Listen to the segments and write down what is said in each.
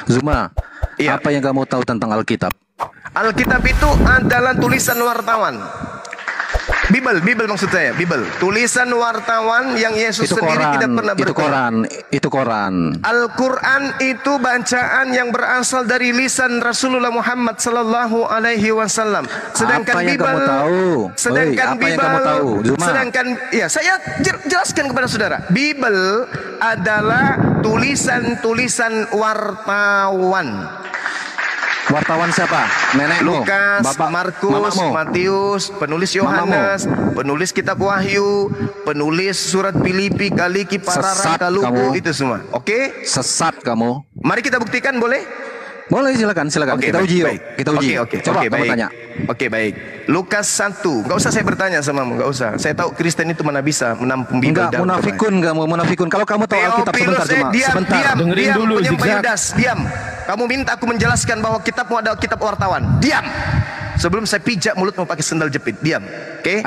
Zuma, Iya. apa yang kamu tahu tentang Alkitab? Alkitab itu adalah tulisan wartawan. Bible maksud saya, Bible. Tulisan wartawan yang Yesus Itu sendiri Koran, tidak pernah berkata. itu Koran. Al-Quran itu bacaan yang berasal dari lisan Rasulullah Muhammad sallallahu alaihi wasallam. Apa Sedangkan yang Bible, kamu tahu? sedangkan Apa yang Bible, kamu tahu? Zuma. sedangkan ya saya jelaskan kepada saudara. Bible adalah tulisan-tulisan wartawan. Wartawan siapa? Nenekmu, Lukas, bapak, Markus, mamamu. Matius, penulis Yohanes, penulis kitab Wahyu, penulis surat Filipi, Galiki, Parara, Sesat Kaluku, kamu. itu semua. Oke? Sesat kamu. Mari kita buktikan, boleh? Boleh, silakan. Oke, Kita baik, uji yuk. baik. Kita uji. Oke, Coba oke, kamu baik. tanya. Oke, baik. Lukas 1. Enggak usah saya bertanya samamu, enggak usah. Saya tahu Kristen itu mana bisa menampung Bible. Enggak, munafikun. Kalau kamu tahu Alkitab, sebentar cuma. diam, Sebentar. diam, Dengerin diam, dulu, penyembah zigzag. Yudas, diam. Kamu minta aku menjelaskan bahwa kitabmu adalah kitab wartawan. Diam. Sebelum saya pijak mulutmu pakai sendal jepit. Diam. Oke?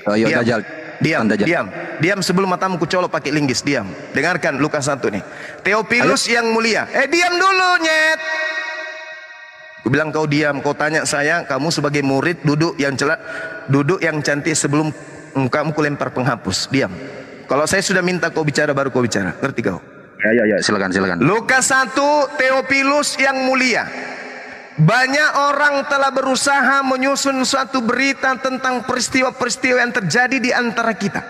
Ayo, Diam. Dajjal. Diam, Dajjal. diam sebelum matamu kucolok pakai linggis. Diam. Dengarkan Lukas 1 nih. Theophilus yang mulia. Diam dulu, nyet. Aku bilang kau diam, kau tanya saya, kamu sebagai murid duduk yang cantik sebelum kamu kulempar penghapus. Diam. Kalau saya sudah minta kau bicara baru kau bicara. Ngerti kau? Ya, silakan. Lukas 1, Theophilus yang mulia. Banyak orang telah berusaha menyusun suatu berita tentang peristiwa-peristiwa yang terjadi di antara kita,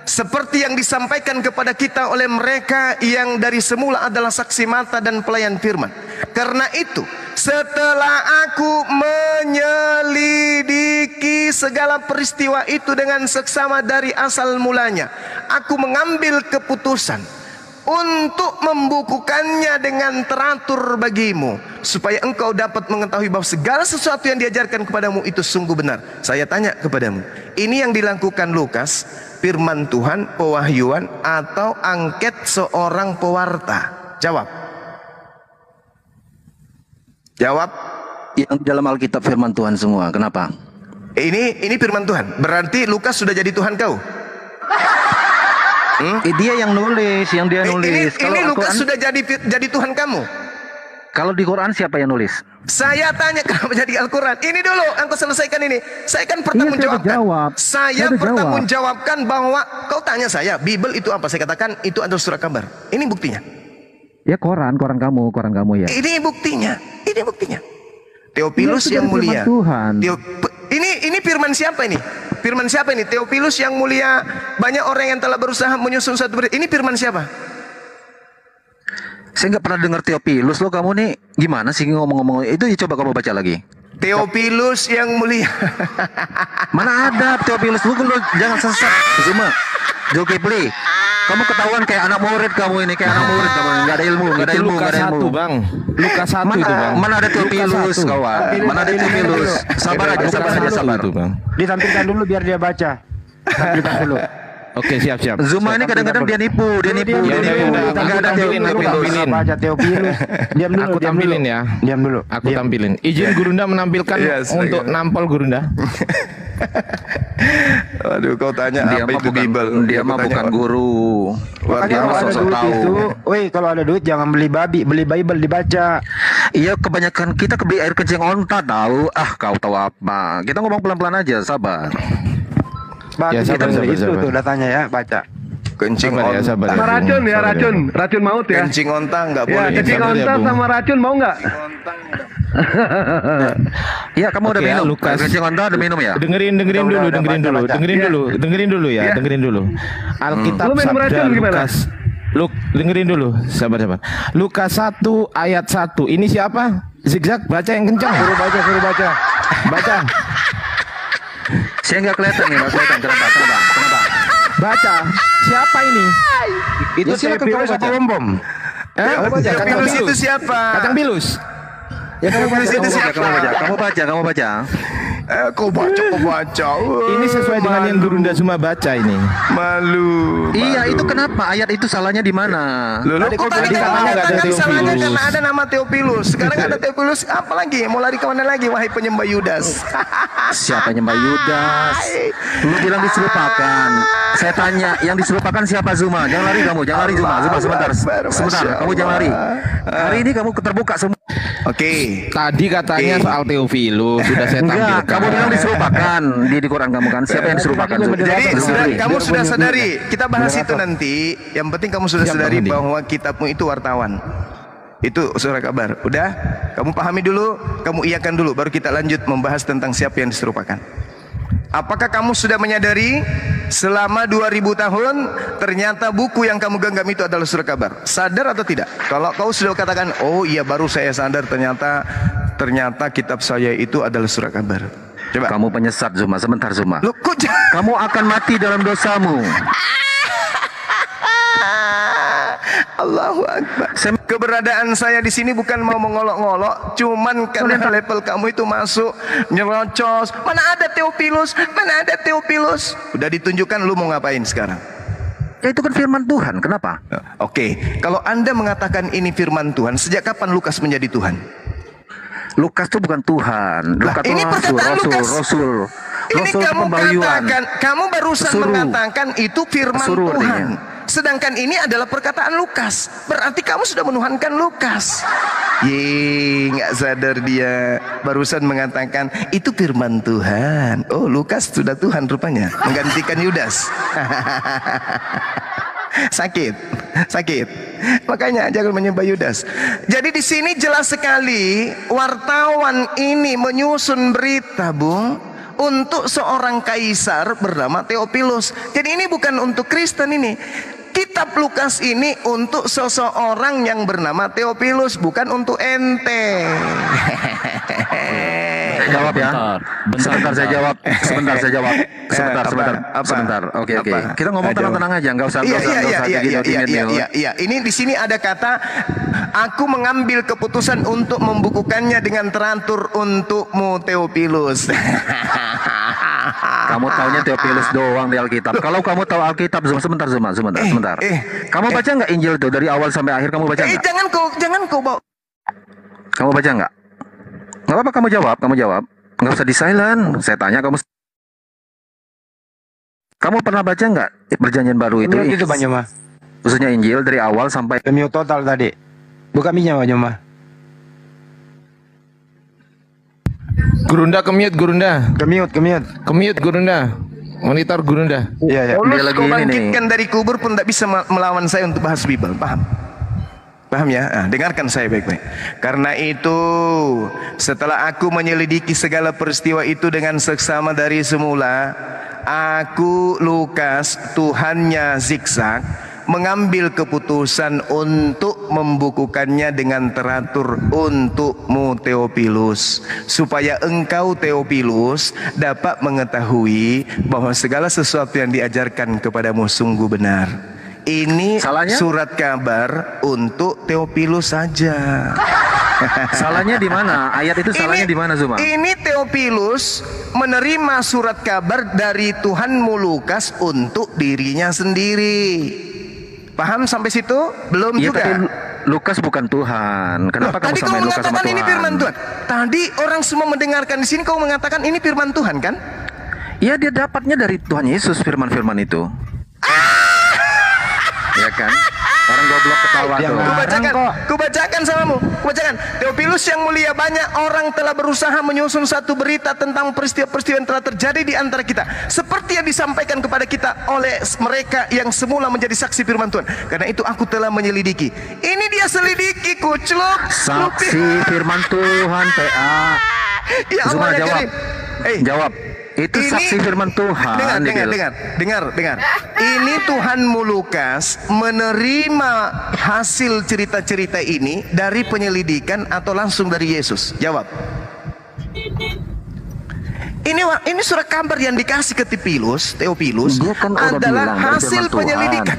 seperti yang disampaikan kepada kita oleh mereka yang dari semula adalah saksi mata dan pelayan firman. Karena itu, setelah aku menyelidiki segala peristiwa itu dengan seksama dari asal mulanya, aku mengambil keputusan untuk membukukannya dengan teratur bagimu, supaya engkau dapat mengetahui bahwa segala sesuatu yang diajarkan kepadamu itu sungguh benar. Saya tanya kepadamu, ini yang dilakukan Lukas, firman Tuhan, pewahyuan, atau angket seorang pewarta? Jawab. Jawab. Yang di dalam Alkitab firman Tuhan semua. Kenapa? Ini firman Tuhan. Berarti Lukas sudah jadi Tuhan kau? Dia yang nulis, Ini Lukas sudah jadi Tuhan kamu? Kalau di Quran siapa yang nulis? Saya tanya kenapa jadi Al-Quran. Ini dulu, engkau selesaikan ini. Saya kan bertanggungjawabkan. Saya bertanggungjawabkan bahwa kau tanya saya, Bible itu apa? Saya katakan itu adalah surat kabar. Ini buktinya. Ya koran kamu ya. Ini buktinya. Theophilus yang mulia. Tuhan. Ini firman siapa ini? Firman siapa ini? Theophilus yang mulia. Banyak orang yang telah berusaha menyusun satu berita. Ini firman siapa? Saya nggak pernah dengar Theophilus loh. Kamu nih gimana sih ngomong-ngomong itu? Coba kamu baca lagi. Theophilus yang mulia. Mana ada Theophilus? Lu jangan sesat. Cuma Zulkifli, kamu ketahuan kayak anak murid kamu ini, kayak anak murid kamu. Nggak ada ilmu. Lukas 1, Bang. Lukas 1 itu, Bang. Mana ada Theophilus, kawan? Mana ada Theophilus? Sabar aja. Itu, Bang. Ditampilkan dulu biar dia baca. Tampilkan dulu. Oke, siap. Zuma ini kadang-kadang dia nipu. Nggak ada Theophilus. Baca Theophilus. Diam dulu. Aku tampilin ya. Diam dulu. Aku tampilin. Izin Gurunda menampilkan untuk nampol Gurunda. Aduh, kau tanya Dia apa mah itu bukan, Bible? dia mah bukan guru. Dia mah sosok tahu. Kalau ada duit jangan beli babi, beli Bible dibaca. Iya, kebanyakan kita beli air kencing onta tahu. Kau tahu apa? Kita ngomong pelan-pelan aja, sabar. Bagus, sabar. itu tuh datanya ya, baca. Kencing Sabar ya, onta. sabar. Sama racun ya, racun maut ya. Kencing onta nggak Ya, boleh. kencing sabar ya, onta Bung. sama racun mau nggak? Iya, kamu udah Oke, minum. Lukas. Air kencing onta udah minum ya? Dengerin dulu. Alkitab Lu minum racun Sabda gimana? Lukas. Dengerin dulu, sabar. Lukas 1 ayat 1. Ini siapa? Zigzag, baca yang kencang. Suruh baca. Baca. Saya nggak kelihatan nih, nggak kelihatan. Kenapa? Baca. Siapa ini? Itu silakan kamu baca. Bom. Theophilus itu siapa? Kacang bilus. Ya, Theophilus itu siapa? Kamu baca. Kau baca. Ini sesuai dengan yang Gurunda Zuma baca ini. Malu. Iya, itu kenapa? Ayat itu salahnya di mana? Kok tadi salahnya nggak ada tadi salahnya Theophilus. karena ada nama Theophilus. Sekarang ada Theophilus. Apa lagi? Mau lari kemana lagi? Wahai penyembah Yudas. Siapa nyembah Yudas? Lu bilang diserupakan. Saya tanya, yang diserupakan siapa Zuma? Jangan lari kamu, jangan lari Zuma. Zuma sebentar, sebentar. Kamu jangan lari. Hari ini kamu terbuka semua. Oke. Tadi katanya Oke. soal Theophilus sudah saya Enggak, tampilkan. kamu bilang diserupakan di Quran kamu kan. Siapa yang diserupakan? Zuma? Jadi kamu Biar sudah punya sadari, duit. kita bahas Biar itu apa? nanti. Yang penting kamu sudah Siap, sadari Bang Hadi. bahwa kitabmu itu wartawan. Itu surat kabar. Udah, kamu pahami dulu, kamu iakan dulu, baru kita lanjut membahas tentang siapa yang diserupakan. Apakah kamu sudah menyadari selama 2000 tahun ternyata buku yang kamu genggam itu adalah surat kabar? Sadar atau tidak? Kalau kau sudah katakan, oh iya baru saya sadar ternyata kitab saya itu adalah surat kabar. Coba. Kamu penyesat Zuma, sebentar Zuma. Loh, kok Kamu akan mati dalam dosamu. Allahu Akbar. Keberadaan saya di sini bukan mau mengolok-ngolok, cuman karena level kamu itu masuk nyerocos. Mana ada Theophilus? Mana ada Theophilus? Udah ditunjukkan, lu mau ngapain sekarang? Ya itu kan firman Tuhan, kenapa? Oke, kalau Anda mengatakan ini firman Tuhan, sejak kapan Lukas menjadi Tuhan? Lukas itu bukan Tuhan. Lah, Lukas itu ini perkataan Lukas. Rasul. Ini Rasul kamu pembahyuan. katakan, kamu barusan Suruh. mengatakan itu firman Suruh Tuhan. artinya. Sedangkan ini adalah perkataan Lukas. Berarti kamu sudah menuhankan Lukas. Nggak sadar dia barusan mengatakan itu firman Tuhan. Oh, Lukas sudah Tuhan rupanya, menggantikan Yudas. Sakit. Makanya jangan menyembah Yudas. Jadi di sini jelas sekali wartawan ini menyusun berita, Bung, untuk seorang kaisar bernama Theophilus. Jadi ini bukan untuk Kristen ini. Kitab Lukas ini untuk seseorang yang bernama Theophilus, bukan untuk ente. Jawab ya. Sebentar saya jawab. Apa? Sebentar. Oke. Apa? Kita ngomong tenang-tenang aja, enggak usah Iya. Ini di sini ada kata, aku mengambil keputusan untuk membukukannya dengan teratur untukmu Theophilus. Kamu taunya Theophilus doang di Alkitab. Kalau kamu tahu Alkitab, sebentar. Kamu baca nggak Injil itu dari awal sampai akhir? Kamu baca nggak? Jangan kau bawa. Kamu baca nggak? Nggak apa-apa, kamu jawab. Nggak usah di silent. Saya tanya kamu. Kamu pernah baca nggak Perjanjian Baru itu? Kemiut itu Bang Joma. Khususnya Injil dari awal sampai. Kemiut total tadi. Bukan minyak Bang Joma. Gurunda, kemiut, Gurunda. Kemiut. Gurunda. Monitor Gurunda. Iya. Paulus lagi kau ini nih. bangkitkan dari kubur pun tak bisa melawan saya untuk bahas Bible. Paham ya? Nah, dengarkan saya baik-baik. Karena itu, setelah aku menyelidiki segala peristiwa itu dengan seksama dari semula, aku Lukas, Tuhannya zigzag, mengambil keputusan untuk membukukannya dengan teratur untukmu Theophilus, supaya engkau Theophilus dapat mengetahui bahwa segala sesuatu yang diajarkan kepadamu sungguh benar. Ini Salahnya? surat kabar untuk Theophilus saja. Salahnya di mana? Ayat itu salahnya di mana, Zuma? Ini Theophilus menerima surat kabar dari Tuhanmu Lukas untuk dirinya sendiri. Paham sampai situ? Belum Iya, juga. tapi Lukas bukan Tuhan. Kenapa kamu Tadi samain kau Lukas sama mengatakan Tuhan? ini firman Tuhan. Tadi orang semua mendengarkan di sini kau mengatakan ini firman Tuhan kan? Iya, dia dapatnya dari Tuhan Yesus firman-firman itu. Ya kan? Orang goblok ketawa Dia tuh. ngarang. Kubacakan samamu. Kubacakan. Theophilus yang mulia, banyak orang telah berusaha menyusun satu berita tentang peristiwa-peristiwa yang telah terjadi di antara kita, seperti yang disampaikan kepada kita oleh mereka yang semula menjadi saksi firman Tuhan. Karena itu aku telah menyelidiki. Ini dia selidiki, kucluk. Saksi firman Tuhan, PA. Ya Zuma Allah, jawab. Jawab. Itu saksi firman Tuhan. Dengar. Ini Tuhanmu Lukas menerima hasil cerita-cerita ini dari penyelidikan atau langsung dari Yesus? Jawab. Ini surat kabar yang dikasih ke Theophilus Dia kan udah adalah bilang dari hasil firman penyelidikan.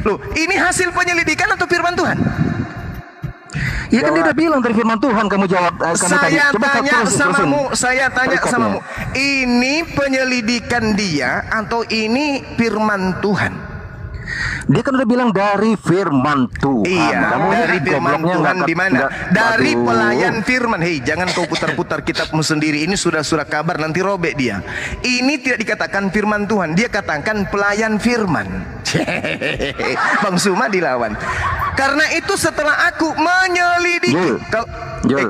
Loh, ini hasil penyelidikan atau firman Tuhan? Iya kan dia udah bilang dari firman Tuhan, kamu jawab. Saya tanya Perikopnya. samamu, ini penyelidikan dia atau ini firman Tuhan? Dia kan udah bilang dari firman Tuhan. Iya, Kamu dari ini firman gobloknya Tuhan nggak- di mana? nggak- Dari aduh. pelayan firman. Hei, jangan kau putar-putar kitabmu sendiri. Ini sudah surat kabar, nanti robek dia. Ini tidak dikatakan firman Tuhan, dia katakan pelayan firman. Bang Suma dilawan. Karena itu setelah aku menyelidiki, Jul. Jul.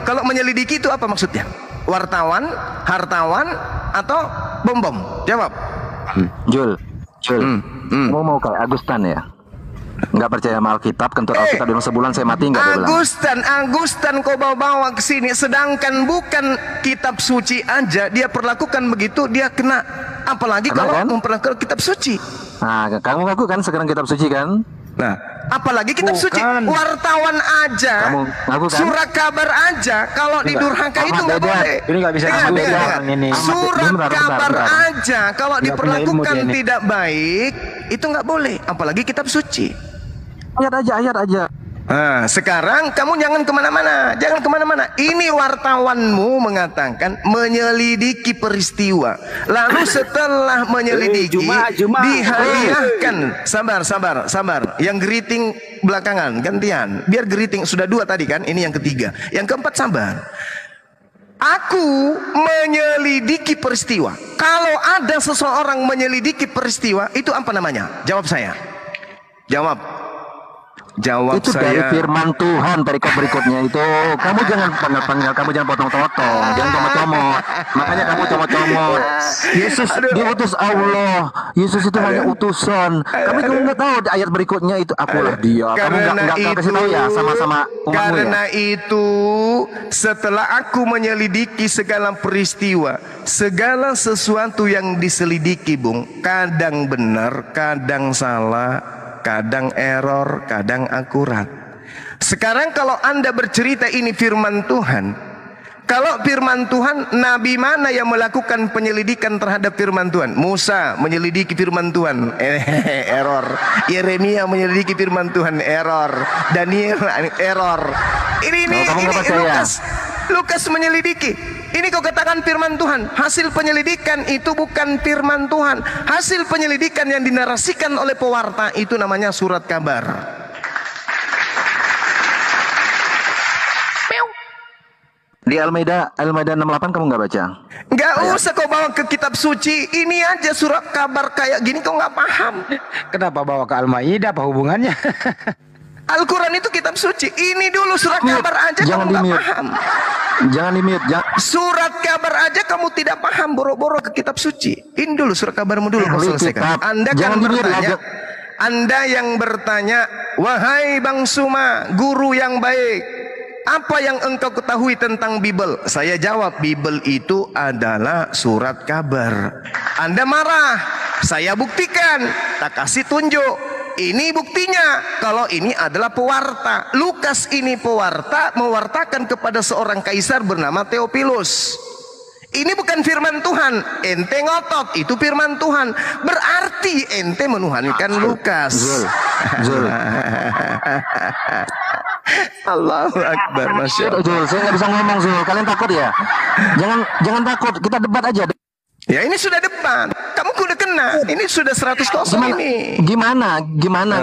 kalau menyelidiki itu apa maksudnya? Wartawan, hartawan, atau bom-bom? Jawab. Jul, kamu mau kayak Agustan ya? Nggak percaya sama Alkitab, kentut Alkitab dalam sebulan saya mati nggak dia bilang. Agustan kau bawa ke sini, sedangkan bukan kitab suci aja dia perlakukan begitu, dia kena. Apalagi Kena, kalau kan? memperlakukan kitab suci. Nah, kamu ngaku kan sekarang kitab suci kan? Nah, apalagi kitab suci, Bukan. wartawan aja, Kamu ngaku kan? surat kabar aja, kalau di Durhaka itu Ahmad nggak beda. boleh. Ini nggak bisa Dengar, disebut dengar, ya, dengar. orang ini. Surat Bentar, kabar bentar. aja, kalau Nggak punya ilmu diperlakukan dia ini. tidak baik, itu nggak boleh. Apalagi kitab suci. Ayat aja. Nah, sekarang kamu jangan kemana-mana, jangan kemana-mana. Ini wartawanmu mengatakan menyelidiki peristiwa. Lalu setelah menyelidiki, dihadiahkan. Sabar. Yang greeting belakangan, gantian. Biar greeting sudah 2 tadi kan, ini yang ketiga. Yang keempat sabar. Aku menyelidiki peristiwa. Kalau ada seseorang menyelidiki peristiwa, itu apa namanya? Jawab saya. Jawab Itu dari saya. firman Tuhan perikop berikutnya itu. Kamu jangan panggil, kamu jangan potong-potong, jangan comot-comot. Makanya kamu comot-comot. Yesus diutus Allah. Yesus itu hanya utusan. Kamu nggak tahu di ayat berikutnya itu akulah dia. Kamu nggak kasih tahu ya sama-sama umatmu ya. Karena itu setelah aku menyelidiki segala peristiwa, segala sesuatu yang diselidiki, Bung, kadang benar, kadang salah, kadang error, kadang akurat. Sekarang kalau Anda bercerita ini firman Tuhan, kalau firman Tuhan, nabi mana yang melakukan penyelidikan terhadap firman Tuhan? Musa menyelidiki firman Tuhan, error. Yeremia menyelidiki firman Tuhan, error. Daniel, error. Ini kamu nggak percaya? Lukas menyelidiki. Ini kau katakan firman Tuhan. Hasil penyelidikan itu bukan firman Tuhan. Hasil penyelidikan yang dinarasikan oleh pewarta itu namanya surat kabar. Di Al-Maidah 68 kamu nggak baca? Nggak usah kau bawa ke kitab suci. Ini aja surat kabar kayak gini kau nggak paham. Kenapa bawa ke Al-Maidah? Apa hubungannya? Al-Quran itu kitab suci. Ini dulu surat kabar aja Jangan kamu nggak di-mute. paham. Jangan di-mute. Surat kabar aja kamu tidak paham, boro-boro ke kitab suci. Ini dulu surat kabarmu dulu kau selesaikan. Kitab. Anda kan Jangan di-mute bertanya. aja. Anda yang bertanya, wahai Bang Suma, guru yang baik, apa yang engkau ketahui tentang Bible? Saya jawab, Bible itu adalah surat kabar. Anda marah, saya buktikan, tak kasih tunjuk. Ini buktinya kalau ini adalah pewarta. Lukas ini pewarta, mewartakan kepada seorang kaisar bernama Theophilus. Ini bukan firman Tuhan. Ente ngotot itu firman Tuhan. Berarti ente menuhankan Lukas. Zul. Allahu Akbar, Masya Allah. Zul, saya nggak bisa ngomong Zul. Kalian takut ya? Jangan takut. Kita debat aja. Ya ini sudah depan. Kamu udah kena. Ini sudah 100-0 ini. Gimana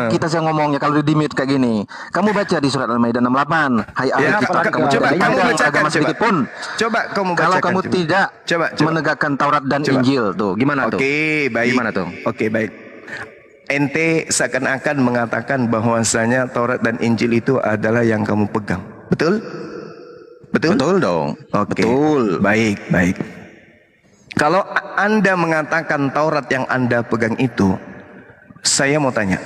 kita saya ngomongnya kalau di mute kayak gini? Kamu baca di surat Al-Maidah 68. Hai ahli Ya, kitab, kamu coba tidak kamu ada bacakan, agama sedikit pun. Coba kamu bacakan. Kalau kamu coba. tidak Coba. menegakkan Taurat dan Coba. Injil tuh, gimana tuh? Oke, baik. Gimana tuh? Oke, baik. Ente seakan-akan mengatakan bahwasanya Taurat dan Injil itu adalah yang kamu pegang. Betul? Betul? Betul dong. Oke. Betul. Baik, baik. Kalau Anda mengatakan Taurat yang Anda pegang itu, saya mau tanya,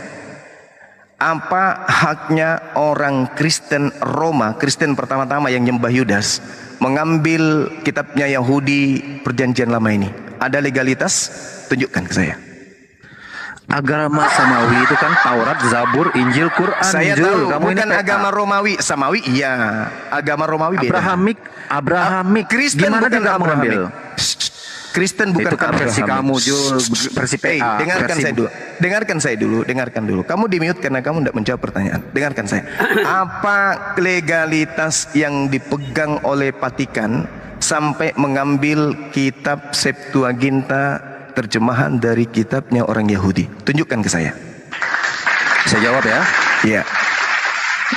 apa haknya orang Kristen Roma, Kristen pertama-tama yang nyembah Yudas, mengambil kitabnya Yahudi Perjanjian Lama ini? Ada legalitas? Tunjukkan ke saya. Agama Samawi itu kan Taurat, Zabur, Injil, Quran. Saya Jul. tahu, Kamu ini bukan kayak agama Romawi. Samawi iya, agama Romawi beda. Abrahamik. Kristen Gimana bukan dia nggak mengambil? Abrahamik. Kristen bukan Itu kan versi Abrahamik. kamu Jul, versi Hey, PA. dengarkan versi- saya dulu. Dengarkan dulu. Kamu di mute karena kamu tidak menjawab pertanyaan. Dengarkan saya. Apa legalitas yang dipegang oleh Vatikan sampai mengambil kitab Septuaginta, terjemahan dari kitabnya orang Yahudi? Tunjukkan ke saya. Saya jawab ya. Iya.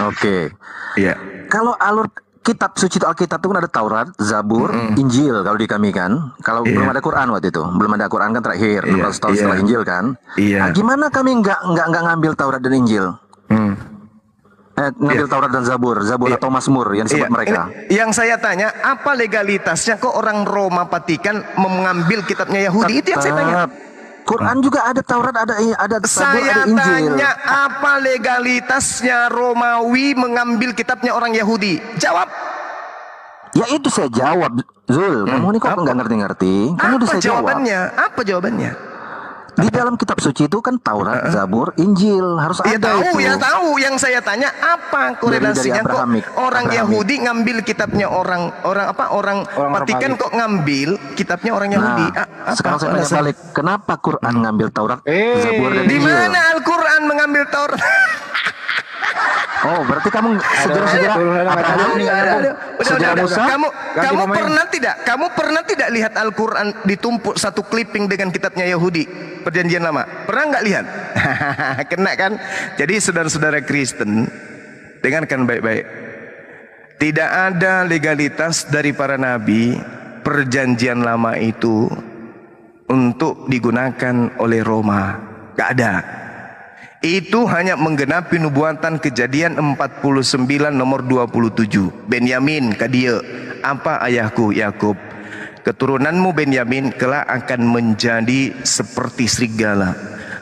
Oke. Iya. Kalau alur kitab suci itu Alkitab itu kan ada Taurat, Zabur, Injil kalau di kami kan. Kalau belum ada Quran waktu itu, belum ada Quran kan terakhir, 600 tahun setelah Injil kan. Iya. Nah, gimana kami nggak ngambil Taurat dan Injil? Ngambil Taurat dan Zabur atau Mazmur yang disebut mereka. Yang saya tanya, apa legalitasnya kok orang Roma Vatikan mengambil kitabnya Yahudi? Itu yang saya tanya. Quran juga ada Taurat, ada Zabur, Saya ada Injil. tanya, apa legalitasnya Romawi mengambil kitabnya orang Yahudi? Jawab. Ya itu saya jawab, Zul. Kamu ini kok nggak ngerti-ngerti? Kamu udah saya jawab. Apa jawabannya? Di dalam kitab suci itu kan Taurat, Zabur, Injil harus Ya ada tahu, itu. ya tahu. Yang saya tanya apa korelasinya kok orang Yahudi ngambil kitabnya orang Vatikan kok ngambil kitabnya orang Yahudi? Sekarang saya tanya balik, kenapa Quran ngambil Taurat, Zabur dan Di Injil? mana Al-Quran mengambil Taurat? Oh, berarti kamu sejarah Musa? Kamu pernah tidak lihat Al-Quran ditumpuk satu clipping dengan kitabnya Yahudi Perjanjian Lama? Pernah nggak lihat? Kena kan? Jadi saudara-saudara Kristen, dengarkan baik-baik. Tidak ada legalitas dari para nabi Perjanjian Lama itu untuk digunakan oleh Roma. Gak ada. Itu hanya menggenapi nubuatan Kejadian 49 nomor 27. Benyamin kadia, apa ayahku Yakub, keturunanmu Benyamin kelak akan menjadi seperti serigala,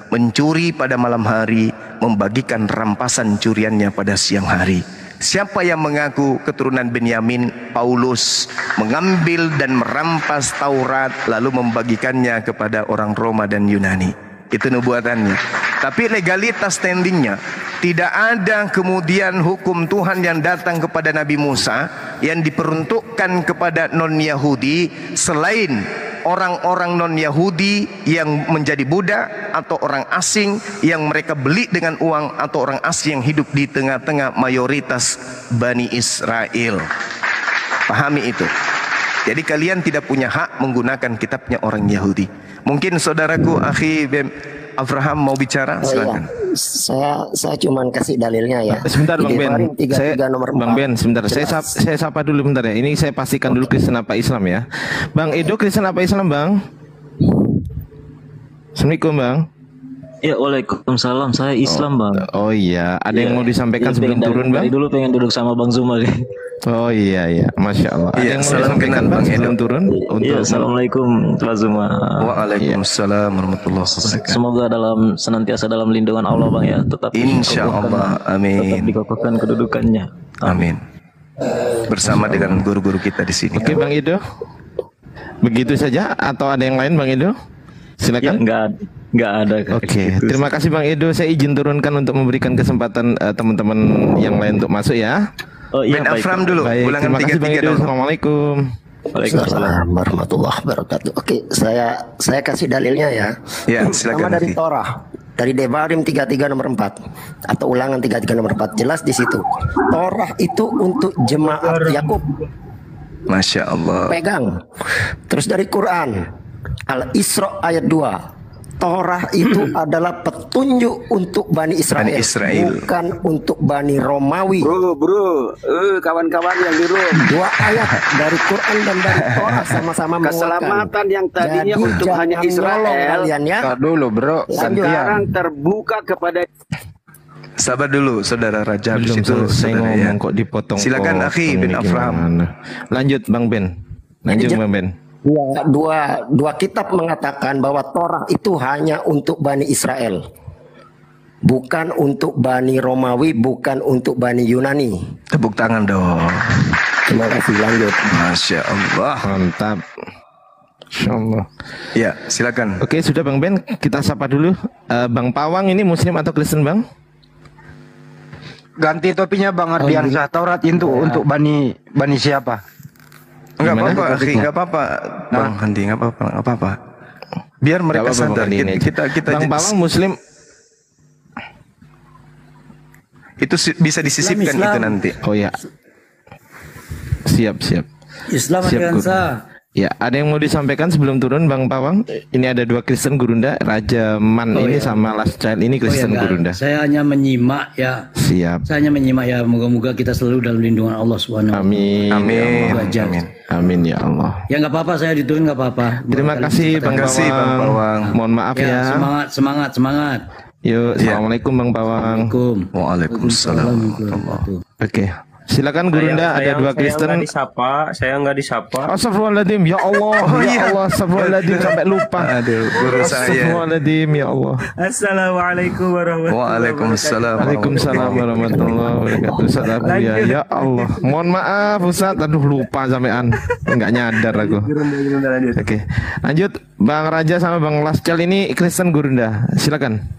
mencuri pada malam hari, membagikan rampasan curiannya pada siang hari. Siapa yang mengaku keturunan Benyamin? Paulus mengambil dan merampas Taurat lalu membagikannya kepada orang Roma dan Yunani. Itu nubuatannya. Tapi legalitas standingnya, tidak ada kemudian hukum Tuhan yang datang kepada Nabi Musa yang diperuntukkan kepada non-Yahudi selain orang-orang non-Yahudi yang menjadi budak atau orang asing yang mereka beli dengan uang atau orang asing yang hidup di tengah-tengah mayoritas Bani Israel. Pahami itu. Jadi kalian tidak punya hak menggunakan kitabnya orang Yahudi. Mungkin saudaraku Akhi Abraham mau bicara, silakan. Saya cuman kasih dalilnya ya. Sebentar Bang Ben. Bang Ben, sebentar. Jelas. Saya sapa dulu bentar ya. Ini saya pastikan dulu Kristen apa Islam ya. Bang Edo Kristen apa Islam, Bang? Assalamualaikum, Bang. Ya, waalaikumsalam. Saya Islam, Bang. Oh iya, ada yang mau disampaikan sebelum turun, Bang? Dari dulu pengen duduk sama Bang Zuma nih. Oh iya, Masya Allah. Ada yang mau disampaikan, Bang, sebelum turun? Iya, assalamualaikum Pak Zuma. Waalaikumsalam warahmatullahi wabarakatuh. Semoga senantiasa dalam lindungan Allah, Bang ya. Tetap Insya Allah, amin. Tetap dikokohkan kedudukannya. Amin. Bersama dengan guru-guru kita di sini. Oke, Bang Edo. Begitu saja atau ada yang lain, Bang Edo? Silakan. Ya, enggak ada. Oke, terima kasih Bang Edo. Saya izin turunkan untuk memberikan kesempatan teman-teman yang lain untuk masuk ya. Oh iya, Ben Afram dulu. Baik, Ulangan terima kasih Bang Edo. Assalamualaikum. Waalaikumsalam warahmatullahi wabarakatuh. Oke, saya kasih dalilnya ya. Ya, silakan. Sama dari Torah, dari Devarim 33 nomor 4 atau Ulangan 33 nomor 4, jelas di situ. Torah itu untuk jemaat Yakub. Masya Allah. Pegang. Terus dari Quran Al-Isra ayat 2, Torah itu adalah petunjuk untuk Bani Israel, bukan untuk Bani Romawi. Bro, kawan-kawan yang di Rom. Dua ayat dari Quran dan dari Torah sama-sama keselamatan yang tadinya jadi untuk hanya Israel kalian, ya. Dulu bro, sekarang terbuka kepada. Sabar dulu, saudara Raja. Belum selesai ngomong kok dipotong. Silakan Akhi bin Afram. Lanjut Bang Ben. Bang Ben. Dua kitab mengatakan bahwa Torah itu hanya untuk Bani Israel, bukan untuk Bani Romawi, bukan untuk Bani Yunani. Tepuk tangan dong. Terima kasih, lanjut. Masya Allah. Mantap. Masya Allah. Ya, silakan. Oke, sudah Bang Ben, kita sapa dulu. Bang Pawang ini Muslim atau Kristen, Bang? Ganti topinya Bang Ardiansyah. Taurat itu untuk Bani siapa? Enggak apa-apa, enggak apa-apa, Bang Handi, enggak apa-apa. Biar mereka sadar. Kita Bang Pawang Muslim. Itu bisa disisipkan itu nanti. Oh ya. Siap. Islam Ardiansyah. Ya, ada yang mau disampaikan sebelum turun Bang Pawang? Ini ada 2 Kristen Gurunda, Raja Man ini sama Last Child ini Kristen Gurunda. Saya hanya menyimak ya. Siap. Saya hanya menyimak ya. Moga-moga kita selalu dalam lindungan Allah Subhanahu. Amin. Amin. Amin. Amin ya Allah. Ya nggak apa-apa, saya diturun nggak apa-apa. Terima kasih Bang Pawang. Mohon maaf ya. Semangat. Yuk, assalamualaikum Bang Pawang. Waalaikumsalam. Oke. Silakan Gurunda, ada 2 Kristen. Saya nggak disapa. Astagfirullahaladzim, ya Allah, ya Allah, astagfirullahaladzim sampai lupa. Aduh, guru saya. Astagfirullahaladzim, ya Allah. Assalamualaikum warahmatullahi wabarakatuh. Waalaikumsalam warahmatullahi wabarakatuh. Ustaz Abu ya Allah. Mohon maaf Ustaz, aduh lupa sampean. Enggak nyadar aku. Oke. Lanjut Bang Raja sama Bang Lascal ini Kristen Gurunda. Silakan.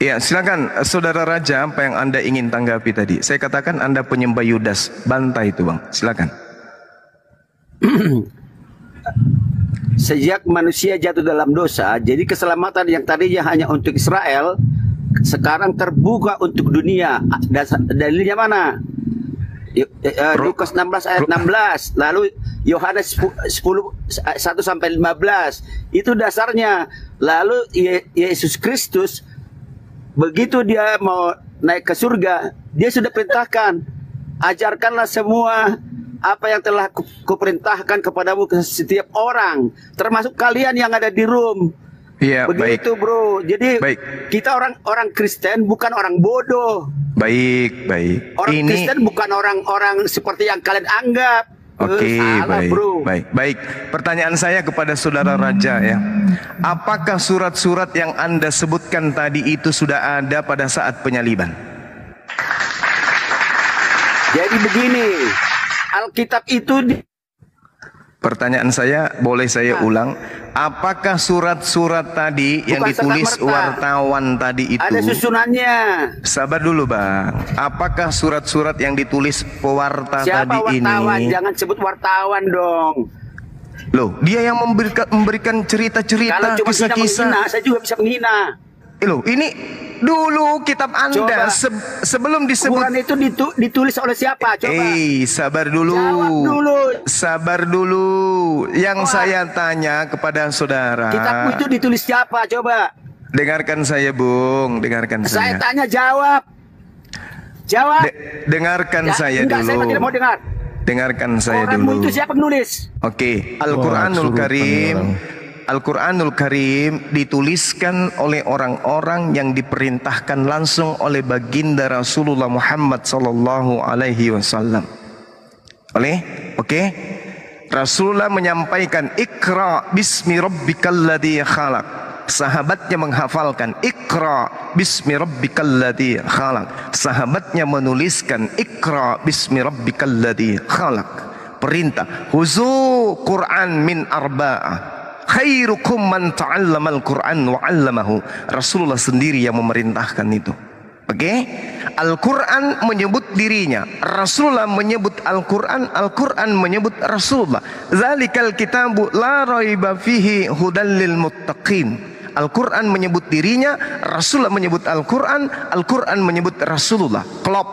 Ya, silakan Saudara Raja, apa yang Anda ingin tanggapi tadi? Saya katakan Anda penyembah Yudas, bantai itu Bang. Silakan. Sejak manusia jatuh dalam dosa, jadi keselamatan yang tadinya hanya untuk Israel sekarang terbuka untuk dunia. Dalilnya mana? Lukas 16 ayat 16, lalu Yohanes 10 1 sampai 15. Itu dasarnya. Lalu Yesus Kristus begitu dia mau naik ke surga, dia sudah perintahkan, ajarkanlah semua apa yang telah kuperintahkan kepadamu ke setiap orang, termasuk kalian yang ada di room. Iya, begitu baik. Bro. Jadi kita orang Kristen bukan orang bodoh. Baik. Orang Kristen bukan orang-orang seperti yang kalian anggap. Oke, salah, bro. Baik. Pertanyaan saya kepada Saudara Raja ya. Apakah surat-surat yang Anda sebutkan tadi itu sudah ada pada saat penyaliban? Jadi begini, Alkitab itu Pertanyaan saya, boleh saya ulang? Apakah surat-surat tadi yang ditulis wartawan tadi itu? Ada susunannya. Sabar dulu Bang. Apakah surat-surat yang ditulis pewarta Siapa tadi wartawan? ini? Jangan sebut wartawan dong. Loh, dia yang memberikan cerita-cerita, kisah-kisah. Saya juga bisa menghina. Loh, ini dulu kitab Anda sebelum disebut Quran itu ditulis oleh siapa? Coba. Sabar dulu. Jawab dulu. Sabar dulu. Yang saya tanya kepada saudara. Kitabmu itu ditulis siapa? Coba. Dengarkan saya, Bung. Dengarkan saya. Saya tanya, jawab. Jawab. Dengarkan saya enggak, dulu. saya tidak mau dengar. Dengarkan saya Quranmu dulu. itu siapa penulis? Oke, Al-Quranul Karim. Al-Quranul Karim dituliskan oleh orang-orang yang diperintahkan langsung oleh baginda Rasulullah Muhammad sallallahu alaihi wasallam. Oke? Rasulullah menyampaikan Iqra bismi rabbikal ladzi khalaq. Sahabatnya menghafalkan Iqra bismi rabbikal ladzi khalaq. Sahabatnya menuliskan Iqra bismi rabbikal ladzi khalaq. Perintah huzu Quran min arba'ah. Khairukum man ta'allamal Qur'an wa 'allamahu. Rasulullah sendiri yang memerintahkan itu. Oke? Al-Qur'an menyebut dirinya, Rasulullah menyebut Al-Qur'an, Al-Qur'an menyebut Rasulullah. Zalikal kitabu la raiba fihi hudal lil muttaqin. Al-Qur'an menyebut dirinya, Rasulullah menyebut Al-Qur'an, Al-Qur'an menyebut Rasulullah. Klop.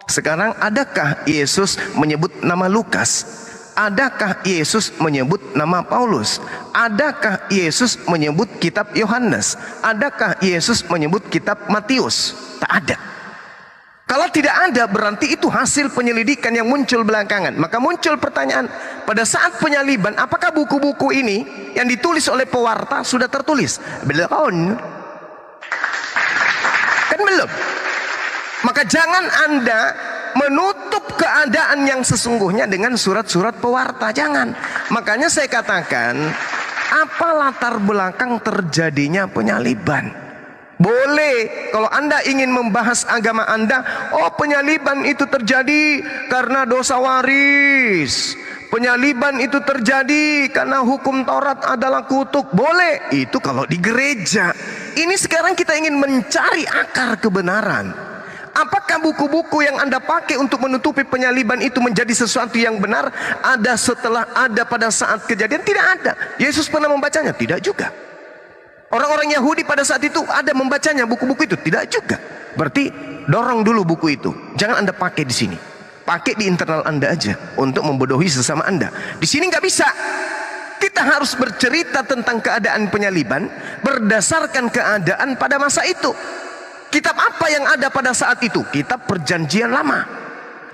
Sekarang adakah Yesus menyebut nama Lukas? Adakah Yesus menyebut nama Paulus? Adakah Yesus menyebut kitab Yohanes? Adakah Yesus menyebut kitab Matius? Tak ada. Kalau tidak ada, berarti itu hasil penyelidikan yang muncul belakangan. Maka muncul pertanyaan, pada saat penyaliban, apakah buku-buku ini yang ditulis oleh pewarta sudah tertulis? Belum. Kan belum. Maka jangan Anda menutup keadaan yang sesungguhnya dengan surat-surat pewarta. Jangan. Makanya saya katakan, apa latar belakang terjadinya penyaliban? Boleh kalau Anda ingin membahas agama Anda, oh penyaliban itu terjadi karena dosa waris. Penyaliban itu terjadi karena hukum Taurat adalah kutuk. Boleh. Itu kalau di gereja. Ini sekarang kita ingin mencari akar kebenaran. Apakah buku-buku yang Anda pakai untuk menutupi penyaliban itu menjadi sesuatu yang benar? Ada setelah, ada pada saat kejadian? Tidak ada. Yesus pernah membacanya? Tidak juga. Orang-orang Yahudi pada saat itu ada membacanya buku-buku itu? Tidak juga. Berarti dorong dulu buku itu. Jangan Anda pakai di sini. Pakai di internal Anda aja untuk membodohi sesama Anda. Di sini nggak bisa. Kita harus bercerita tentang keadaan penyaliban berdasarkan keadaan pada masa itu. Kitab apa yang ada pada saat itu? Kitab Perjanjian Lama.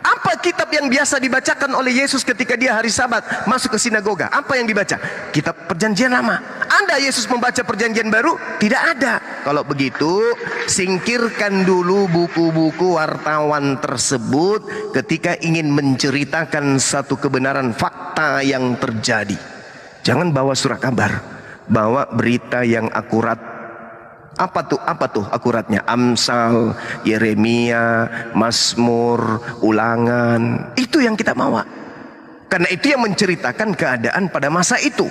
Apa kitab yang biasa dibacakan oleh Yesus ketika dia hari Sabat masuk ke sinagoga? Apa yang dibaca? Kitab Perjanjian Lama. Anda Yesus membaca Perjanjian Baru? Tidak ada. Kalau begitu, singkirkan dulu buku-buku wartawan tersebut ketika ingin menceritakan satu kebenaran fakta yang terjadi. Jangan bawa surat kabar, bawa berita yang akurat. Apa tuh akuratnya? Amsal, Yeremia, Mazmur, Ulangan. Itu yang kita bawa. Karena itu yang menceritakan keadaan pada masa itu.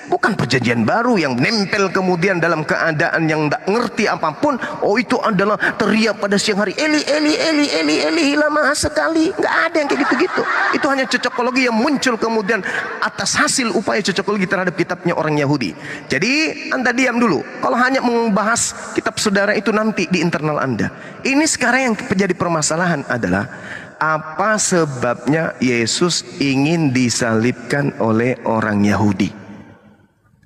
Bukan Perjanjian Baru yang nempel kemudian dalam keadaan yang tidak ngerti apapun. Oh, itu adalah teriak pada siang hari, Eli, Eli, Eli, Eli, Eli, lama sekali. Nggak ada yang kayak gitu-gitu. Itu hanya cocokologi yang muncul kemudian atas hasil upaya cocokologi terhadap kitabnya orang Yahudi. Jadi Anda diam dulu. Kalau hanya membahas kitab saudara itu nanti di internal Anda. Ini sekarang yang menjadi permasalahan adalah apa sebabnya Yesus ingin disalibkan oleh orang Yahudi?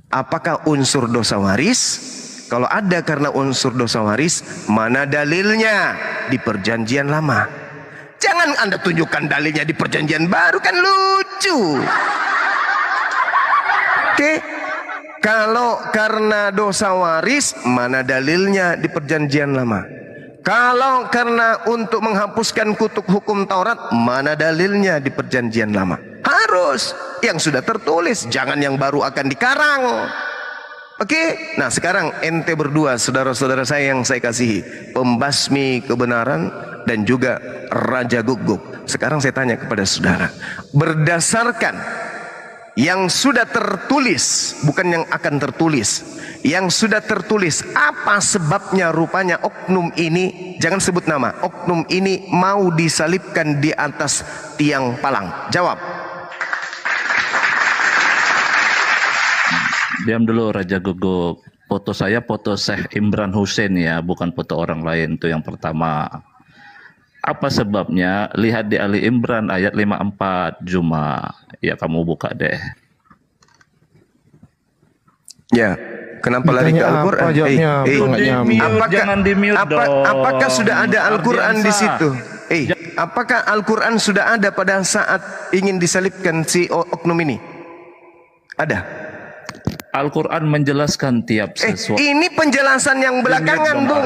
Apakah unsur dosa waris? Kalau ada karena unsur dosa waris, mana dalilnya? Di Perjanjian Lama. Jangan Anda tunjukkan dalilnya di Perjanjian Baru, kan lucu. Oke. Kalau karena dosa waris, mana dalilnya di Perjanjian Lama? Kalau karena untuk menghapuskan kutuk hukum Taurat, mana dalilnya di Perjanjian Lama? Harus yang sudah tertulis, jangan yang baru akan dikarang. Oke, nah sekarang ente berdua, saudara-saudara saya yang saya kasihi, pembasmi kebenaran dan juga Raja Guguk. Sekarang saya tanya kepada saudara, berdasarkan yang sudah tertulis, bukan yang akan tertulis, yang sudah tertulis, apa sebabnya rupanya oknum ini, jangan sebut nama, oknum ini mau disalibkan di atas tiang palang? Jawab. Diam dulu Raja Guguk. Foto saya foto Syekh Imran Hussein ya, bukan foto orang lain. Itu yang pertama. Apa sebabnya? Lihat di Ali Imran ayat 54 Juma. Ya kamu buka deh. Ya, kenapa lari ke Al-Quran? Jangan di-mute dong. Apakah sudah ada Al-Quran di situ? Apakah Al-Quran sudah ada pada saat ingin disalibkan si oknum ini? Ada. Al-Quran menjelaskan tiap sesuatu. Ini penjelasan yang belakangan, Bung.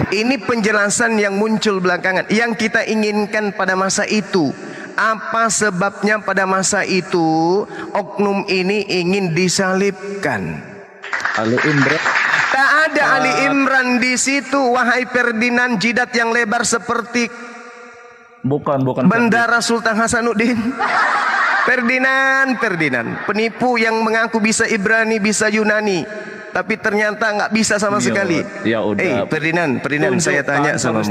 Ini penjelasan yang muncul belakangan. Yang kita inginkan pada masa itu. Apa sebabnya pada masa itu oknum ini ingin disalibkan? Ali Imran. Tak ada Ali Imran di situ. Wahai Ferdinand, jidat yang lebar seperti bukan Bendara Sultan Hasanuddin. Ferdinand, penipu yang mengaku bisa Ibrani, bisa Yunani, tapi ternyata nggak bisa sama sekali. Ya udah. Ferdinand, saya tanya sama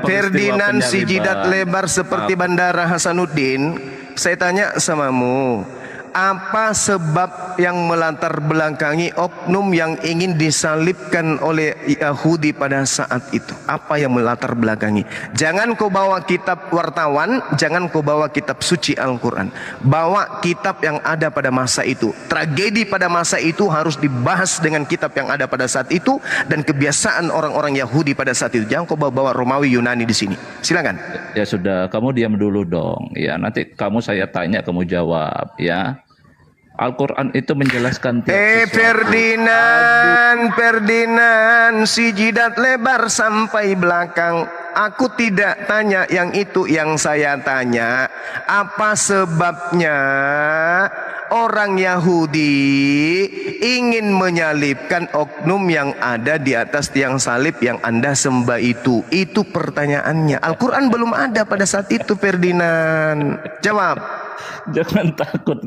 Ferdinand, si jidat lebar seperti Bandara Hasanuddin. Saya tanya samamu, apa sebab yang melatar belakangi oknum yang ingin disalibkan oleh Yahudi pada saat itu? Apa yang melatar belakangi? Jangan kau bawa kitab wartawan, jangan kau bawa kitab suci Al-Quran. Bawa kitab yang ada pada masa itu. Tragedi pada masa itu harus dibahas dengan kitab yang ada pada saat itu dan kebiasaan orang-orang Yahudi pada saat itu. Jangan kau bawa Romawi Yunani di sini. Silakan. Ya sudah, kamu diam dulu dong. Ya nanti saya tanya, kamu jawab ya. Al-Quran itu menjelaskan Ferdinand, si jidat lebar sampai belakang. Aku tidak tanya yang itu, yang saya tanya apa sebabnya orang Yahudi ingin menyalibkan oknum yang ada di atas tiang salib yang Anda sembah itu. Itu pertanyaannya. Al-Quran belum ada pada saat itu, Ferdinand. Jawab. Jangan takut.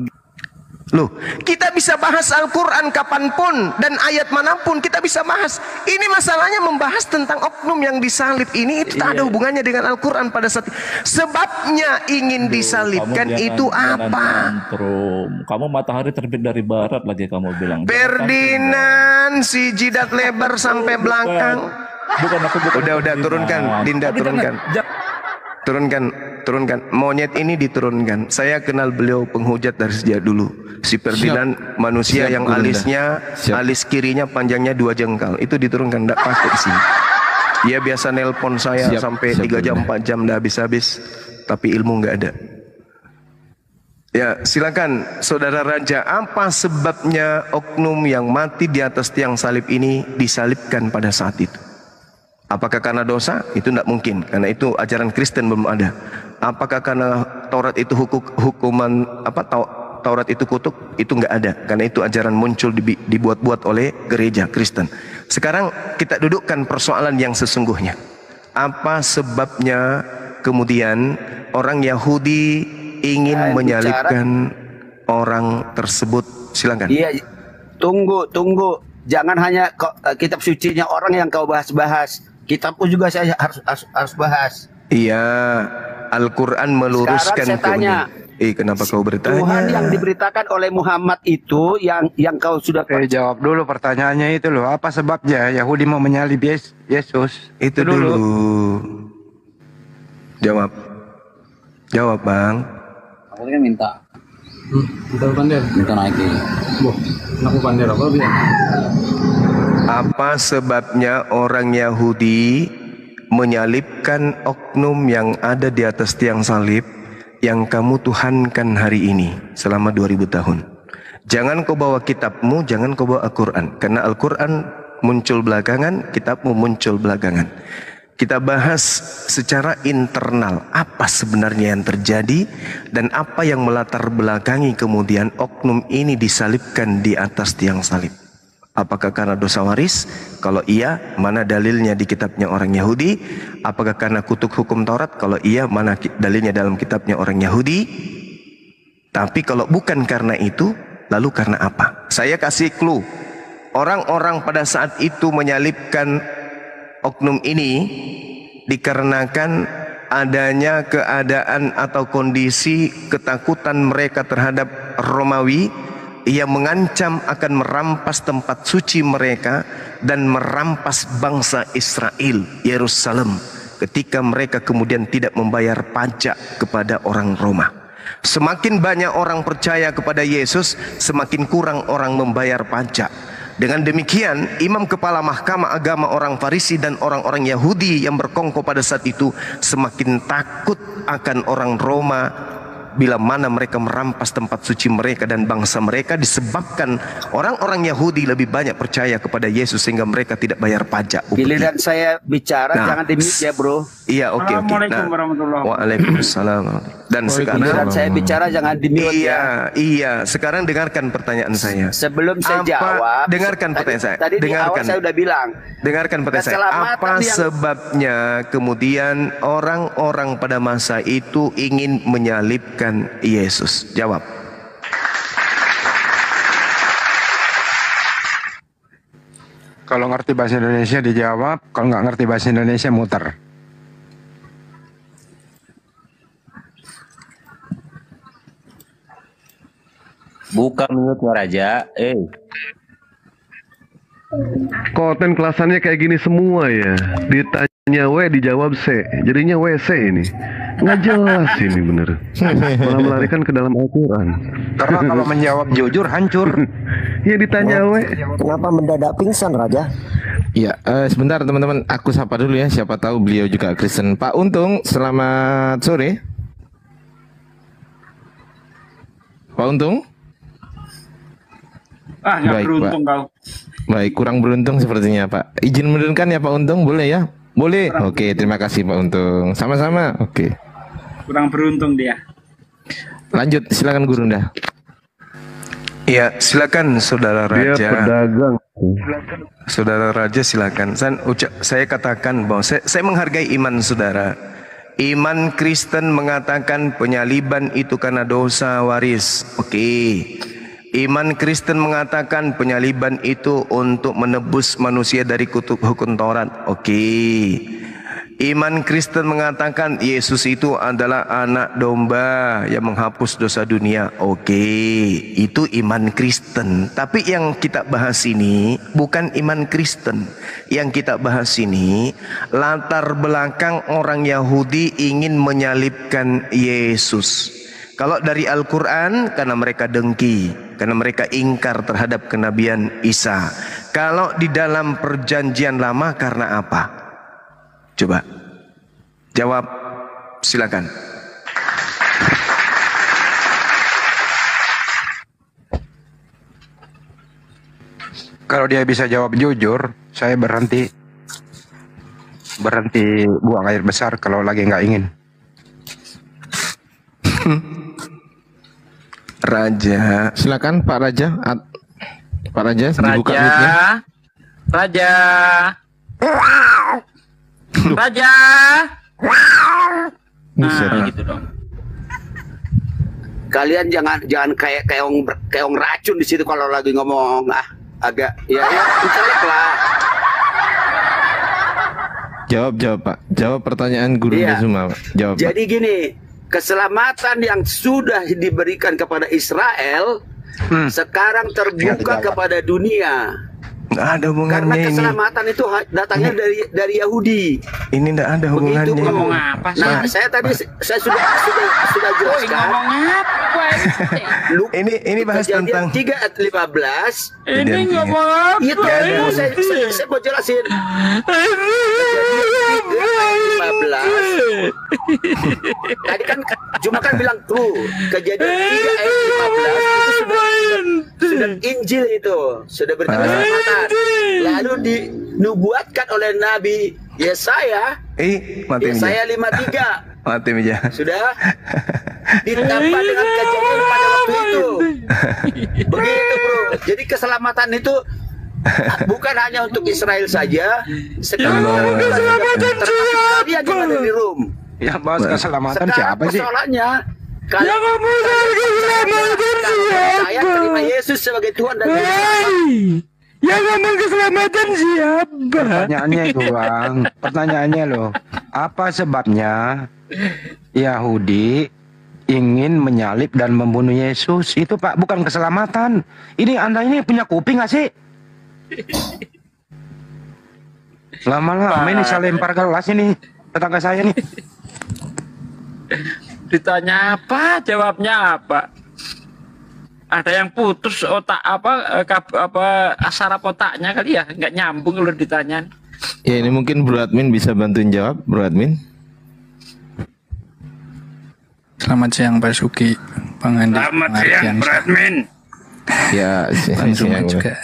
Loh, kita bisa bahas Al-Quran kapanpun dan ayat manapun kita bisa bahas. Ini masalahnya membahas tentang oknum yang disalib ini, itu tak ada hubungannya dengan Al-Quran pada saat itu. Sebabnya ingin disalibkan itu apa? Kamu matahari terbit dari barat lagi kamu bilang. Ferdinand, si jidat lebar sampai belakang. Bukan aku bukan. Udah turunkan, Dinda turunkan. Turunkan. Monyet ini diturunkan. Saya kenal beliau penghujat dari sejak dulu. Si Ferdinand manusia yang alisnya, alis kirinya panjangnya 2 jengkal. Itu diturunkan, enggak pakai di sini. Dia biasa nelpon saya sampai 3 jam 4 jam dah habis-habis. Tapi ilmu enggak ada. Ya, silakan Saudara Raja, apa sebabnya oknum yang mati di atas tiang salib ini disalibkan pada saat itu? Apakah karena dosa? Itu tidak mungkin, karena itu ajaran Kristen belum ada. Apakah karena Taurat itu hukuman Taurat itu kutuk? Itu nggak ada, karena itu ajaran muncul dibuat-buat oleh gereja Kristen. Sekarang kita dudukkan persoalan yang sesungguhnya. Apa sebabnya kemudian orang Yahudi ingin menyalibkan orang tersebut? Silakan. Iya, tunggu. Jangan hanya kitab sucinya orang yang kau bahas-bahas. Kitabku juga saya harus bahas. Iya, Al-Quran meluruskan. Sekarang saya tanya, kenapa kau bertanya? Tuhan yang diberitakan oleh Muhammad itu yang kau sudah jawab dulu pertanyaannya itu loh. Apa sebabnya Yahudi mau menyalib Yesus? Itu dulu. Jawab, Bang. Aku kan minta naik. Aku pandai apa dia? Apa sebabnya orang Yahudi menyalibkan oknum yang ada di atas tiang salib yang kamu tuhankan hari ini selama 2000 tahun? Jangan kau bawa kitabmu, jangan kau bawa Al-Quran, karena Al-Quran muncul belakangan, kitabmu muncul belakangan. Kita bahas secara internal apa sebenarnya yang terjadi dan apa yang melatar belakangi kemudian oknum ini disalibkan di atas tiang salib. Apakah karena dosa waris? Kalau iya, mana dalilnya di kitabnya orang Yahudi? Apakah karena kutuk hukum Taurat? Kalau iya, mana dalilnya dalam kitabnya orang Yahudi? Tapi kalau bukan karena itu, lalu karena apa? Saya kasih clue. Orang-orang pada saat itu menyalibkan oknum ini dikarenakan adanya keadaan atau kondisi ketakutan mereka terhadap Romawi yang mengancam akan merampas tempat suci mereka dan merampas bangsa Israel, Yerusalem, ketika mereka kemudian tidak membayar pajak kepada orang Roma. Semakin banyak orang percaya kepada Yesus, semakin kurang orang membayar pajak. Dengan demikian, imam kepala mahkamah agama orang Farisi dan orang-orang Yahudi yang berkongkol pada saat itu semakin takut akan orang Roma bila mana mereka merampas tempat suci mereka dan bangsa mereka, disebabkan orang-orang Yahudi lebih banyak percaya kepada Yesus sehingga mereka tidak bayar pajak. Giliran saya bicara jangan di-mute ya, Bro. Iya, oke. Assalamualaikum warahmatullahi wabarakatuh. Waalaikumsalam. Dan sekarang giliran saya bicara jangan di-mute ya. Iya. Sekarang dengarkan pertanyaan saya. Sebelum saya jawab, dengarkan pertanyaan saya. Tadi di awal saya udah bilang. Dengarkan pertanyaan saya. Apa sebabnya kemudian orang-orang pada masa itu ingin menyalibkan Yesus? Jawab. Kalau ngerti bahasa Indonesia dijawab, kalau nggak ngerti bahasa Indonesia muter. Buka mute Raja. Konten kelasannya kayak gini semua ya. Ditanya W dijawab C. Jadinya WC ini. Nggak jelas ini bener. Malah melarikan ke dalam Al-Quran. Karena kalau menjawab jujur hancur. Ya ditanya W. Kenapa mendadak pingsan Raja? Ya, sebentar teman-teman, aku sapa dulu ya. Siapa tahu beliau juga Kristen. Pak Untung, selamat sore. Pak Untung? Nggak beruntung kau. Baik, kurang beruntung sepertinya Pak. Izin menurunkan ya Pak Untung, boleh ya? Boleh. Oke, terima kasih Pak Untung. Sama-sama. Oke. Kurang beruntung dia. Lanjut, silakan Gurunda. Iya, silakan Saudara Raja. Dia pedagang. Saudara Raja silakan. Saya katakan bahwa saya menghargai iman saudara. Iman Kristen mengatakan penyaliban itu karena dosa waris. Oke. Iman Kristen mengatakan penyaliban itu untuk menebus manusia dari kutuk hukum Taurat. Oke. Iman Kristen mengatakan Yesus itu adalah anak domba yang menghapus dosa dunia. Oke, itu iman Kristen. Tapi yang kita bahas ini bukan iman Kristen. Yang kita bahas ini latar belakang orang Yahudi ingin menyalibkan Yesus. Kalau dari Al-Quran, karena mereka dengki, karena mereka ingkar terhadap kenabian Isa. Kalau di dalam perjanjian lama, karena apa? Coba jawab, silakan. Kalau dia bisa jawab jujur, saya berhenti buang air besar kalau lagi nggak ingin. Raja, silakan Pak Raja. Pak Raja, dibuka mic-nya. Raja. Raja. Nah, gitu dong. Kalian jangan kayak keong racun di situ kalau lagi ngomong agak ya intelek lah. Jawab Pak. Jawab pertanyaan Guru Zuma. Jawab. Jadi gini, keselamatan yang sudah diberikan kepada Israel sekarang terbuka kepada dunia. Nggak ada hubungannya. Karena keselamatan itu datangnya dari Yahudi. Ini nggak ada hubungannya. Begitu, ngomong apa sih? Nah, saya sudah jelaskan. Ngomong apa? Ini bahas tentang 3 ayat 15. Ini ngomong apa? Itu saya mau jelasin. Kejadian 3 ayat 15. Tadi kan cuma kan bilang true. Kejadian 3 ayat 15 itu sudah Injil itu, sudah berita keselamatan. Lalu dinubuatkan oleh Nabi Yesaya. Yesaya 53. Mati meja. Sudah ditambah dengan kejadian pada waktu itu. Begitu bro. Jadi keselamatan itu bukan hanya untuk Israel saja. Sekarang tadi yang ada di Rom. Yang bahas keselamatan siapa sih? Persoalannya yang saya terima Yesus sebagai Tuhan dan yang ngomong keselamatan siapa? Pertanyaannya itu Bang, pertanyaannya loh, apa sebabnya Yahudi ingin menyalib dan membunuh Yesus? Itu Pak, bukan keselamatan. Ini Anda ini punya kuping nggak sih? Lama-lama ini saya lempar gelas ini tetangga saya nih. Ditanya apa, jawabnya apa? Ada yang putus otak saraf otaknya kali ya, nggak nyambung kalau ditanya. Ya ini mungkin Bro Admin bisa bantuin jawab, Bro Admin. Selamat siang Pak Suki, Bang Andi. Selamat siang Bro Admin. Ya, siang juga.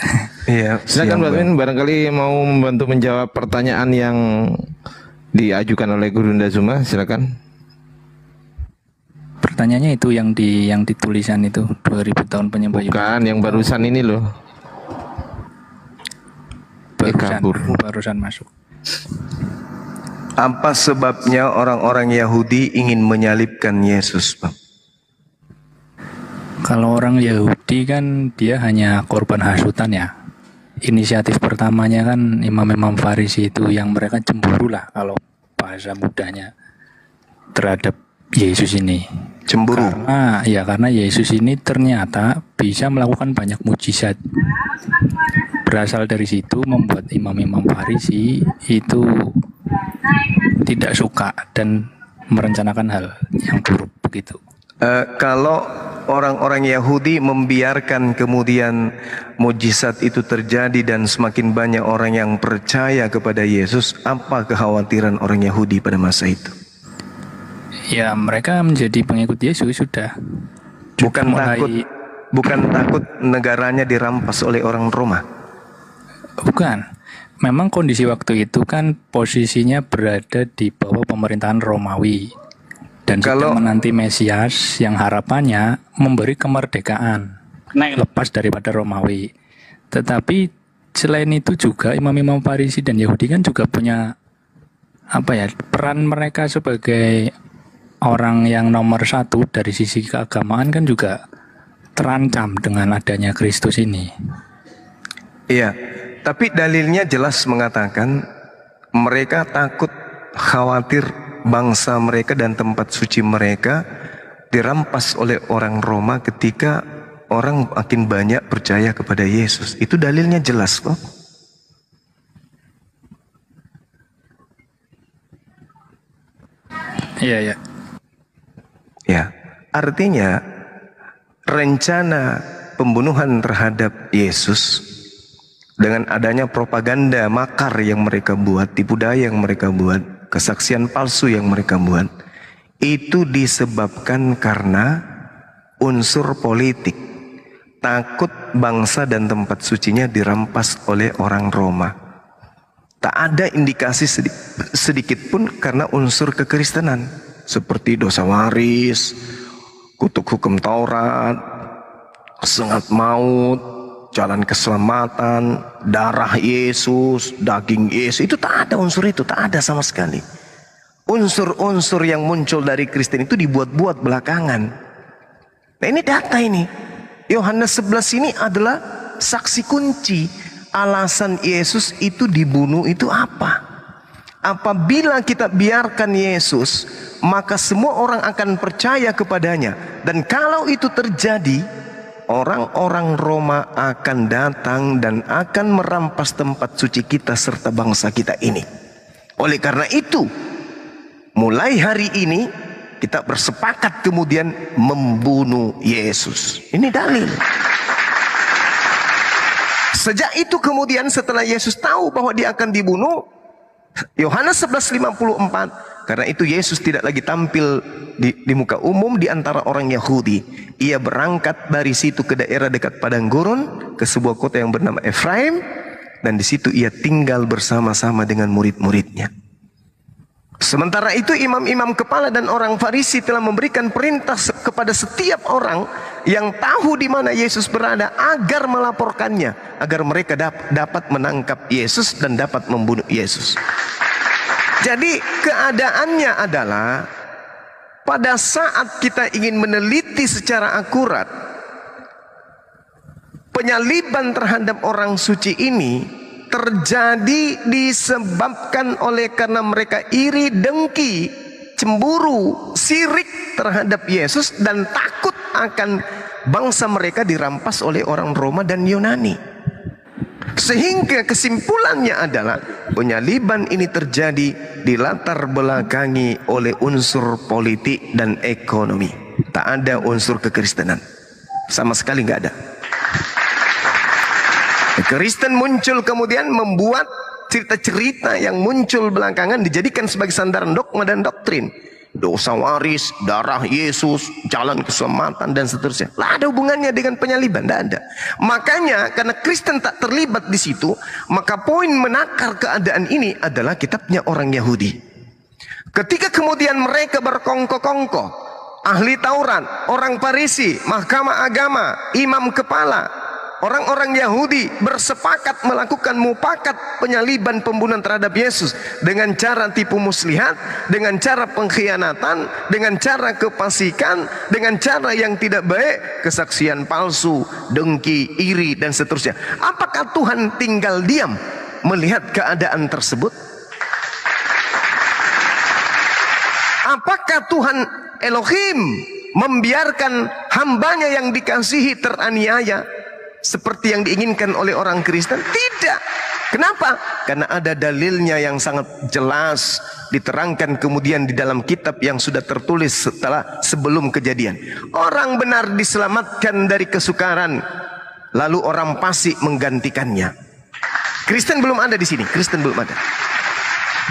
Iya, silakan Bro Admin, barangkali mau membantu menjawab pertanyaan yang diajukan oleh Guru Zuma, silakan. Pertanyaannya itu yang di tulisan itu 2000 tahun penyembah. Bukan, yang barusan ini loh. Barusan masuk. Apa sebabnya orang-orang Yahudi ingin menyalibkan Yesus, Bang? Kalau orang Yahudi kan dia hanya korban hasutan ya. Inisiatif pertamanya kan imam-imam Farisi itu yang mereka cemburu lah kalau bahasa mudanya terhadap Yesus ini. Cemburu. Karena Yesus ini ternyata bisa melakukan banyak mujizat. Berasal dari situ membuat imam-imam Farisi itu tidak suka dan merencanakan hal yang buruk begitu. Kalau orang-orang Yahudi membiarkan kemudian mujizat itu terjadi dan semakin banyak orang yang percaya kepada Yesus, apa kekhawatiran orang Yahudi pada masa itu? Ya mereka menjadi pengikut Yesus sudah. Bukan takut negaranya dirampas oleh orang Roma. Bukan. Memang kondisi waktu itu kan posisinya berada di bawah pemerintahan Romawi dan sedang menanti Mesias yang harapannya memberi kemerdekaan lepas daripada Romawi. Tetapi selain itu juga imam-imam Farisi dan Yahudi kan juga punya peran mereka sebagai orang yang nomor satu dari sisi keagamaan kan juga terancam dengan adanya Kristus ini. Iya, tapi dalilnya jelas mengatakan mereka takut khawatir bangsa mereka dan tempat suci mereka dirampas oleh orang Roma ketika orang makin banyak percaya kepada Yesus. Itu dalilnya jelas kok. Iya, ya. Ya, artinya rencana pembunuhan terhadap Yesus dengan adanya propaganda makar yang mereka buat, tipu daya yang mereka buat, kesaksian palsu yang mereka buat, itu disebabkan karena unsur politik. Takut bangsa dan tempat sucinya dirampas oleh orang Roma. Tak ada indikasi sedikit pun karena unsur kekristenan, seperti dosa waris, kutuk hukum Taurat, sengat maut, jalan keselamatan, darah Yesus, daging Yesus. Itu tak ada unsur itu, tak ada sama sekali. Unsur-unsur yang muncul dari Kristen itu dibuat-buat belakangan. Nah, ini data ini. Yohanes 11 ini adalah saksi kunci. Alasan Yesus itu dibunuh itu apa? Apabila kita biarkan Yesus, maka semua orang akan percaya kepadanya. Dan kalau itu terjadi, orang-orang Roma akan datang dan akan merampas tempat suci kita serta bangsa kita ini. Oleh karena itu, mulai hari ini kita bersepakat kemudian membunuh Yesus. Ini dalil. Sejak itu kemudian setelah Yesus tahu bahwa dia akan dibunuh, Yohanes 11:54, karena itu Yesus tidak lagi tampil di muka umum di antara orang Yahudi. Ia berangkat dari situ ke daerah dekat padang gurun, ke sebuah kota yang bernama Efraim, dan di situ ia tinggal bersama-sama dengan murid-muridnya. Sementara itu imam-imam kepala dan orang Farisi telah memberikan perintah kepada setiap orang yang tahu di mana Yesus berada agar melaporkannya, agar mereka dapat menangkap Yesus dan dapat membunuh Yesus. Jadi keadaannya adalah pada saat kita ingin meneliti secara akurat penyaliban terhadap orang suci ini terjadi disebabkan oleh karena mereka iri, dengki, cemburu, sirik terhadap Yesus dan takut akan bangsa mereka dirampas oleh orang Roma dan Yunani. Sehingga kesimpulannya adalah penyaliban ini terjadi dilatar belakangi oleh unsur politik dan ekonomi. Tak ada unsur kekristenan, sama sekali nggak ada. Kristen muncul kemudian membuat cerita-cerita yang muncul belakangan dijadikan sebagai sandaran dogma dan doktrin. Dosa waris, darah Yesus, jalan keselamatan dan seterusnya. Lah ada hubungannya dengan penyaliban? Tidak ada. Makanya karena Kristen tak terlibat di situ, maka poin menakar keadaan ini adalah kitabnya orang Yahudi. Ketika kemudian mereka berkongko-kongko, ahli Taurat, orang Farisi, mahkamah agama, imam kepala, orang-orang Yahudi bersepakat melakukan mufakat penyaliban pembunuhan terhadap Yesus dengan cara tipu muslihat, dengan cara pengkhianatan, dengan cara kefasikan, dengan cara yang tidak baik, kesaksian palsu, dengki, iri dan seterusnya. Apakah Tuhan tinggal diam melihat keadaan tersebut? Apakah Tuhan Elohim membiarkan hambanya yang dikasihi teraniaya seperti yang diinginkan oleh orang Kristen? Tidak. Kenapa? Karena ada dalilnya yang sangat jelas diterangkan kemudian di dalam kitab yang sudah tertulis sebelum kejadian. Orang benar diselamatkan dari kesukaran, lalu orang fasik menggantikannya. Kristen belum ada di sini. Kristen belum ada.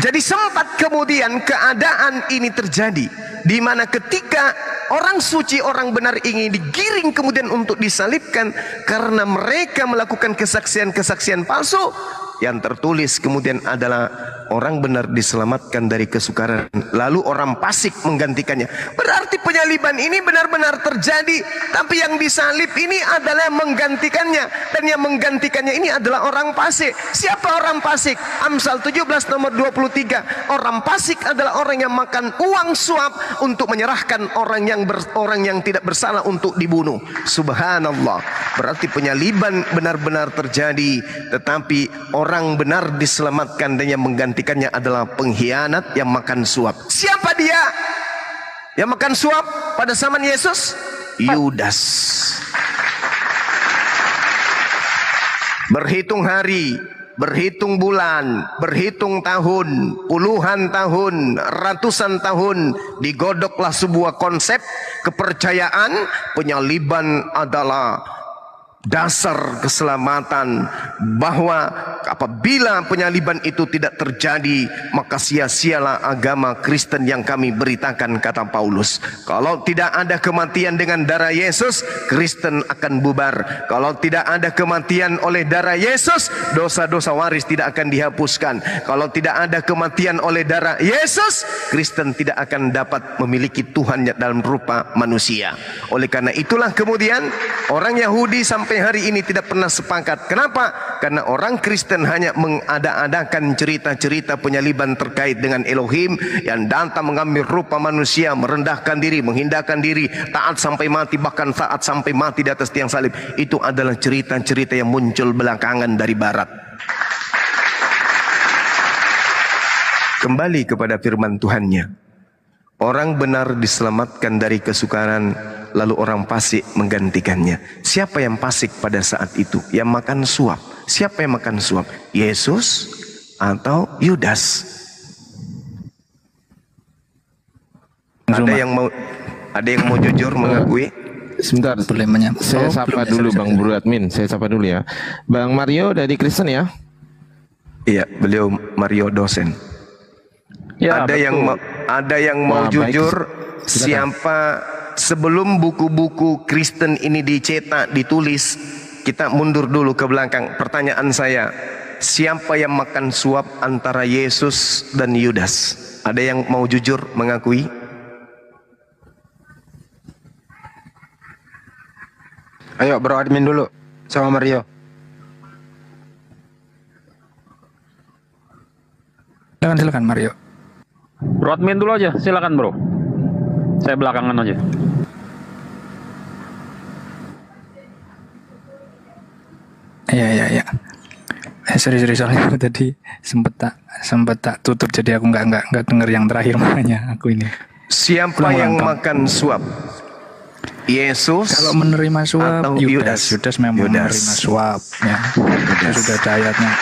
Jadi sempat kemudian keadaan ini terjadi, di mana ketika orang suci, orang benar ingin digiring kemudian untuk disalibkan karena mereka melakukan kesaksian-kesaksian palsu, yang tertulis kemudian adalah orang benar diselamatkan dari kesukaran, lalu orang fasik menggantikannya. Berarti penyaliban ini benar-benar terjadi, tapi yang disalib ini adalah menggantikannya, dan yang menggantikannya ini adalah orang fasik. Siapa orang fasik? Amsal 17 nomor 23. Orang fasik adalah orang yang makan uang suap untuk menyerahkan orang yang tidak bersalah untuk dibunuh. Subhanallah. Berarti penyaliban benar-benar terjadi, tetapi orang benar diselamatkan dan yang menggantikannya adalah pengkhianat yang makan suap. Siapa dia yang makan suap pada zaman Yesus? Yudas. Berhitung hari, berhitung bulan, berhitung tahun, puluhan tahun, ratusan tahun, digodoklah sebuah konsep kepercayaan penyaliban adalah dasar keselamatan, bahwa apabila penyaliban itu tidak terjadi maka sia-sialah agama Kristen yang kami beritakan, kata Paulus. Kalau tidak ada kematian dengan darah Yesus, Kristen akan bubar. Kalau tidak ada kematian oleh darah Yesus, dosa-dosa waris tidak akan dihapuskan. Kalau tidak ada kematian oleh darah Yesus, Kristen tidak akan dapat memiliki Tuhan dalam rupa manusia. Oleh karena itulah kemudian orang Yahudi sampai hari ini tidak pernah sepakat. Kenapa? Karena orang Kristen hanya mengada-adakan cerita-cerita penyaliban terkait dengan Elohim yang datang mengambil rupa manusia, merendahkan diri, menghindarkan diri, taat sampai mati, bahkan taat sampai mati di atas tiang salib. Itu adalah cerita-cerita yang muncul belakangan dari barat. Kembali kepada firman Tuhannya. Orang benar diselamatkan dari kesukaran, lalu orang fasik menggantikannya. Siapa yang fasik pada saat itu? Yang makan suap. Siapa yang makan suap? Yesus atau Yudas? Ada yang mau jujur mengakui? Sebentar, saya sapa dulu Bang Bro Admin. Saya sapa dulu ya. Bang Mario dari Kristen ya? Iya, beliau Mario dosen. Ya, ada yang mau jujur, siapa sebelum buku-buku Kristen ini dicetak, ditulis, kita mundur dulu ke belakang. Pertanyaan saya, siapa yang makan suap antara Yesus dan Yudas? Ada yang mau jujur mengakui? Ayo Bro Admin dulu sama Mario. Silakan Mario. Bro admin dulu aja, silakan bro. Saya belakangan aja. Iya. Sorry soalnya tadi sempet tak tutup, jadi aku nggak denger yang terakhir, makanya aku ini. Siapa yang makan suap? Yesus. Kalau menerima suap, atau Yudas memang menerima suap. Ya. Sudah ada ayatnya.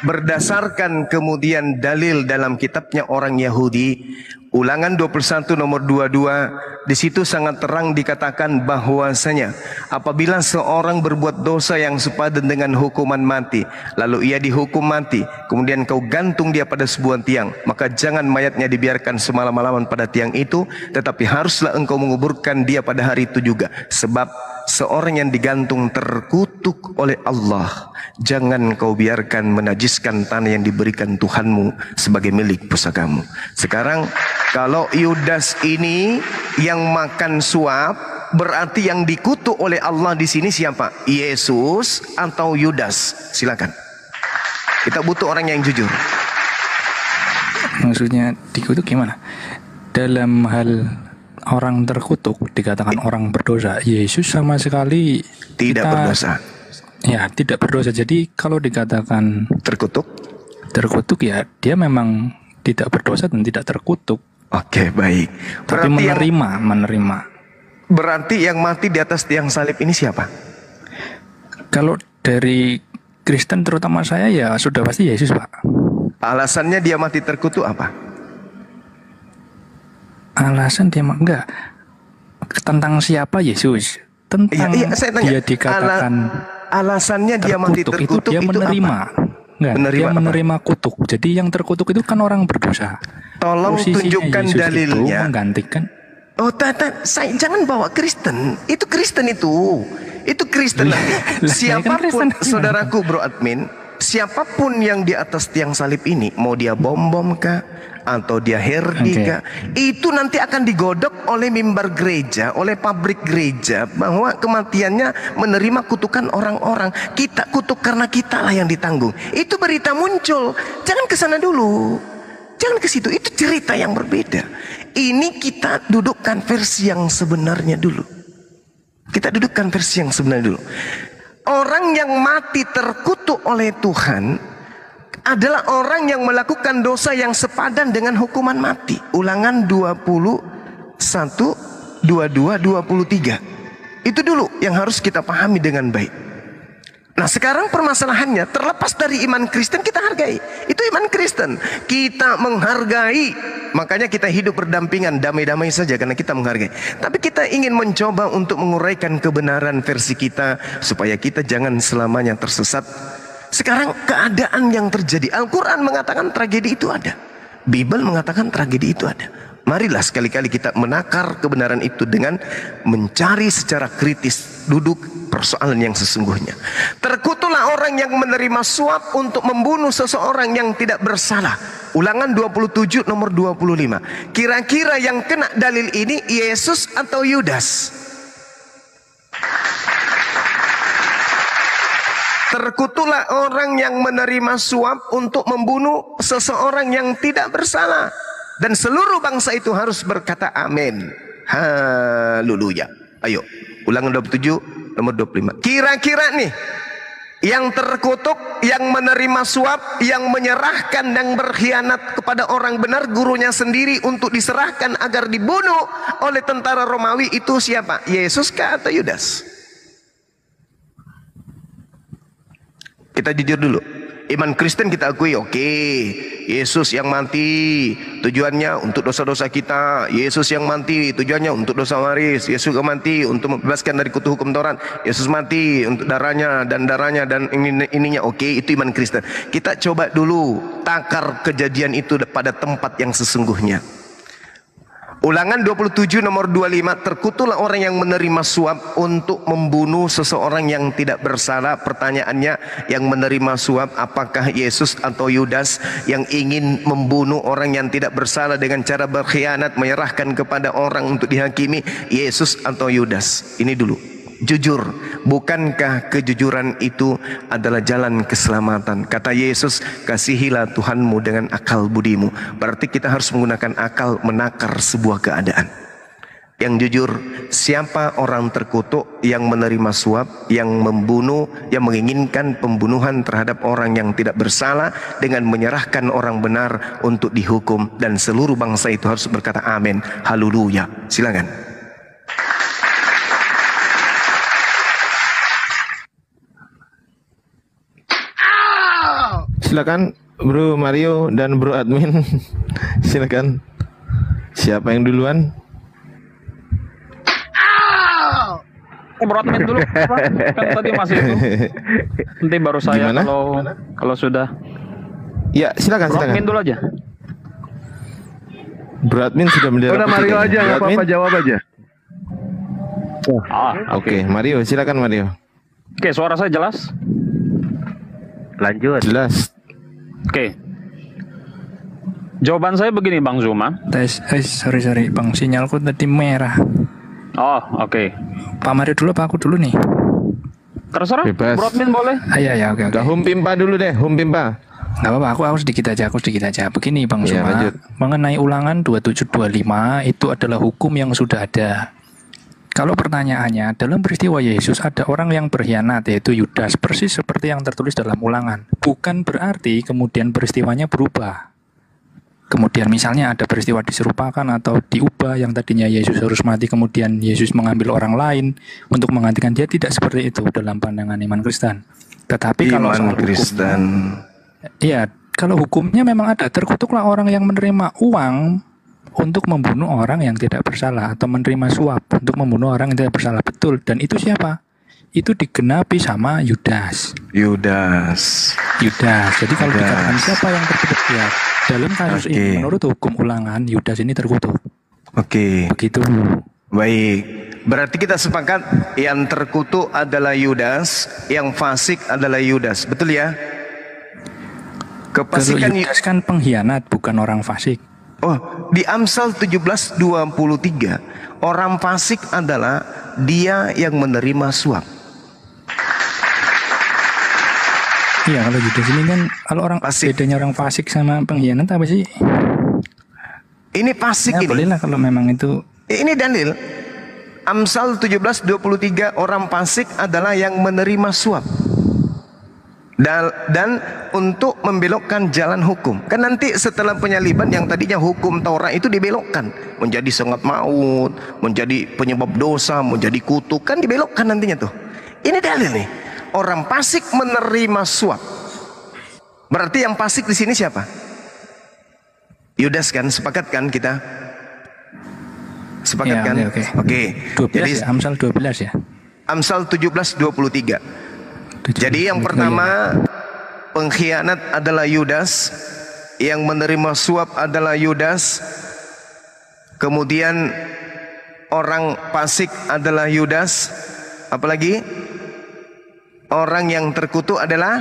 Berdasarkan kemudian dalil dalam kitabnya orang Yahudi, Ulangan 21 nomor 22, di situ sangat terang dikatakan bahwasanya apabila seorang berbuat dosa yang sepadan dengan hukuman mati, lalu ia dihukum mati, kemudian kau gantung dia pada sebuah tiang, maka jangan mayatnya dibiarkan semalam-malaman pada tiang itu, tetapi haruslah engkau menguburkan dia pada hari itu juga, sebab seorang yang digantung terkutuk oleh Allah. Jangan kau biarkan menajiskan tanah yang diberikan Tuhanmu sebagai milik pusakamu. Sekarang kalau Yudas ini yang makan suap, berarti yang dikutuk oleh Allah di sini siapa? Yesus atau Yudas? Silakan. Kita butuh orang yang jujur. Maksudnya dikutuk gimana? Dalam hal orang terkutuk dikatakan orang berdosa, Yesus sama sekali tidak berdosa. Ya, tidak berdosa. Jadi kalau dikatakan terkutuk ya dia memang tidak berdosa dan tidak terkutuk. Oke, baik. Tapi menerima. Berarti yang mati di atas tiang salib ini siapa? Kalau dari Kristen terutama saya, ya sudah pasti Yesus, Pak. Alasannya dia mati terkutuk apa? Alasan dia enggak tentang siapa Yesus, tentang saya tanya, dia dikatakan alasannya dia mati terkutuk itu dia menerima apa? Dia menerima kutuk. Jadi yang terkutuk itu kan orang berdosa. Tolong posisinya tunjukkan Yesus dalilnya. Itu menggantikan. Oh, saya jangan bawa Kristen. Itu Kristen itu Kristen. Siapapun saudaraku Bro Admin, siapapun yang di atas tiang salib ini, mau dia bom kah atau dia herdi kah, itu nanti akan digodok oleh mimbar gereja, oleh pabrik gereja, bahwa kematiannya menerima kutukan orang-orang. Kita kutuk karena kita lah yang ditanggung. Itu berita muncul. Jangan ke sana dulu. Jangan ke situ. Itu cerita yang berbeda. Ini kita dudukkan versi yang sebenarnya dulu. Kita dudukkan versi yang sebenarnya dulu. Orang yang mati terkutuk oleh Tuhan adalah orang yang melakukan dosa yang sepadan dengan hukuman mati. Ulangan 21, 22, 23. Itu dulu yang harus kita pahami dengan baik. Nah sekarang permasalahannya, terlepas dari iman Kristen kita hargai. Itu iman Kristen. Kita menghargai. Makanya kita hidup berdampingan, damai-damai saja karena kita menghargai. Tapi kita ingin mencoba untuk menguraikan kebenaran versi kita supaya kita jangan selamanya tersesat. Sekarang keadaan yang terjadi, Al-Quran mengatakan tragedi itu ada, Bible mengatakan tragedi itu ada. Marilah sekali-kali kita menakar kebenaran itu dengan mencari secara kritis duduk persoalan yang sesungguhnya. Terkutuklah orang yang menerima suap untuk membunuh seseorang yang tidak bersalah. Ulangan 27 nomor 25. Kira-kira yang kena dalil ini Yesus atau Yudas? Terkutuklah orang yang menerima suap untuk membunuh seseorang yang tidak bersalah. Dan seluruh bangsa itu harus berkata amin. Haleluya. Ayo, ulangan 27 nomor 25. Kira-kira nih, yang terkutuk, yang menerima suap, yang menyerahkan dan berkhianat kepada orang benar, gurunya sendiri untuk diserahkan agar dibunuh oleh tentara Romawi, itu siapa? Yesus kah atau Yudas? Kita jujur dulu. Iman Kristen kita akui, oke, Yesus yang mati tujuannya untuk dosa-dosa kita. Yesus yang mati tujuannya untuk dosa waris. Yesus yang mati untuk membebaskan dari kutu hukum Taurat. Yesus mati untuk darahnya dan ininya, oke, itu iman Kristen. Kita coba dulu takar kejadian itu pada tempat yang sesungguhnya. Ulangan 27 nomor 25. Terkutuklah orang yang menerima suap untuk membunuh seseorang yang tidak bersalah. Pertanyaannya, yang menerima suap apakah Yesus atau Yudas yang ingin membunuh orang yang tidak bersalah dengan cara berkhianat, menyerahkan kepada orang untuk dihakimi? Yesus atau Yudas? Ini dulu. Jujur, bukankah kejujuran itu adalah jalan keselamatan? Kata Yesus, kasihilah Tuhanmu dengan akal budimu. Berarti kita harus menggunakan akal menakar sebuah keadaan. Yang jujur, siapa orang terkutuk yang menerima suap, yang membunuh, yang menginginkan pembunuhan terhadap orang yang tidak bersalah dengan menyerahkan orang benar untuk dihukum, dan seluruh bangsa itu harus berkata amin, haleluya. Silakan. Silakan Bro Mario dan Bro Admin. Silakan. Siapa yang duluan? Bro Admin dulu. Kan tadi masih itu. Nanti baru saya. Gimana? Kalau sudah. Ya, silakan. Bro Admin dulu aja. Bro Admin sudah menjawab. Udah Mario aja, nggak apa-apa, jawab aja. Oke, Mario, silakan Mario. Oke, suara saya jelas. Lanjut. Jelas. Oke. Jawaban saya begini Bang Zuma. Sorry Bang, sinyalku tadi merah. Oh, oke. Pak Mario dulu apa aku dulu nih? Terserah. Bebas. Bro Admin boleh. Ya, oke. Hum Pimpa dulu deh, Hum Pimpa. Gak apa-apa, aku sedikit aja. Begini Bang Zuma, lanjut. mengenai ulangan 2725 itu adalah hukum yang sudah ada. Kalau pertanyaannya, dalam peristiwa Yesus ada orang yang berkhianat, yaitu Yudas, persis seperti yang tertulis dalam ulangan. Bukan berarti kemudian peristiwanya berubah. Kemudian misalnya ada peristiwa diserupakan atau diubah, yang tadinya Yesus harus mati, kemudian Yesus mengambil orang lain untuk menggantikan dia. Tidak seperti itu dalam pandangan iman Kristen. Tetapi kalau soal Kristen, ya, kalau hukumnya memang ada. Terkutuklah orang yang menerima uang untuk membunuh orang yang tidak bersalah, atau menerima suap untuk membunuh orang yang tidak bersalah. Betul. Dan itu siapa? Itu digenapi sama Yudas. Jadi kalau dikatakan siapa yang terkutuk, ya dalam kasus ini menurut hukum ulangan Yudas ini terkutuk. Begitu. Baik. Berarti kita sepakat yang terkutuk adalah Yudas, yang fasik adalah Yudas. Betul ya? Kefasikan Yudas kan pengkhianat, bukan orang fasik. Oh, di Amsal 17:23, orang fasik adalah dia yang menerima suap. Iya, kalau Yudas ini kan, kalau orang fasik, bedanya orang fasik sama pengkhianat apa sih? Ini fasik ya, ini. Bolehlah kalau memang itu. Ini dalil. Amsal 17:23, orang fasik adalah yang menerima suap dan untuk membelokkan jalan hukum. Kan nanti setelah penyaliban yang tadinya hukum Taurat itu dibelokkan menjadi sengat maut, menjadi penyebab dosa, menjadi kutuk, kan dibelokkan nantinya tuh. Ini dalil nih. Orang fasik menerima suap. Berarti yang fasik di sini siapa? Yudas kan? Sepakat kan kita? Sepakat kan? Oke. Jadi Amsal 12 ya. Amsal 17:23. Jadi yang pertama, pengkhianat adalah Yudas, yang menerima suap adalah Yudas. Kemudian orang fasik adalah Yudas. Apalagi? Orang yang terkutuk adalah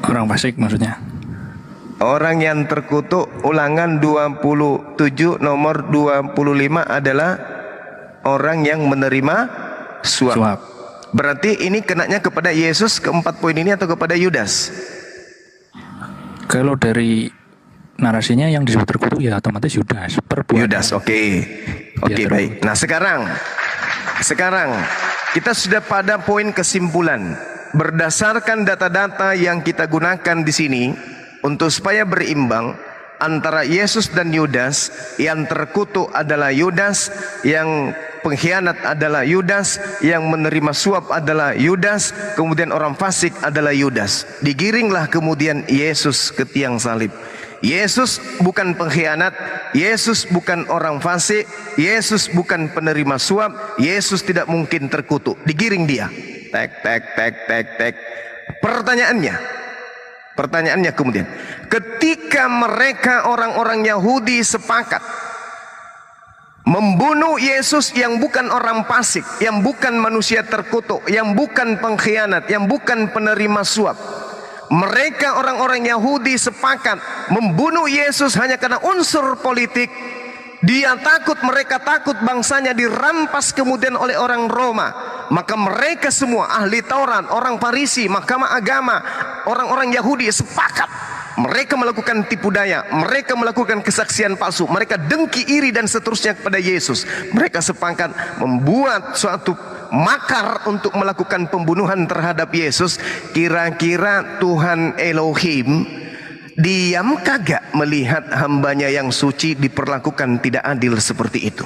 orang fasik maksudnya. Orang yang terkutuk, Ulangan 27 nomor 25 adalah orang yang menerima suap. Berarti ini kenanya kepada Yesus keempat poin ini atau kepada Yudas? Kalau dari narasinya yang disebut terkutuk ya otomatis Yudas. Yudas, oke, baik. Nah sekarang kita sudah pada poin kesimpulan. Berdasarkan data-data yang kita gunakan di sini, untuk supaya berimbang antara Yesus dan Yudas, yang terkutuk adalah Yudas, yang pengkhianat adalah Yudas, yang menerima suap adalah Yudas, kemudian orang fasik adalah Yudas. Digiringlah kemudian Yesus ke tiang salib. Yesus bukan pengkhianat, Yesus bukan orang fasik, Yesus bukan penerima suap, Yesus tidak mungkin terkutuk. Digiring dia. Tek. Pertanyaannya kemudian, ketika mereka orang-orang Yahudi sepakat membunuh Yesus yang bukan orang fasik, yang bukan manusia terkutuk, yang bukan pengkhianat, yang bukan penerima suap, mereka orang-orang Yahudi sepakat membunuh Yesus hanya karena unsur politik. Dia takut, mereka takut bangsanya dirampas kemudian oleh orang Roma. Maka mereka semua ahli Taurat, orang Farisi, mahkamah agama, orang-orang Yahudi sepakat. Mereka melakukan tipu daya, mereka melakukan kesaksian palsu, mereka dengki, iri dan seterusnya kepada Yesus. Mereka sepakat membuat suatu makar untuk melakukan pembunuhan terhadap Yesus. Kira-kira Tuhan Elohim diam kagak melihat hambanya yang suci diperlakukan tidak adil seperti itu?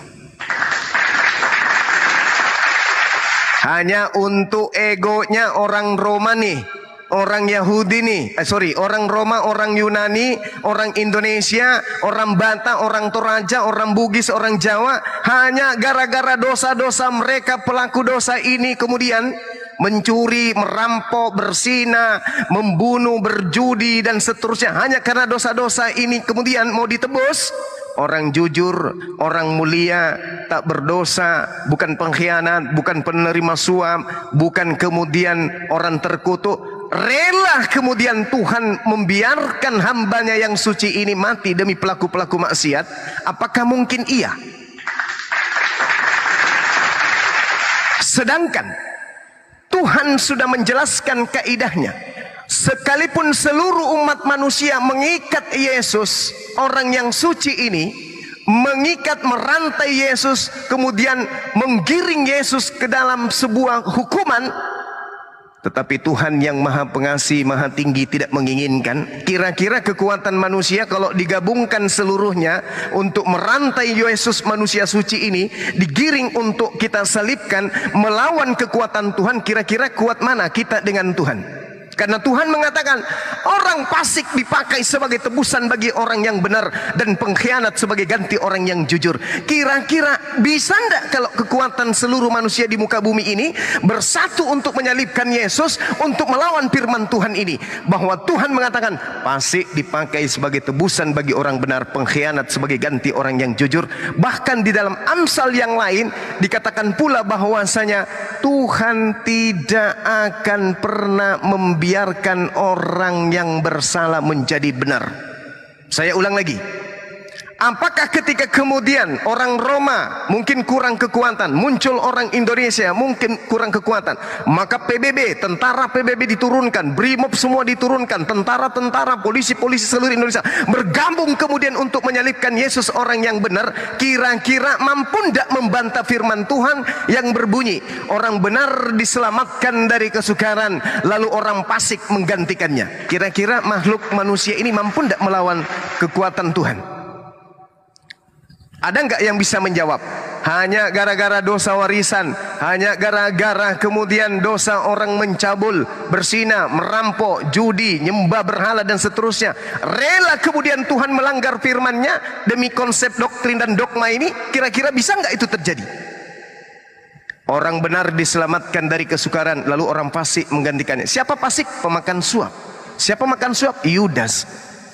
Hanya untuk egonya orang Roma nih, orang Yahudi nih, orang Roma, orang Yunani, orang Indonesia, orang Batak, orang Toraja, orang Bugis, orang Jawa, hanya gara-gara dosa-dosa mereka pelaku dosa ini kemudian mencuri, merampok, berzina, membunuh, berjudi dan seterusnya, hanya karena dosa-dosa ini kemudian mau ditebus. Orang jujur, orang mulia, tak berdosa, bukan pengkhianat, bukan penerima suap, bukan kemudian orang terkutuk, rela kemudian Tuhan membiarkan hambanya yang suci ini mati demi pelaku-pelaku maksiat. Apakah mungkin iya? Sedangkan Tuhan sudah menjelaskan kaidahnya. Sekalipun seluruh umat manusia mengikat Yesus, orang yang suci ini, mengikat, merantai Yesus, kemudian menggiring Yesus ke dalam sebuah hukuman, tetapi Tuhan yang maha pengasih, maha tinggi tidak menginginkan. Kira-kira kekuatan manusia kalau digabungkan seluruhnya untuk merantai Yesus manusia suci ini, digiring untuk kita salibkan, melawan kekuatan Tuhan, kira-kira kuat mana kita dengan Tuhan? Karena Tuhan mengatakan orang fasik dipakai sebagai tebusan bagi orang yang benar, dan pengkhianat sebagai ganti orang yang jujur. Kira-kira bisa enggak kalau kekuatan seluruh manusia di muka bumi ini bersatu untuk menyalibkan Yesus, untuk melawan firman Tuhan ini, bahwa Tuhan mengatakan fasik dipakai sebagai tebusan bagi orang benar, pengkhianat sebagai ganti orang yang jujur. Bahkan di dalam Amsal yang lain dikatakan pula bahwasanya Tuhan tidak akan pernah membiarkan orang yang bersalah menjadi benar. Saya ulang lagi. Apakah ketika kemudian orang Roma mungkin kurang kekuatan, muncul orang Indonesia mungkin kurang kekuatan, maka PBB, tentara PBB diturunkan, BRIMOB semua diturunkan, tentara-tentara, polisi-polisi seluruh Indonesia bergabung kemudian untuk menyalibkan Yesus orang yang benar, kira-kira mampu tidak membantah firman Tuhan yang berbunyi, orang benar diselamatkan dari kesukaran, lalu orang fasik menggantikannya. Kira-kira makhluk manusia ini mampu tidak melawan kekuatan Tuhan? Ada nggak yang bisa menjawab? Hanya gara-gara dosa warisan, hanya gara-gara kemudian dosa orang mencabul, berzina, merampok, judi, nyembah berhala dan seterusnya, rela kemudian Tuhan melanggar firman-Nya demi konsep doktrin dan dogma ini? Kira-kira bisa nggak itu terjadi? Orang benar diselamatkan dari kesukaran, lalu orang fasik menggantikannya. Siapa fasik? Pemakan suap. Siapa makan suap? Yudas.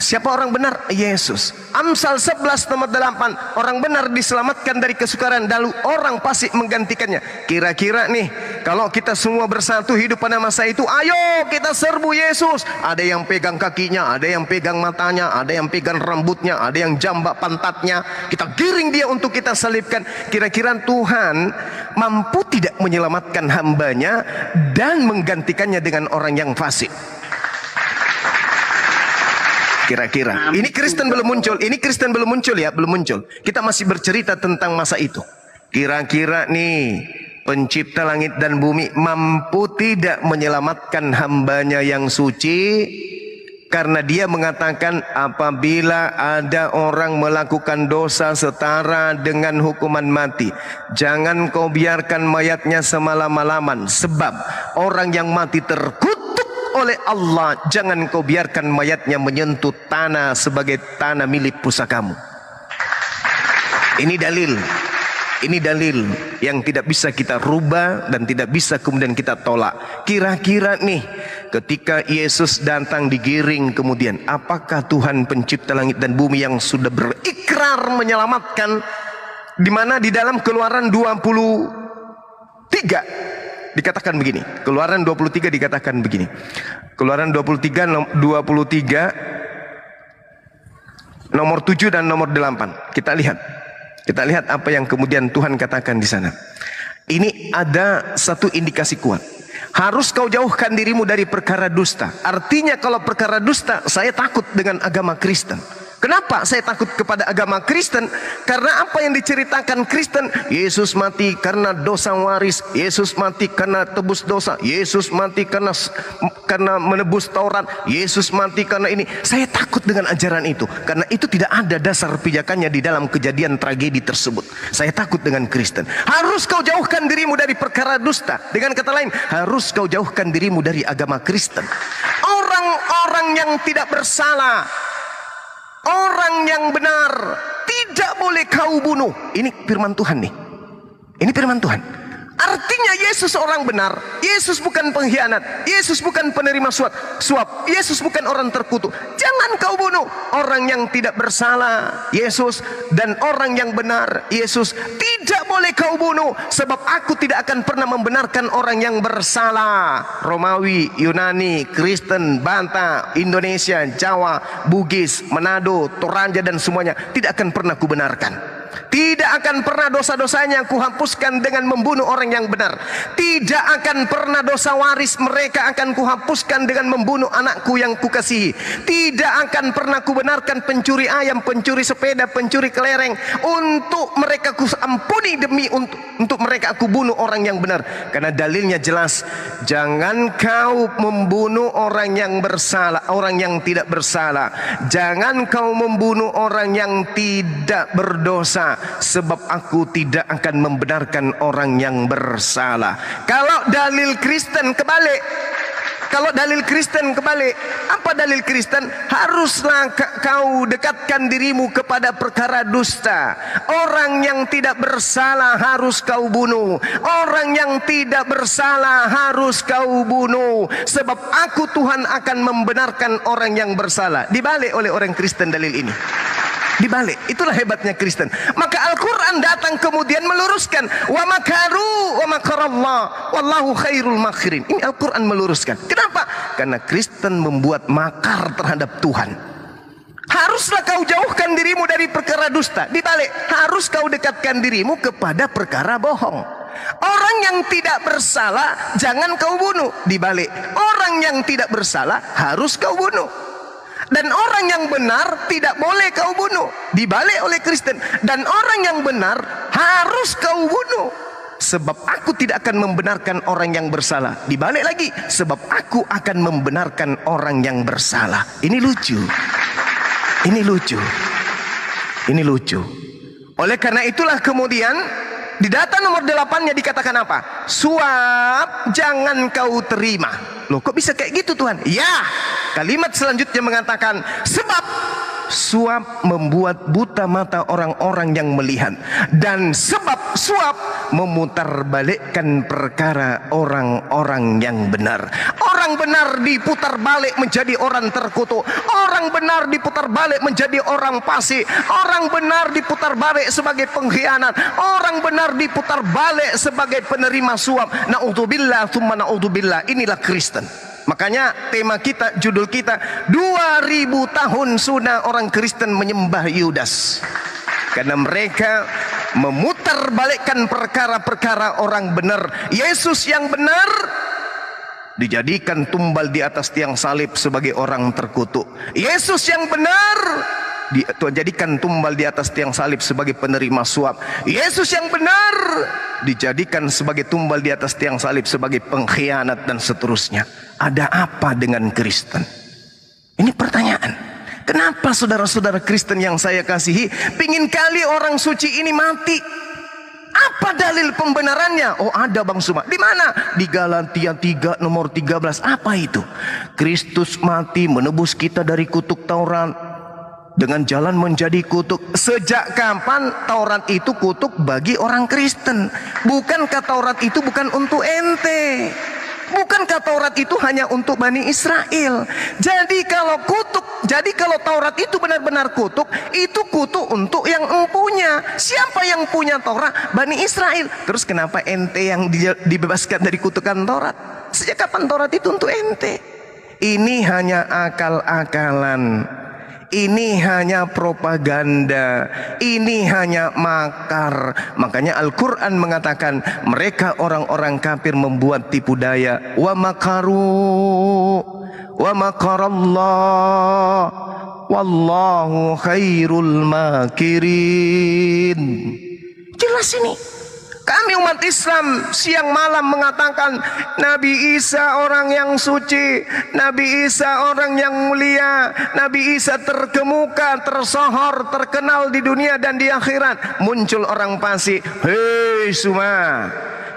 Siapa orang benar? Yesus. Amsal 11 nomor 8. Orang benar diselamatkan dari kesukaran, lalu orang fasik menggantikannya. Kira-kira nih, kalau kita semua bersatu hidup pada masa itu, ayo kita serbu Yesus. Ada yang pegang kakinya, ada yang pegang matanya, ada yang pegang rambutnya, ada yang jambak pantatnya. Kita giring dia untuk kita salibkan. Kira-kira Tuhan mampu tidak menyelamatkan hambanya dan menggantikannya dengan orang yang fasik? Kira-kira ini Kristen belum muncul, ini Kristen belum muncul ya, belum muncul. Kita masih bercerita tentang masa itu. Kira-kira nih, pencipta langit dan bumi mampu tidak menyelamatkan hambanya yang suci? Karena dia mengatakan apabila ada orang melakukan dosa setara dengan hukuman mati, jangan kau biarkan mayatnya semalam-malaman, sebab orang yang mati terkutuk oleh Allah, jangan kau biarkan mayatnya menyentuh tanah sebagai tanah milik pusakamu. Ini dalil yang tidak bisa kita rubah dan tidak bisa kemudian kita tolak. Kira-kira nih, ketika Yesus datang digiring kemudian, apakah Tuhan pencipta langit dan bumi yang sudah berikrar menyelamatkan, di mana di dalam Keluaran 23 dikatakan begini. Keluaran 23 dikatakan begini. Keluaran 23 nomor 7 dan nomor 8. Kita lihat apa yang kemudian Tuhan katakan di sana. Ini ada satu indikasi kuat. Harus kau jauhkan dirimu dari perkara dusta. Artinya kalau perkara dusta, saya takut dengan agama Kristen. Kenapa saya takut kepada agama Kristen? Karena apa yang diceritakan Kristen, Yesus mati karena dosa waris, Yesus mati karena tebus dosa, Yesus mati karena menebus Taurat, Yesus mati karena ini. Saya takut dengan ajaran itu, karena itu tidak ada dasar pijakannya di dalam kejadian tragedi tersebut. Saya takut dengan Kristen. Harus kau jauhkan dirimu dari perkara dusta. Dengan kata lain, harus kau jauhkan dirimu dari agama Kristen. Orang-orang yang tidak bersalah, orang yang benar tidak boleh kau bunuh. Ini firman Tuhan nih. Ini firman Tuhan. Artinya Yesus orang benar. Yesus bukan pengkhianat. Yesus bukan penerima suap. Yesus bukan orang terkutuk. Jangan kau bunuh orang yang tidak bersalah, Yesus, dan orang yang benar, Yesus. Tidak boleh kau bunuh, sebab aku tidak akan pernah membenarkan orang yang bersalah. Romawi, Yunani, Kristen, Banta, Indonesia, Jawa, Bugis, Manado, Toraja dan semuanya tidak akan pernah kubenarkan. Tidak akan pernah dosa-dosanya kuhapuskan dengan membunuh orang yang benar. Tidak akan pernah dosa waris mereka akan kuhapuskan dengan membunuh anakku yang kukasihi. Tidak akan pernah kubenarkan pencuri ayam, pencuri sepeda, pencuri kelereng. Untuk mereka kuampuni demi untuk mereka aku bunuh orang yang benar. Karena dalilnya jelas. Jangan kau membunuh orang yang bersalah, orang yang tidak bersalah. Jangan kau membunuh orang yang tidak berdosa, sebab aku tidak akan membenarkan orang yang bersalah. Kalau dalil Kristen kebalik, apa dalil Kristen? Haruslah kau dekatkan dirimu kepada perkara dusta. Orang yang tidak bersalah harus kau bunuh. Orang yang tidak bersalah harus kau bunuh. Sebab aku Tuhan akan membenarkan orang yang bersalah. Dibalik oleh orang Kristen dalil ini. Dibalik, itulah hebatnya Kristen. Maka Al-Quran datang kemudian meluruskan, wa makaru wa makarallah wallahu khairul makirin. Ini Al-Quran meluruskan. Kenapa? Karena Kristen membuat makar terhadap Tuhan. Harus Haruslah kau jauhkan dirimu dari perkara dusta. Dibalik, harus kau dekatkan dirimu kepada perkara bohong. Orang yang tidak bersalah jangan kau bunuh. Dibalik, orang yang tidak bersalah harus kau bunuh. Dan orang yang benar tidak boleh kau bunuh. Dibalik oleh Kristen. Dan orang yang benar harus kau bunuh. Sebab aku tidak akan membenarkan orang yang bersalah. Dibalik lagi, sebab aku akan membenarkan orang yang bersalah. Ini lucu. Ini lucu. Ini lucu. Oleh karena itulah kemudian di data nomor 8-nya dikatakan apa? Suap jangan kau terima. Loh, kok bisa kayak gitu Tuhan? Ya, kalimat selanjutnya mengatakan sebab suap membuat buta mata orang-orang yang melihat, dan sebab suap memutarbalikkan perkara orang-orang yang benar. Orang benar diputar balik menjadi orang terkutuk. Orang benar diputar balik menjadi orang fasik. Orang benar diputar balik sebagai pengkhianat. Orang benar diputar balik sebagai penerima suap. Na'udzubillah tsumma na'udzubillah. Inilah Kristen. Makanya tema kita, judul kita, 2000 tahun sudah orang Kristen menyembah Yudas. Karena mereka memutarbalikkan perkara-perkara orang benar. Yesus yang benar dijadikan tumbal di atas tiang salib sebagai orang terkutuk. Yesus yang benar dijadikan tumbal di atas tiang salib sebagai penerima suap. Yesus yang benar dijadikan sebagai tumbal di atas tiang salib sebagai pengkhianat dan seterusnya. Ada apa dengan Kristen? Ini pertanyaan. Kenapa saudara-saudara Kristen yang saya kasihi pingin kali orang suci ini mati? Apa dalil pembenarannya? Oh, ada Bang Suma. Di mana? Di Galatia 3 nomor 13. Apa itu? Kristus mati menebus kita dari kutuk Taurat dengan jalan menjadi kutuk. Sejak kapan Taurat itu kutuk bagi orang Kristen? Bukankah Taurat itu bukan untuk ente? Bukankah Taurat itu hanya untuk Bani Israel? Jadi kalau Taurat itu benar-benar kutuk, itu kutuk untuk yang empunya. Siapa yang punya Taurat? Bani Israel. Terus kenapa ente yang dibebaskan dari kutukan Taurat? Sejak kapan Taurat itu untuk ente? Ini hanya akal-akalan. Ini hanya propaganda. Ini hanya makar. Makanya Al-Quran mengatakan mereka orang-orang kafir membuat tipu daya. Wa makaru wa makarallah wallahu khairul makirin. Jelas ini. Kami umat Islam siang malam mengatakan Nabi Isa orang yang suci, Nabi Isa orang yang mulia, Nabi Isa terkemuka, tersohor, terkenal di dunia dan di akhirat. Muncul orang fasik, hei semua,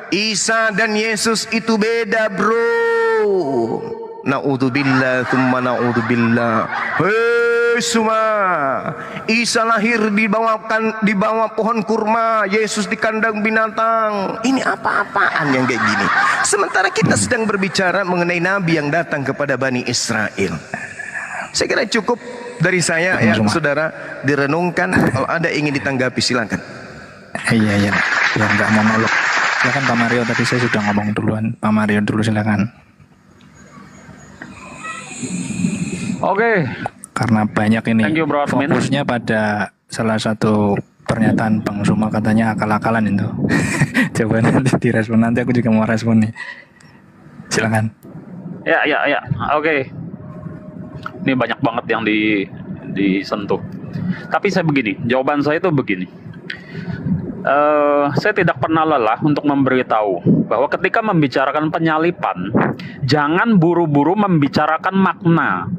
Isa dan Yesus itu beda bro. Na'udzubillah tsumma na'udzubillah. Hei semua, Isa lahir di bawah pohon kurma, Yesus di kandang binatang. Ini apa-apaan yang kayak gini? Sementara kita sedang berbicara mengenai Nabi yang datang kepada Bani Israel. Saya kira cukup dari saya ya, saudara, direnungkan. Kalau ada ingin ditanggapi silakan. Iya, ya nggak monolog. Silakan Pak Mario, tadi saya sudah ngomong duluan. Pak Mario dulu silakan. Oke. Karena banyak ini fokusnya pada salah satu pernyataan Bang Suma, katanya akal-akalan itu. Coba nanti direspon, nanti aku juga mau respon nih. Silakan. Ya. Oke. Ini banyak banget yang disentuh. Tapi saya begini, jawaban saya itu begini. Saya tidak pernah lelah untuk memberitahu bahwa ketika membicarakan penyalipan, jangan buru-buru membicarakan makna.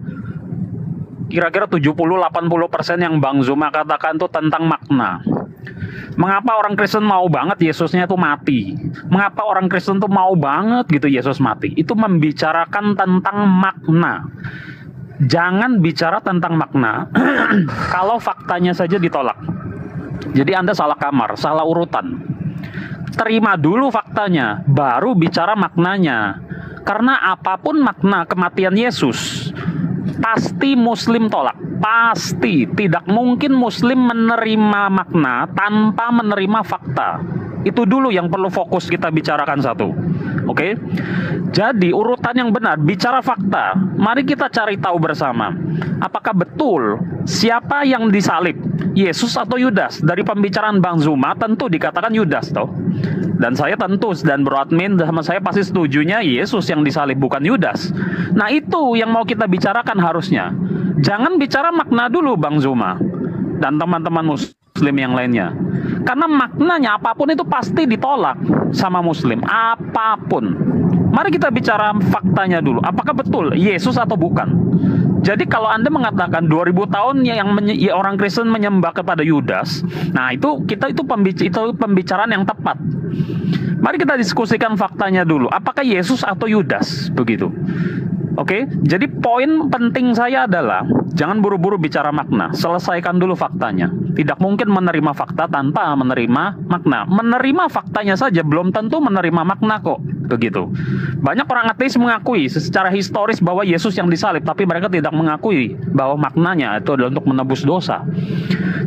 Kira-kira 70-80% yang Bang Zuma katakan itu tentang makna. Mengapa orang Kristen mau banget Yesusnya itu mati? Mengapa orang Kristen itu mau banget gitu Yesus mati? Itu membicarakan tentang makna. Jangan bicara tentang makna kalau faktanya saja ditolak. Jadi Anda salah kamar, salah urutan. Terima dulu faktanya, baru bicara maknanya. Karena apapun makna kematian Yesus, pasti Muslim tolak. Pasti. Tidak mungkin Muslim menerima makna tanpa menerima fakta. Itu dulu yang perlu fokus kita bicarakan satu. Oke. Jadi urutan yang benar, bicara fakta. Mari kita cari tahu bersama. Apakah betul siapa yang disalib? Yesus atau Yudas? Dari pembicaraan Bang Zuma tentu dikatakan Yudas toh. Dan saya tentu dan Bro Admin sama saya pasti setujunya Yesus yang disalib bukan Yudas. Nah, itu yang mau kita bicarakan harusnya. Jangan bicara makna dulu Bang Zuma dan teman-teman Muslim yang lainnya. Karena maknanya apapun itu pasti ditolak sama Muslim, apapun. Mari kita bicara faktanya dulu. Apakah betul Yesus atau bukan? Jadi kalau Anda mengatakan 2000 tahun yang orang Kristen menyembah kepada Yudas, nah itu pembicaraan yang tepat. Mari kita diskusikan faktanya dulu. Apakah Yesus atau Yudas? Begitu. Oke, jadi poin penting saya adalah jangan buru-buru bicara makna, selesaikan dulu faktanya. Tidak mungkin menerima fakta tanpa menerima makna. Menerima faktanya saja belum tentu menerima makna kok, begitu. Banyak orang ateis mengakui secara historis bahwa Yesus yang disalib, tapi mereka tidak mengakui bahwa maknanya itu adalah untuk menebus dosa.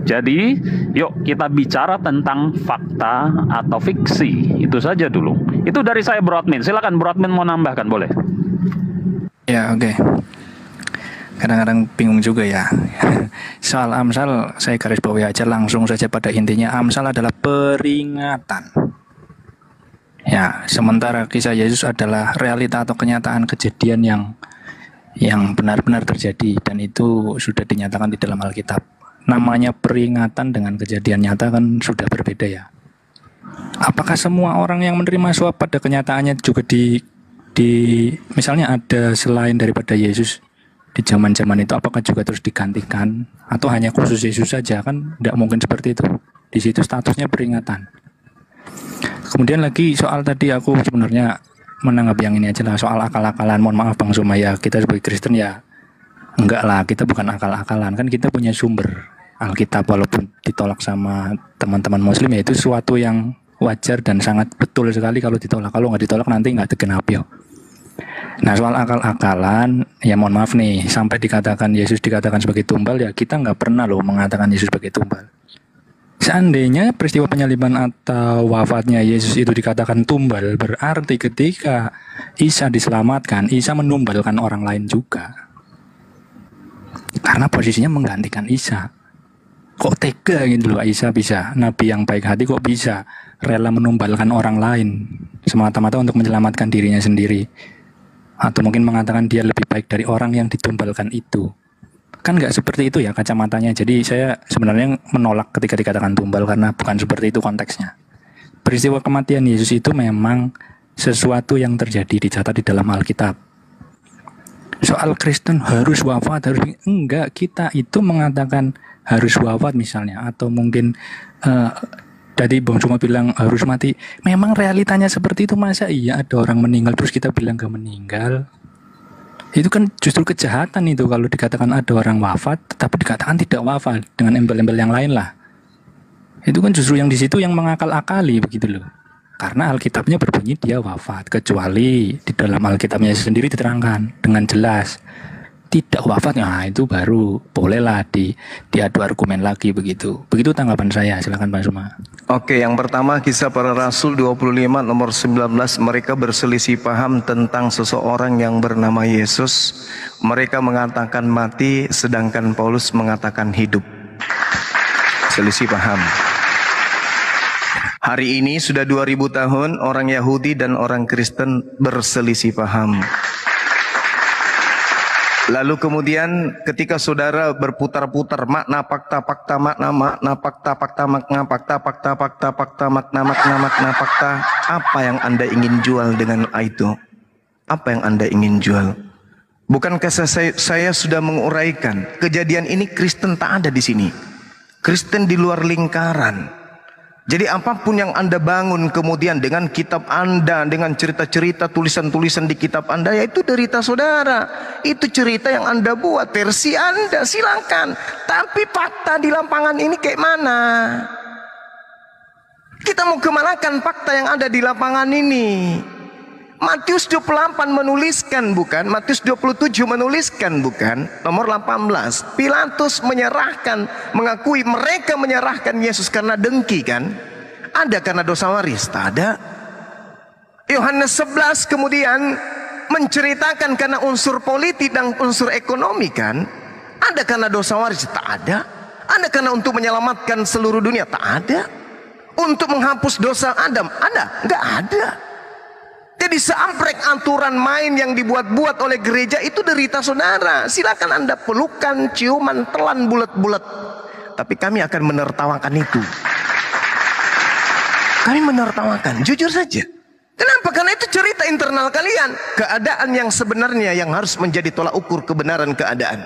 Jadi, yuk kita bicara tentang fakta atau fiksi. Itu saja dulu. Itu dari saya Bro Admin. Silakan Bro Admin mau nambahkan, boleh? Ya, oke. Kadang-kadang bingung juga ya. Soal Amsal saya garis bawahi aja langsung saja pada intinya. Amsal adalah peringatan. Ya, sementara kisah Yesus adalah realita atau kenyataan kejadian yang benar-benar terjadi dan itu sudah dinyatakan di dalam Alkitab. Namanya peringatan dengan kejadian nyata kan sudah berbeda ya. Apakah semua orang yang menerima suap pada kenyataannya juga misalnya ada selain daripada Yesus di zaman-zaman itu, apakah juga terus digantikan atau hanya khusus Yesus saja? Kan tidak mungkin seperti itu. Di situ statusnya peringatan. Kemudian lagi soal tadi aku sebenarnya menanggapi yang ini aja lah, soal akal-akalan. Mohon maaf Bang Sumaya, kita sebagai Kristen ya enggak lah, kita bukan akal-akalan. Kan kita punya sumber Alkitab, walaupun ditolak sama teman-teman Muslim ya itu suatu yang wajar dan sangat betul sekali kalau ditolak. Kalau nggak ditolak nanti nggak tegenap ya. Nah, soal akal-akalan, ya mohon maaf nih, sampai dikatakan Yesus dikatakan sebagai tumbal, ya kita nggak pernah loh mengatakan Yesus sebagai tumbal. Seandainya peristiwa penyaliban atau wafatnya Yesus itu dikatakan tumbal, berarti ketika Isa diselamatkan, Isa menumbalkan orang lain juga. Karena posisinya menggantikan Isa. Kok tega gitu loh Isa bisa, Nabi yang baik hati kok bisa rela menumbalkan orang lain semata-mata untuk menyelamatkan dirinya sendiri. Atau mungkin mengatakan dia lebih baik dari orang yang ditumbalkan itu. Kan nggak seperti itu ya kacamatanya. Jadi saya sebenarnya menolak ketika dikatakan tumbal karena bukan seperti itu konteksnya. Peristiwa kematian Yesus itu memang sesuatu yang terjadi, dicatat di dalam Alkitab. Soal Kristen harus wafat, enggak, kita itu mengatakan harus wafat misalnya, atau mungkin tadi Bang Cuma bilang harus mati. Memang realitanya seperti itu, masa iya ada orang meninggal terus kita bilang gak meninggal? Itu kan justru kejahatan itu kalau dikatakan ada orang wafat tetapi dikatakan tidak wafat dengan embel-embel yang lain lah. Itu kan justru yang di situ yang mengakal-akali begitu loh. Karena Alkitabnya berbunyi dia wafat, kecuali di dalam Alkitabnya sendiri diterangkan dengan jelas tidak wafat, nah itu baru bolehlah diadu argumen lagi begitu. Begitu tanggapan saya, silakan Pak Suma. Oke, yang pertama Kisah Para Rasul 25 nomor 19, mereka berselisih paham tentang seseorang yang bernama Yesus. Mereka mengatakan mati sedangkan Paulus mengatakan hidup. Selisih paham. Hari ini sudah 2000 tahun orang Yahudi dan orang Kristen berselisih paham. Lalu kemudian ketika saudara berputar-putar makna fakta makna fakta makna fakta makna fakta, apa yang Anda ingin jual dengan itu? Apa yang Anda ingin jual? Bukankah saya sudah menguraikan kejadian ini Kristen tak ada di sini. Kristen di luar lingkaran. Jadi apapun yang Anda bangun kemudian dengan kitab Anda, dengan cerita-cerita, tulisan-tulisan di kitab Anda, ya itu derita saudara. Itu cerita yang Anda buat, versi Anda, silakan. Tapi fakta di lapangan ini kayak mana? Kita mau kemanakan fakta yang ada di lapangan ini? Matius 28 menuliskan bukan? Matius 27 menuliskan bukan? Nomor 18. Pilatus menyerahkan, mengakui mereka menyerahkan Yesus karena dengki kan? Ada karena dosa waris? Tak ada. Yohanes 11 kemudian menceritakan karena unsur politik dan unsur ekonomi kan. Ada karena dosa waris? Tak ada. Ada karena untuk menyelamatkan seluruh dunia? Tak ada. Untuk menghapus dosa Adam? Ada? Enggak ada. Jadi seamprek aturan main yang dibuat-buat oleh gereja itu derita saudara. Silakan Anda pelukan, ciuman, telan bulat-bulat. Tapi kami akan menertawakan itu. Kami menertawakan, jujur saja. Kenapa? Karena itu cerita internal kalian. Keadaan yang sebenarnya yang harus menjadi tolak ukur kebenaran keadaan.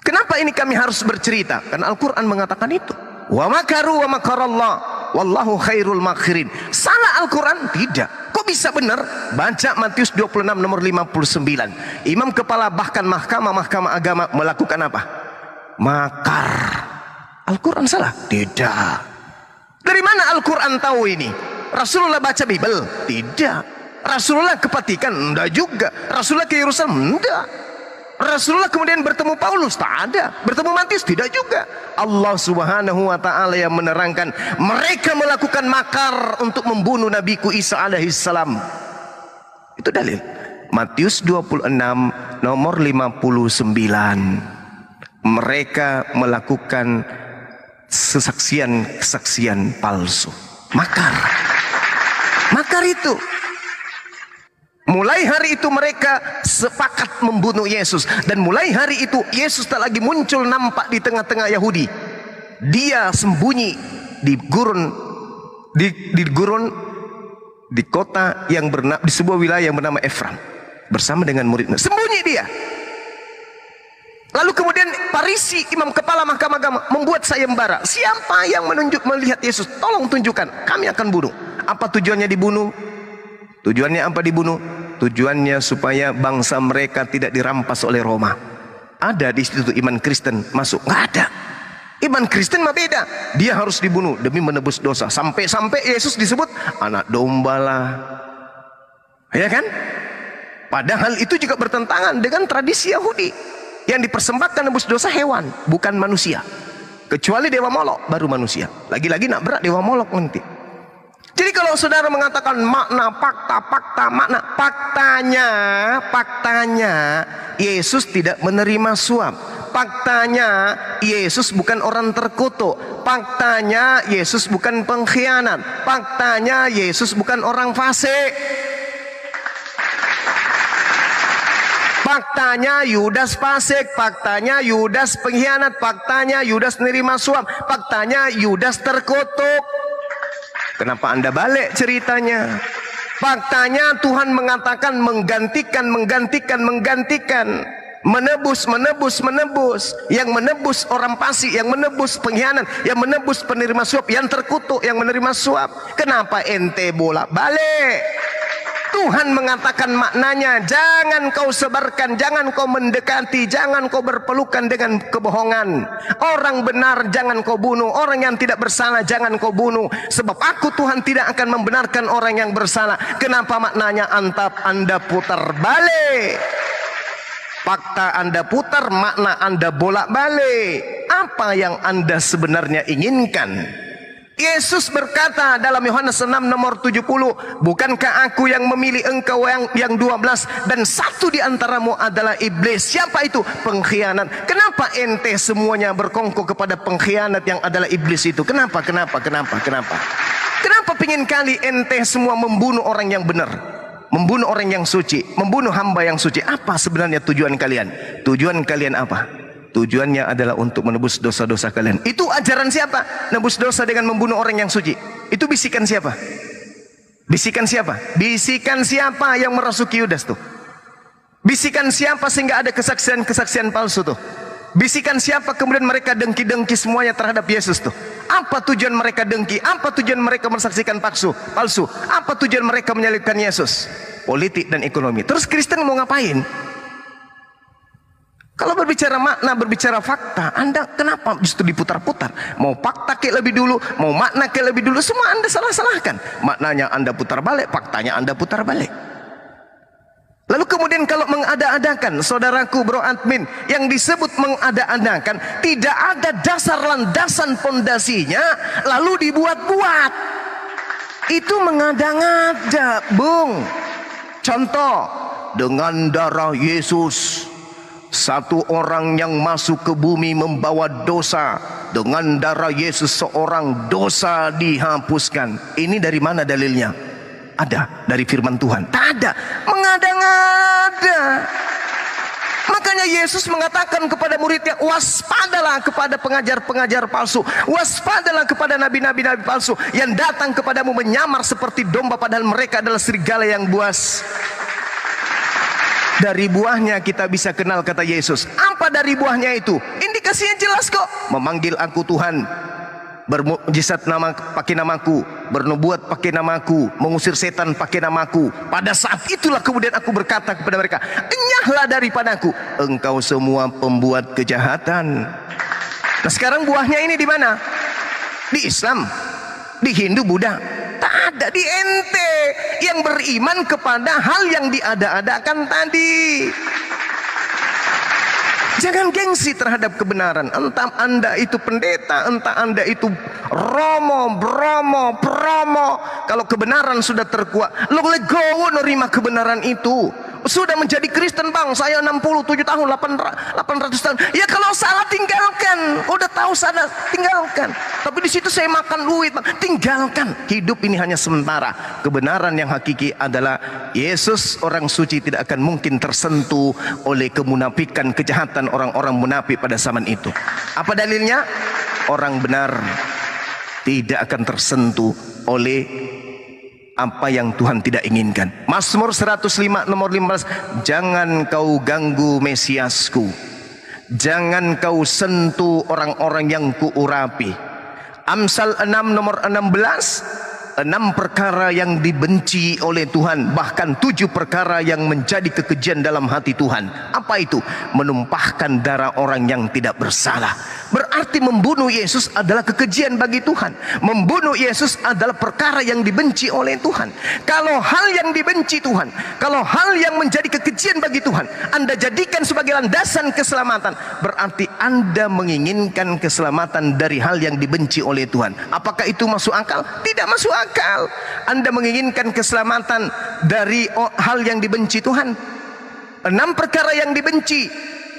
Kenapa ini kami harus bercerita? Karena Al-Quran mengatakan itu. Wa makaru wa makarallah wallahu khairul makirin. Salah Al-Quran? Tidak. Kok bisa benar? Baca Matius 26 nomor 59. Imam kepala bahkan mahkamah agama melakukan apa? Makar. Al-Quran salah? Tidak. Dari mana Al-Quran tahu ini? Rasulullah baca Bible? Tidak. Rasulullah ke Vatikan? Enggak juga. Rasulullah ke Yerusalem? Enggak. Rasulullah kemudian bertemu Paulus? Tak ada. Bertemu Matius? Tidak juga. Allah Subhanahu wa ta'ala yang menerangkan mereka melakukan makar untuk membunuh Nabiku Isa alaihissalam. Itu dalil. Matius 26 nomor 59. Mereka melakukan kesaksian palsu. Makar. Makar itu. Mulai hari itu mereka sepakat membunuh Yesus. Dan mulai hari itu Yesus tak lagi muncul nampak di tengah-tengah Yahudi. Dia sembunyi di gurun di kota yang di sebuah wilayah yang bernama Efraim bersama dengan muridnya. Sembunyi dia. Lalu kemudian Farisi, imam kepala mahkamah agama, membuat sayembara. Siapa yang melihat Yesus, tolong tunjukkan, kami akan bunuh. Apa tujuannya dibunuh? Tujuannya apa dibunuh? Tujuannya supaya bangsa mereka tidak dirampas oleh Roma. Ada di situ iman Kristen masuk? Nggak ada. Iman Kristen mah beda. Dia harus dibunuh demi menebus dosa. Sampai-sampai Yesus disebut anak domba lah. Ya kan? Padahal itu juga bertentangan dengan tradisi Yahudi. Yang dipersembahkan menebus dosa hewan, bukan manusia. Kecuali Dewa Molok, baru manusia. Lagi-lagi nak berat Dewa Molok nanti. Jadi kalau saudara mengatakan makna, fakta, makna, faktanya Yesus tidak menerima suap. Faktanya Yesus bukan orang terkutuk. Faktanya Yesus bukan pengkhianat. Faktanya Yesus bukan orang fasik. Faktanya Yudas fasik, faktanya Yudas pengkhianat, faktanya Yudas menerima suap, faktanya Yudas terkutuk. Kenapa Anda balik ceritanya? Faktanya Tuhan mengatakan menggantikan. Menebus. Yang menebus orang fasik, yang menebus pengkhianat, yang menebus penerima suap, yang terkutuk, yang menerima suap. Kenapa ente bolak-balik? Tuhan mengatakan maknanya, jangan kau sebarkan, jangan kau mendekati, jangan kau berpelukan dengan kebohongan. Orang benar jangan kau bunuh, orang yang tidak bersalah jangan kau bunuh. Sebab aku Tuhan tidak akan membenarkan orang yang bersalah. Kenapa maknanya Anda putar balik? Fakta Anda putar, makna Anda bolak-balik. Apa yang Anda sebenarnya inginkan? Yesus berkata dalam Yohanes 6 nomor 70, bukankah aku yang memilih engkau yang 12 dan satu di antaramu adalah iblis. Siapa itu? Pengkhianat. Kenapa ente semuanya berkongkol kepada pengkhianat yang adalah iblis itu? Kenapa? Kenapa pingin kali ente semua membunuh orang yang benar, membunuh orang yang suci, membunuh hamba yang suci? Apa sebenarnya tujuan kalian? Tujuan kalian apa? Tujuannya adalah untuk menebus dosa-dosa kalian. Itu ajaran siapa? Nebus dosa dengan membunuh orang yang suci. Itu bisikan siapa? Bisikan siapa? Bisikan siapa yang merasuki Yudas tuh? Bisikan siapa sehingga ada kesaksian-kesaksian palsu tuh? Bisikan siapa kemudian mereka dengki-dengki semuanya terhadap Yesus tuh? Apa tujuan mereka dengki? Apa tujuan mereka mensaksikan palsu? Apa tujuan mereka menyalibkan Yesus? Politik dan ekonomi. Terus Kristen mau ngapain? Kalau berbicara makna, berbicara fakta, Anda kenapa justru diputar-putar? Mau fakta kayak lebih dulu, mau makna kayak lebih dulu, semua Anda salah-salahkan. Maknanya Anda putar balik, faktanya Anda putar balik. Lalu kemudian kalau mengada-adakan, saudaraku bro admin, yang disebut mengada-adakan, tidak ada dasar landasan pondasinya, lalu dibuat-buat. itu mengada-ngada, Bung. Contoh, dengan darah Yesus, satu orang yang masuk ke bumi membawa dosa, dengan darah Yesus seorang dosa dihapuskan. Ini dari mana dalilnya? Ada dari firman Tuhan? Tak ada, mengada-ngada. Makanya Yesus mengatakan kepada muridnya, waspadalah kepada pengajar-pengajar palsu, waspadalah kepada nabi-nabi palsu yang datang kepadamu menyamar seperti domba padahal mereka adalah serigala yang buas. Dari buahnya kita bisa kenal, kata Yesus. Apa dari buahnya itu? Indikasinya jelas kok. Memanggil aku Tuhan, bermukjizat pakai namaku, bernubuat pakai namaku, mengusir setan pakai namaku. Pada saat itulah kemudian aku berkata kepada mereka, enyahlah daripadaku, engkau semua pembuat kejahatan. Nah sekarang buahnya ini di mana? Di Islam, di Hindu, Buddha? Tak ada. Di ente yang beriman kepada hal yang diada-adakan tadi. Jangan gengsi terhadap kebenaran. Entah Anda itu pendeta, entah Anda itu romo, bromo, promo. Kalau kebenaran sudah terkuat, lo legowo nerima kebenaran itu. Sudah menjadi Kristen, bang, saya 67 tahun, 800 tahun. Ya kalau salah tinggalkan. Udah tahu salah, tinggalkan. Tapi di situ saya makan duit, bang. Tinggalkan. Hidup ini hanya sementara. Kebenaran yang hakiki adalah Yesus orang suci tidak akan mungkin tersentuh oleh kemunafikan, kejahatan orang-orang munafik pada zaman itu. Apa dalilnya? Orang benar tidak akan tersentuh oleh apa yang Tuhan tidak inginkan. Mazmur 105 nomor 15, jangan kau ganggu Mesiasku, jangan kau sentuh orang-orang yang kuurapi. Amsal 6 nomor 16, 6 perkara yang dibenci oleh Tuhan, bahkan 7 perkara yang menjadi kekejian dalam hati Tuhan. Apa itu? Menumpahkan darah orang yang tidak bersalah. Berarti membunuh Yesus adalah kekejian bagi Tuhan. Membunuh Yesus adalah perkara yang dibenci oleh Tuhan. Kalau hal yang dibenci Tuhan, kalau hal yang menjadi kekejian bagi Tuhan, Anda jadikan sebagai landasan keselamatan, berarti Anda menginginkan keselamatan dari hal yang dibenci oleh Tuhan. Apakah itu masuk akal? Tidak masuk akal. Anda menginginkan keselamatan dari hal yang dibenci Tuhan. 6 perkara yang dibenci,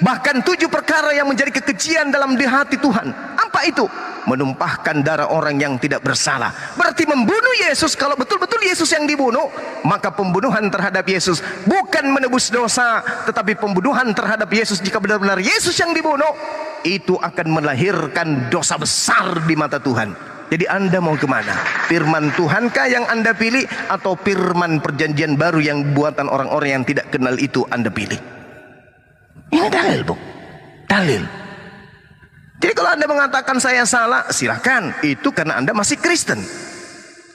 bahkan 7 perkara yang menjadi kekejian dalam di hati Tuhan. Apa itu? Menumpahkan darah orang yang tidak bersalah. Berarti membunuh Yesus. Kalau betul-betul Yesus yang dibunuh, maka pembunuhan terhadap Yesus bukan menebus dosa, tetapi pembunuhan terhadap Yesus, jika benar-benar Yesus yang dibunuh, itu akan melahirkan dosa besar di mata Tuhan. Jadi Anda mau kemana? Firman Tuhankah yang Anda pilih, atau firman perjanjian baru yang buatan orang-orang yang tidak kenal itu Anda pilih? Ini dalil, Bu. Dalil. Jadi kalau Anda mengatakan saya salah, silakan. Itu karena Anda masih Kristen.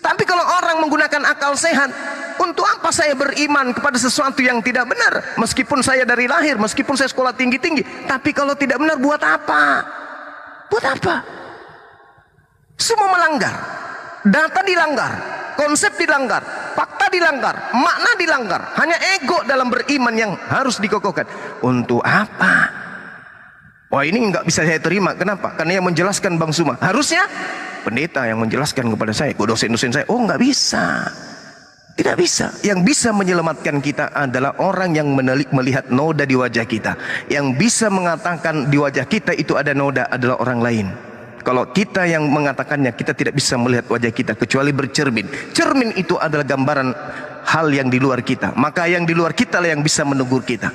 Tapi kalau orang menggunakan akal sehat, untuk apa saya beriman kepada sesuatu yang tidak benar? Meskipun saya dari lahir, meskipun saya sekolah tinggi-tinggi, tapi kalau tidak benar, buat apa? Buat apa? Semua melanggar. Data dilanggar, konsep dilanggar, fakta dilanggar, makna dilanggar. Hanya ego dalam beriman yang harus dikokohkan. Untuk apa? Wah, ini nggak bisa saya terima. Kenapa? Karena yang menjelaskan Bang Suma harusnya pendeta yang menjelaskan kepada saya, dosen-dosen saya. Oh, nggak bisa. Tidak bisa. Yang bisa menyelamatkan kita adalah orang yang melihat noda di wajah kita. Yang bisa mengatakan di wajah kita itu ada noda adalah orang lain. Kalau kita yang mengatakannya, kita tidak bisa melihat wajah kita kecuali bercermin. Cermin itu adalah gambaran hal yang di luar kita. Maka yang di luar kita lah yang bisa menegur kita.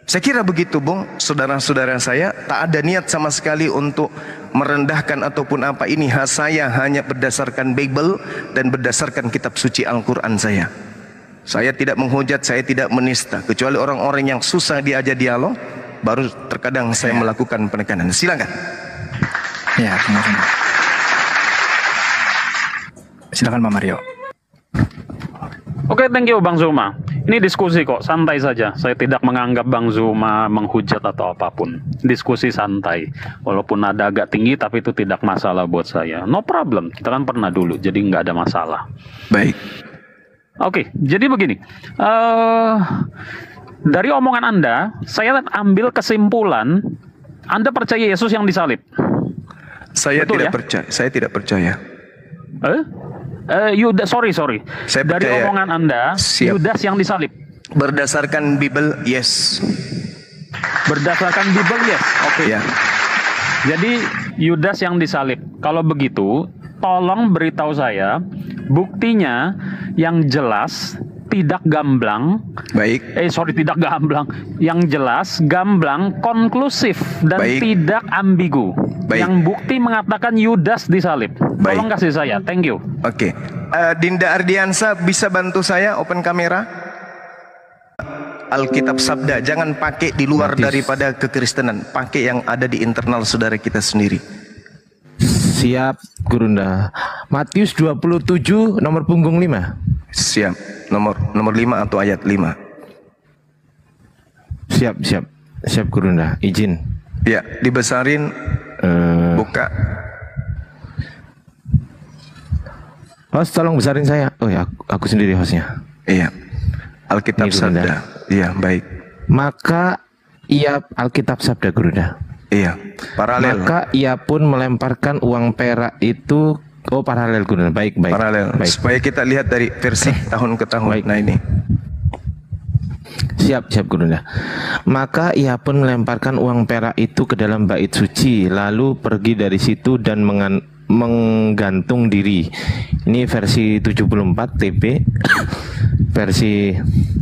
Saya kira begitu, Bung. Saudara-saudara saya, tak ada niat sama sekali untuk merendahkan ataupun apa. Ini saya hanya berdasarkan Bible dan berdasarkan kitab suci Al-Quran saya. Saya tidak menghujat, saya tidak menista. Kecuali orang-orang yang susah diajak dialog, baru terkadang saya melakukan penekanan. Silakan. Ya, tunggu. Silakan Pak Mario. Oke, thank you Bang Zuma. Ini diskusi kok, santai saja. Saya tidak menganggap Bang Zuma menghujat atau apapun. Diskusi santai. Walaupun ada agak tinggi, tapi itu tidak masalah buat saya. No problem, kita kan pernah dulu, jadi nggak ada masalah. Baik. Oke, jadi begini. Dari omongan Anda, saya ambil kesimpulan, Anda percaya Yesus yang disalib. Saya Betul, tidak ya? percaya. Saya tidak percaya. Yudas, sorry. Saya Dari percaya. omongan Anda, Siap. Yudas yang disalib. Berdasarkan Bible, yes. Berdasarkan Bible, yes. Oke. Ya. Jadi Yudas yang disalib. Kalau begitu, tolong beritahu saya buktinya yang jelas, tidak gamblang. Baik. Tidak gamblang. Yang jelas, gamblang, konklusif dan Baik. tidak ambigu. Baik. Yang bukti mengatakan Yudas disalib. Tolong kasih saya. Thank you. Oke. Dinda Ardiansa bisa bantu saya open kamera? Alkitab Sabda, jangan pakai di luar daripada kekristenan, pakai yang ada di internal saudara kita sendiri. Siap, Gurunda. Matius 27 nomor punggung 5. Siap. Nomor 5 atau ayat 5. Siap Gurunda. Izin. Ya, dibesarin. Buka. Host, tolong besarin saya. Oh ya, aku sendiri hostnya. Iya. Alkitab Sabda. Iya, baik. Maka ia Alkitab Sabda, Gurunda. Iya, paralel. Maka ia pun melemparkan uang perak itu. Oh, paralel, Gurunda. Baik. Paralel. Baik. Supaya kita lihat dari versi tahun ke tahun. Baik. Nah, ini. Siap Gurunda. Maka ia pun melemparkan uang perak itu ke dalam bait suci, lalu pergi dari situ dan menggantung diri. Ini versi 74 TB. Versi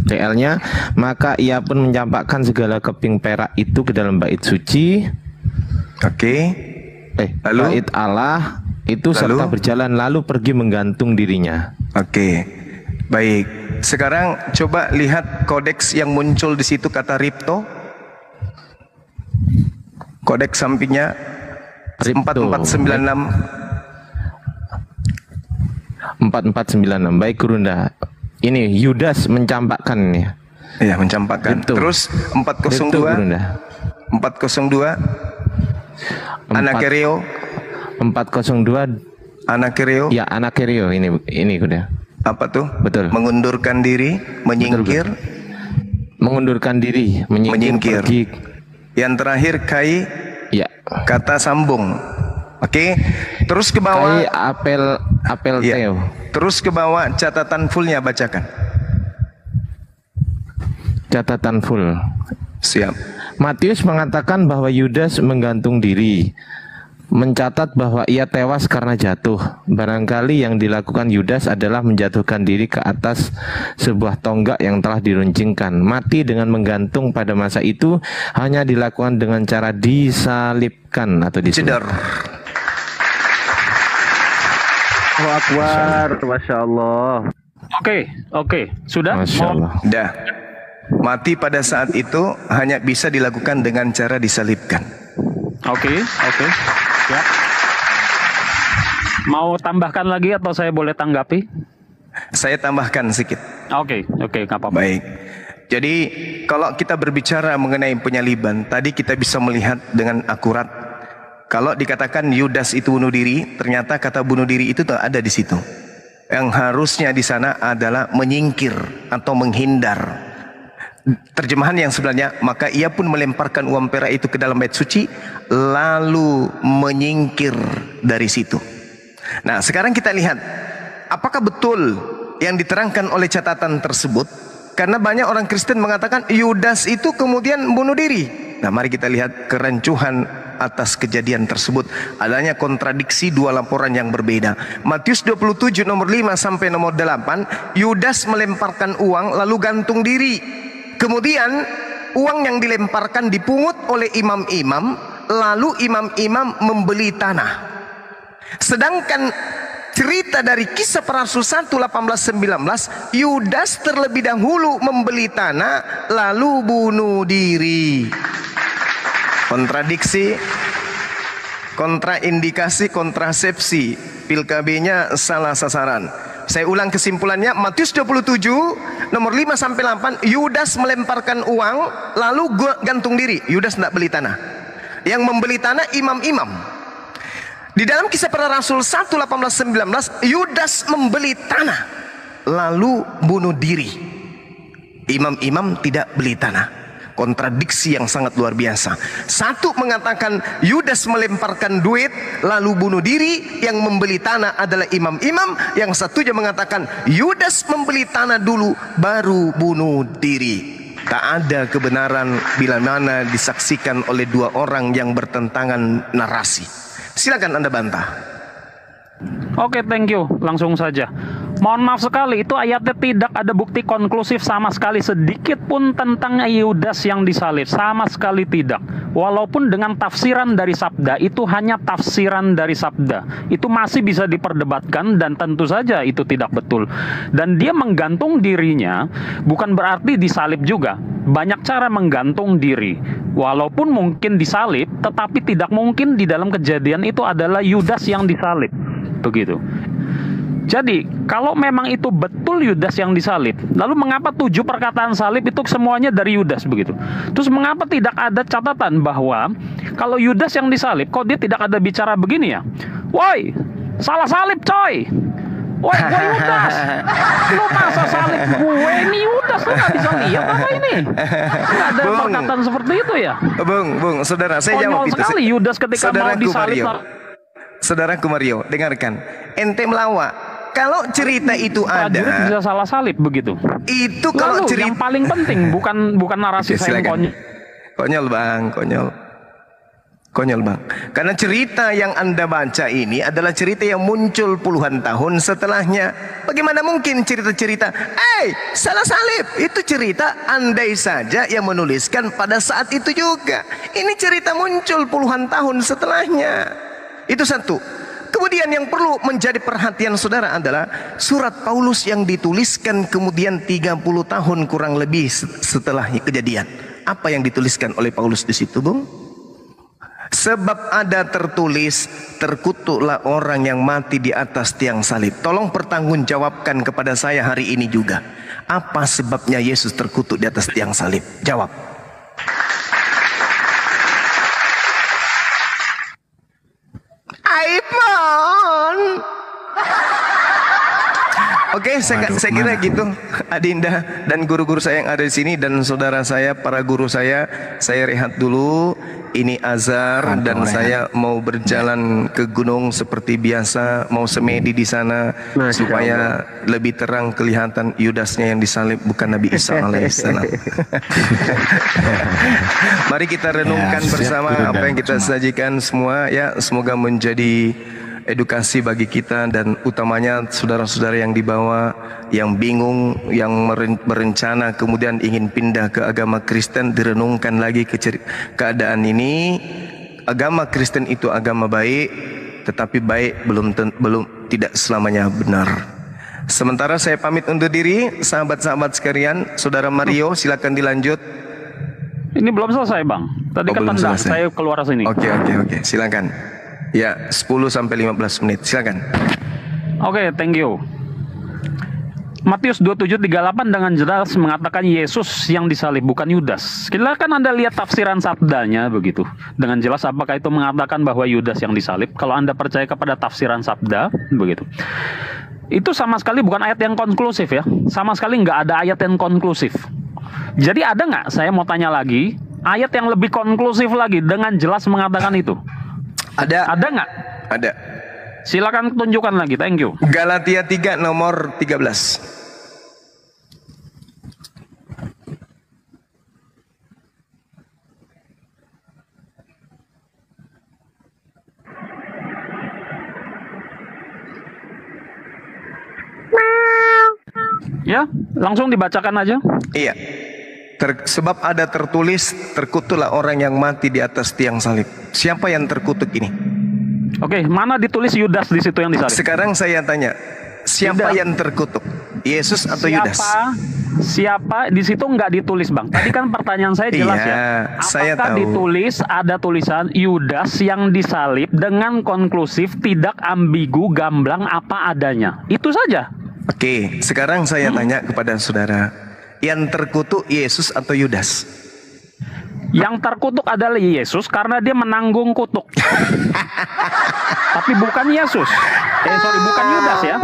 TL-nya, maka ia pun mencampakkan segala keping perak itu ke dalam bait suci. Oke. Lalu bait Allah itu serta berjalan lalu pergi menggantung dirinya. Oke. Baik. Sekarang coba lihat kodeks yang muncul di situ kata Ripto. Kodeks sampingnya 4496. 4496. Baik, Gurunda. Ini Yudas mencampakkan ini. Iya, mencampakkan. Betul. Terus 402. 402. Anakereo. 402. Anakereo. Ya, Anakereo ini udah. Apa tuh? Betul. Mengundurkan diri, menyingkir. Mengundurkan diri, menyingkir. Pergi. Yang terakhir kai. Ya. Kata sambung. Oke. Terus ke bawah. Kai apel ya. teo. Terus ke bawah catatan fullnya bacakan. Catatan full. Siap. Matius mengatakan bahwa Yudas menggantung diri. Mencatat bahwa ia tewas karena jatuh. Barangkali yang dilakukan Yudas adalah menjatuhkan diri ke atas sebuah tonggak yang telah diruncingkan. Mati dengan menggantung pada masa itu hanya dilakukan dengan cara disalibkan atau disedar. Allahu Akbar, Masya Allah. Oke, sudah? Masya Allah. Dah. Mati pada saat itu hanya bisa dilakukan dengan cara disalibkan. Oke. Ya. Mau tambahkan lagi atau saya boleh tanggapi? Saya tambahkan sedikit. Oke, nggak apa-apa. Baik. Jadi kalau kita berbicara mengenai penyaliban, tadi kita bisa melihat dengan akurat. Kalau dikatakan Yudas itu bunuh diri, ternyata kata bunuh diri itu tak ada di situ. Yang harusnya di sana adalah menyingkir atau menghindar. Terjemahan yang sebenarnya, maka ia pun melemparkan uang perak itu ke dalam bait suci, lalu menyingkir dari situ. Nah, sekarang kita lihat, apakah betul yang diterangkan oleh catatan tersebut? Karena banyak orang Kristen mengatakan Yudas itu kemudian bunuh diri. Nah, mari kita lihat kerancuhan atas kejadian tersebut. Adanya kontradiksi dua laporan yang berbeda. Matius 27 nomor 5 sampai nomor 8, Yudas melemparkan uang lalu gantung diri. Kemudian uang yang dilemparkan dipungut oleh imam-imam, lalu imam-imam membeli tanah. Sedangkan cerita dari Kisah Para Rasul 1 18-19, Yudas terlebih dahulu membeli tanah lalu bunuh diri. Kontradiksi, kontraindikasi, kontrasepsi. Pil KB-nya salah sasaran. Saya ulang kesimpulannya, Matius 27 nomor 5 sampai 8, Yudas melemparkan uang lalu gantung diri. Yudas tidak beli tanah. Yang membeli tanah imam-imam. Di dalam Kisah Para Rasul 1 18-19, Yudas membeli tanah lalu bunuh diri. Imam-imam tidak beli tanah. kontradiksi yang sangat luar biasa. Satu mengatakan Yudas melemparkan duit lalu bunuh diri, yang membeli tanah adalah imam-imam. Yang satunya mengatakan Yudas membeli tanah dulu baru bunuh diri. Tak ada kebenaran bila mana disaksikan oleh dua orang yang bertentangan narasi. Silakan Anda bantah. Oke, thank you. Langsung saja. Mohon maaf sekali, itu ayatnya tidak ada bukti konklusif sama sekali sedikit pun tentang Yudas yang disalib. Sama sekali tidak. Walaupun dengan tafsiran dari sabda, itu hanya tafsiran dari sabda. Itu masih bisa diperdebatkan dan tentu saja itu tidak betul. Dan dia menggantung dirinya bukan berarti disalib juga. Banyak cara menggantung diri. Walaupun mungkin disalib, tetapi tidak mungkin di dalam kejadian itu adalah Yudas yang disalib. Begitu. Jadi, kalau memang itu betul Yudas yang disalib, lalu mengapa 7 perkataan salib itu semuanya dari Yudas begitu? Terus mengapa tidak ada catatan bahwa kalau Yudas yang disalib, kok dia tidak ada bicara begini ya? Woi, salah salib coy! Woi, gue Yudas! Lu masa salib gue ini Yudas? Lu gak bisa lihat apa ini? Gak ada perkataan seperti itu ya? Bung, saudara, saya jawab itu. Sekali Yudas ketika mau disalib. Saudaraku Mario, dengarkan. Ente melawak. Kalau cerita itu ada, bisa salah salib begitu. Itu kalau cerita yang paling penting bukan narasi saya konyol. Konyol bang. Karena cerita yang Anda baca ini adalah cerita yang muncul puluhan tahun setelahnya. Bagaimana mungkin cerita-cerita, salah salib. Itu cerita andai saja yang menuliskan pada saat itu juga. Ini cerita muncul puluhan tahun setelahnya. Itu satu. Kemudian yang perlu menjadi perhatian saudara adalah surat Paulus yang dituliskan kemudian 30 tahun kurang lebih setelah kejadian. Apa yang dituliskan oleh Paulus di situ, Bung? Sebab ada tertulis, terkutuklah orang yang mati di atas tiang salib. Tolong pertanggungjawabkan kepada saya hari ini juga. Apa sebabnya Yesus terkutuk di atas tiang salib? Jawab. iPhone. Oke, saya kira gitu, Adinda dan guru-guru saya yang ada di sini dan saudara saya, para guru saya rehat dulu. Ini azar dan saya mau berjalan ke gunung seperti biasa, mau semedi di sana supaya lebih terang kelihatan Yudasnya yang disalib bukan Nabi Isa alaihissalam. Mari kita renungkan bersama apa yang kita sajikan semua ya, semoga menjadi edukasi bagi kita dan utamanya saudara-saudara yang dibawa, yang bingung, yang berencana kemudian ingin pindah ke agama Kristen, direnungkan lagi keadaan ini. Agama Kristen itu agama baik, tetapi baik belum tidak selamanya benar. Sementara saya pamit undur diri, sahabat-sahabat sekalian. Saudara Mario, silakan dilanjut. Ini belum selesai, Bang. Tadi kan tanda saya keluar sini. Oke, silakan. Ya, 10 sampai 15 menit. Silakan. Oke, thank you. Matius 27:38 dengan jelas mengatakan Yesus yang disalib, bukan Yudas. Silakan Anda lihat tafsiran sabdanya begitu. Dengan jelas apakah itu mengatakan bahwa Yudas yang disalib? Kalau Anda percaya kepada tafsiran sabda, begitu. Itu sama sekali bukan ayat yang konklusif ya. Sama sekali nggak ada ayat yang konklusif. Jadi ada nggak? Saya mau tanya lagi, ayat yang lebih konklusif lagi dengan jelas mengatakan itu? Ada nggak? Ada. Silakan tunjukkan lagi. Thank you. Galatia 3 nomor 13. Ya, langsung dibacakan aja. Iya. Sebab ada tertulis, terkutuklah orang yang mati di atas tiang salib. Siapa yang terkutuk ini? Oke, mana ditulis Yudas di situ yang disalib? Sekarang saya tanya, siapa yang terkutuk? Yesus atau Yudas? Siapa di situ nggak ditulis, Bang? Tadi kan pertanyaan saya jelas ya. Apakah saya tahu. Ditulis ada tulisan Yudas yang disalib dengan konklusif, tidak ambigu, gamblang apa adanya? Itu saja. Oke, sekarang saya tanya kepada saudara, yang terkutuk Yesus atau Yudas? Yang terkutuk adalah Yesus karena dia menanggung kutuk. Tapi bukan Yesus. Bukan Yudas ya.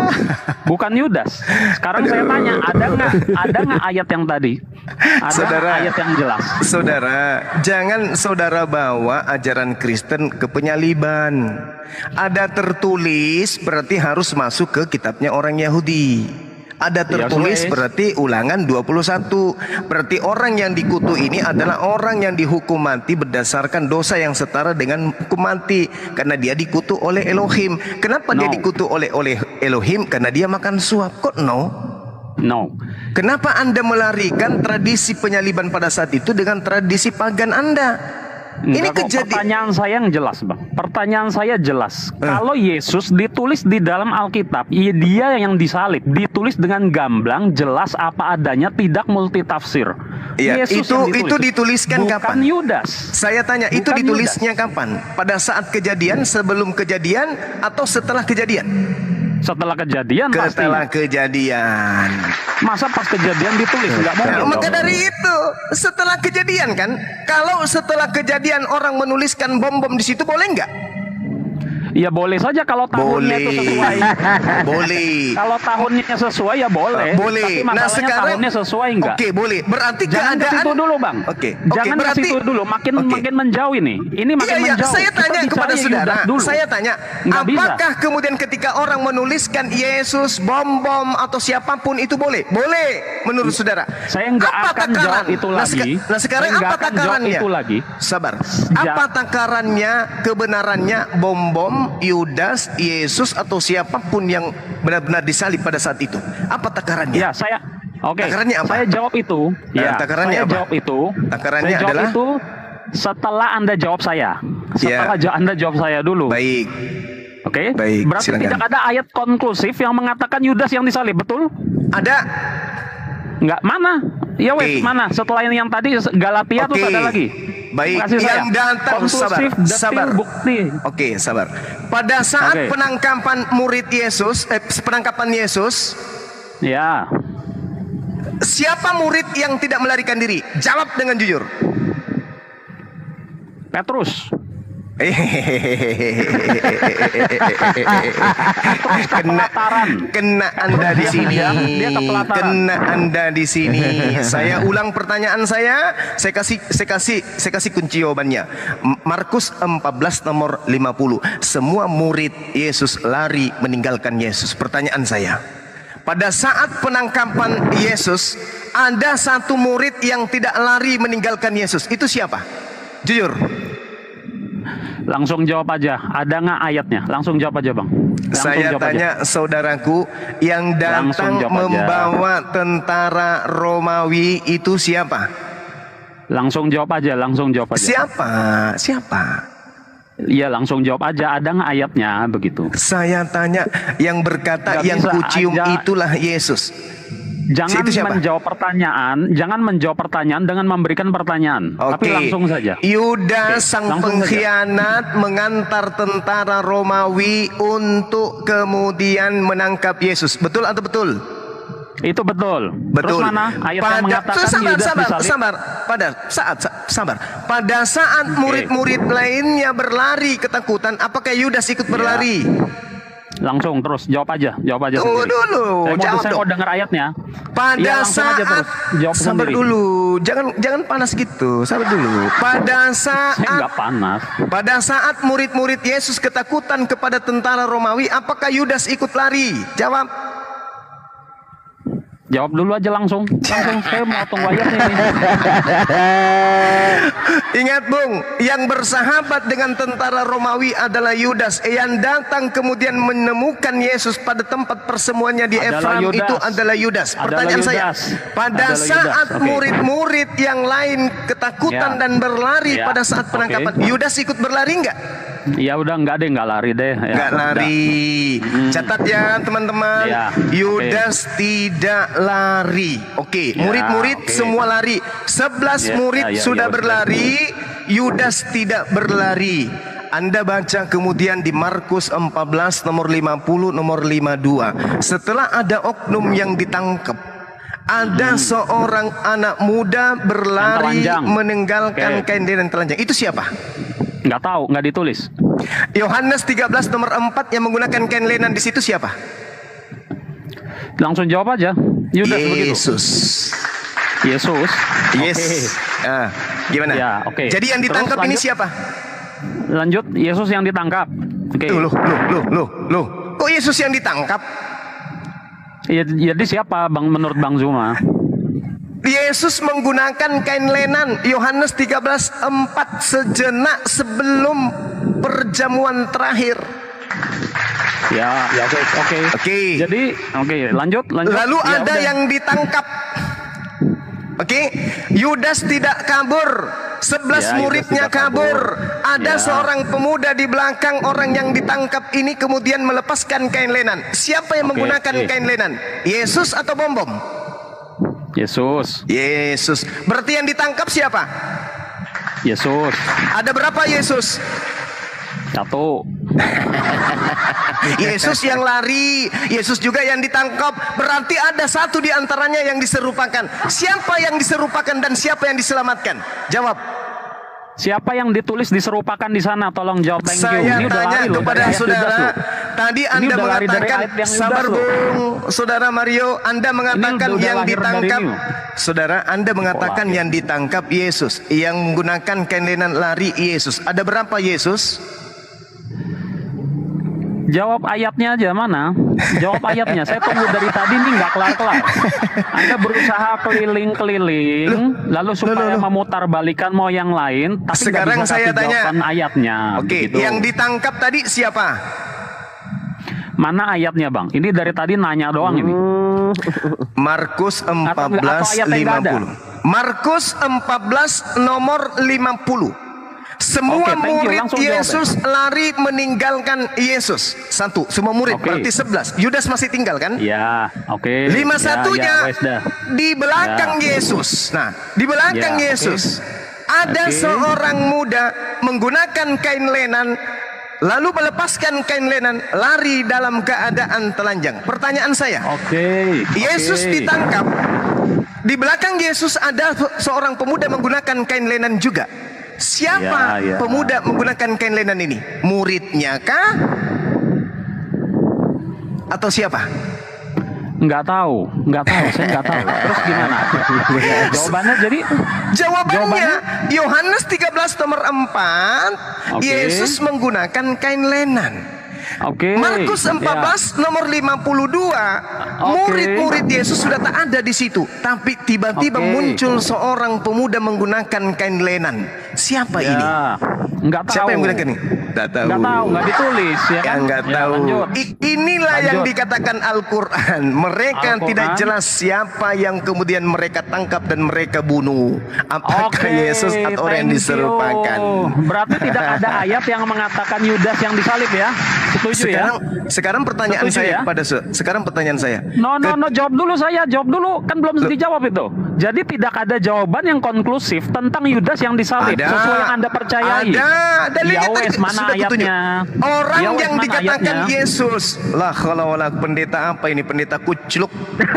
Bukan Yudas. Sekarang saya tanya, ada nggak ayat yang tadi? Ada Saudara, ayat yang jelas. Saudara, jangan saudara bawa ajaran Kristen ke penyaliban. Ada tertulis berarti harus masuk ke kitabnya orang Yahudi. Ada tertulis berarti Ulangan 21. Berarti orang yang dikutuk ini adalah orang yang dihukum mati berdasarkan dosa yang setara dengan hukum mati, karena dia dikutuk oleh Elohim. Kenapa dia dikutuk oleh Elohim? Karena dia makan suap. Kok no? Kenapa Anda melarikan tradisi penyaliban pada saat itu dengan tradisi pagan Anda? Ini Pertanyaan saya yang jelas, Bang. Pertanyaan saya jelas. Kalau Yesus ditulis di dalam Alkitab, dia yang disalib, ditulis dengan gamblang, jelas apa adanya, tidak multitafsir. Ya, Yesus itu dituliskan bukan kapan? Yudas. Saya tanya, itu Bukan ditulisnya kapan? Pada saat kejadian, sebelum kejadian, atau setelah kejadian? Setelah kejadian pasti. Setelah kejadian. Masa pas kejadian ditulis? Nggak mungkin. Maka dong. dari itu, setelah kejadian kan? Kalau setelah kejadian orang menuliskan bom-bom di situ, boleh nggak? Ya boleh saja kalau tahunnya itu sesuai. Boleh. Kalau tahunnya sesuai ya boleh. Boleh. Tapi masalahnya tahunnya sesuai enggak? Oke, boleh. Berarti jangan ke situ dulu, Bang. Jangan ke berarti situ dulu. Makin menjauh ini. Ini makin menjauh. Saya tanya Kita kepada bicara saudara. Yudas dulu. Saya tanya, Nggak apakah kemudian ketika orang menuliskan Yesus, bom-bom atau siapapun itu boleh? Boleh, menurut saudara. Saya nggak akan jawab itu lagi. Nah, sekarang Saya nggak apa akan jawab takarannya? itu lagi. Sabar. Apa takarannya, kebenarannya bom-bom, Yudas, Yesus atau siapapun yang benar-benar disalib pada saat itu? Apa takarannya? Ya, takarannya apa? Saya jawab itu. Ya, takarannya saya apa? jawab itu. Takarannya saya jawab adalah itu setelah Anda jawab saya. Setelah Anda jawab saya dulu. Baik. Oke. Baik, Berarti silakan. tidak ada ayat konklusif yang mengatakan Yudas yang disalib, betul? Ada. Enggak, mana? Ya wes, mana? Setelah yang tadi Galatia tuh ada lagi. Baik, Makasih yang datang konklusif, sabar. detil, bukti. Oke, sabar. Pada saat penangkapan murid Yesus, penangkapan Yesus, ya. Siapa murid yang tidak melarikan diri? Jawab dengan jujur. Petrus. Kena Anda di sini. Kena Anda di sini. Saya ulang pertanyaan saya. Saya kasih kunci jawabannya. Markus 14 nomor 50. Semua murid Yesus lari meninggalkan Yesus. Pertanyaan saya, pada saat penangkapan Yesus, ada satu murid yang tidak lari meninggalkan Yesus. Itu siapa? Jujur. Langsung jawab aja. Ada nggak ayatnya? Langsung jawab aja, Bang. Saya tanya saudaraku, yang datang membawa tentara Romawi itu siapa? Langsung jawab aja. Siapa? Iya, langsung jawab aja. Ada nggak ayatnya begitu? Saya tanya, yang berkata yang kucium itulah Yesus. Jangan menjawab pertanyaan dengan memberikan pertanyaan. Tapi langsung saja. Yudas sang pengkhianat mengantar tentara Romawi untuk kemudian menangkap Yesus. Betul atau betul? Itu betul. Betul. Terus mana ayat yang mengatakan Yudas disalib? Pada saat murid-murid lainnya berlari ketakutan, apakah Yudas ikut berlari? Langsung terus jawab aja. Tunggu dulu, saya mau dengar ayatnya. Pada saat sabar dulu, jangan panas gitu. Sabar dulu. Pada saat saya nggak panas. Pada saat murid-murid Yesus ketakutan kepada tentara Romawi, apakah Yudas ikut lari? Jawab dulu aja langsung. Saya mau tunggu ayatnya ini. Ingat, Bung, yang bersahabat dengan tentara Romawi adalah Yudas. Yang datang kemudian menemukan Yesus pada tempat persemuannya di Efraim itu adalah Yudas. Pertanyaan saya, pada saat murid-murid yang lain ketakutan dan berlari pada saat penangkapan, Yudas ikut berlari enggak? Ya udah, nggak lari deh. Nggak lari. Catat ya teman-teman. Yudas tidak lari. Murid-murid semua lari. 11 murid sudah berlari. Yudas tidak berlari. Anda baca kemudian di Markus 14 nomor 50 nomor 52. Setelah ada oknum yang ditangkap, Ada seorang anak muda berlari telanjang. meninggalkan Oke. kain lenan telanjang. Itu siapa? Nggak tahu, nggak ditulis. Yohanes 13 nomor 4 yang menggunakan kain lenan di situ siapa? Langsung jawab aja. Yudas begitu. Yesus. Yesus. Yes. Oke. Gimana? Ya, oke. Jadi yang Terus ditangkap ini lanjut. siapa? Lanjut, Yesus yang ditangkap. Oke. Loh. Kok Yesus yang ditangkap? Ya, jadi siapa Bang menurut Bang Zuma? Yesus menggunakan kain lenan. Yohanes 13:4 sejenak sebelum perjamuan terakhir. Ya, oke. Jadi, lanjut. Lalu Ya, ada udah. yang ditangkap. Oke, Yudas tidak kabur. 11 Ya, Yudas muridnya tidak kabur. Ada Ya. seorang pemuda di belakang orang yang ditangkap ini kemudian melepaskan kain lenan. Siapa yang Oke, menggunakan oke. kain lenan? Yesus atau bom? Yesus. Yesus. Berarti yang ditangkap siapa? Yesus. Ada berapa Yesus? 1. Yesus yang lari, Yesus juga yang ditangkap. Berarti ada satu di antaranya yang diserupakan. Siapa yang diserupakan dan siapa yang diselamatkan? Jawab. Siapa yang ditulis diserupakan di sana? Tolong jawab. Thank you. Saya Ini udah tanya lari loh kepada dari ayat saudara. 12 loh. Tadi Ini Anda udah lari dari mengatakan, ayat yang sabar 12 loh. Bung, saudara Mario, Anda mengatakan udah yang lahir dari ditangkap. ini. Saudara, Anda mengatakan yang ditangkap Yesus, yang menggunakan kain lenan lari Yesus. Ada berapa Yesus? Jawab ayatnya aja, mana? Jawab ayatnya. Saya tunggu dari tadi nih nggak kelar-kelar. Anda berusaha keliling-keliling, lalu supaya memutarbalikkan mau yang lain, tapi nggak Sekarang bisa saya kasih tanya. jawaban ayatnya. Oke, begitu. yang ditangkap tadi siapa? Mana ayatnya, Bang? Ini dari tadi nanya doang ini. Markus Atau ayatnya nggak ada? 14:50. Markus 14 nomor 50. Semua Oke, thank you. murid Langsung jawab, Yesus lari meninggalkan Yesus. 1. Semua murid Oke. berarti 11. Yudas masih tinggal kan? Ya, oke. 51-nya Ya, wes dah. di belakang Ya. Yesus. Nah, di belakang Ya, oke. Yesus ada Oke. seorang muda menggunakan kain lenan, lalu melepaskan kain lenan, lari dalam keadaan telanjang. Pertanyaan saya, Oke. Yesus oke. ditangkap. Di belakang Yesus ada seorang pemuda menggunakan kain lenan juga. Siapa Ya, ya. pemuda menggunakan kain lenan ini? Muridnya kah? Atau siapa? Nggak tahu. Saya nggak tahu. Terus gimana? Jawabannya jadi? Jawabannya Yohanes 13 nomor 4. Oke. Yesus menggunakan kain lenan. Oke. Markus 14 nomor 52. Murid-murid Yesus sudah tak ada di situ, tapi tiba-tiba Oke. muncul seorang pemuda menggunakan kain lenan. Siapa ini? Nggak tahu. Siapa yang menggunakan ini? Tak tahu. Nggak tahu, nggak ditulis ya kan? Nggak Ya, tahu. lanjut. Inilah yang Lanjut. dikatakan Al-Quran. Mereka Al-Quran. tidak jelas siapa yang kemudian mereka tangkap dan mereka bunuh. Apakah Oke, Yesus atau orang yang thank diserupakan? you. Berarti tidak ada ayat yang mengatakan Yudas yang disalib ya? Setuju Sekarang pertanyaan Setuju saya ya? kepada sekarang pertanyaan saya. No, jawab dulu saya, jawab dulu. Kan belum dijawab itu. Jadi tidak ada jawaban yang konklusif tentang Yudas yang disalib. Ada. Sesuai yang Anda percayai. Ada. Dalilnya Ya wes, tadi mana sudah kutunjuk. ayatnya? Orang Ya wes, yang mana dikatakan ayatnya? Yesus. Lah kalau pendeta apa ini? Pendeta kucluk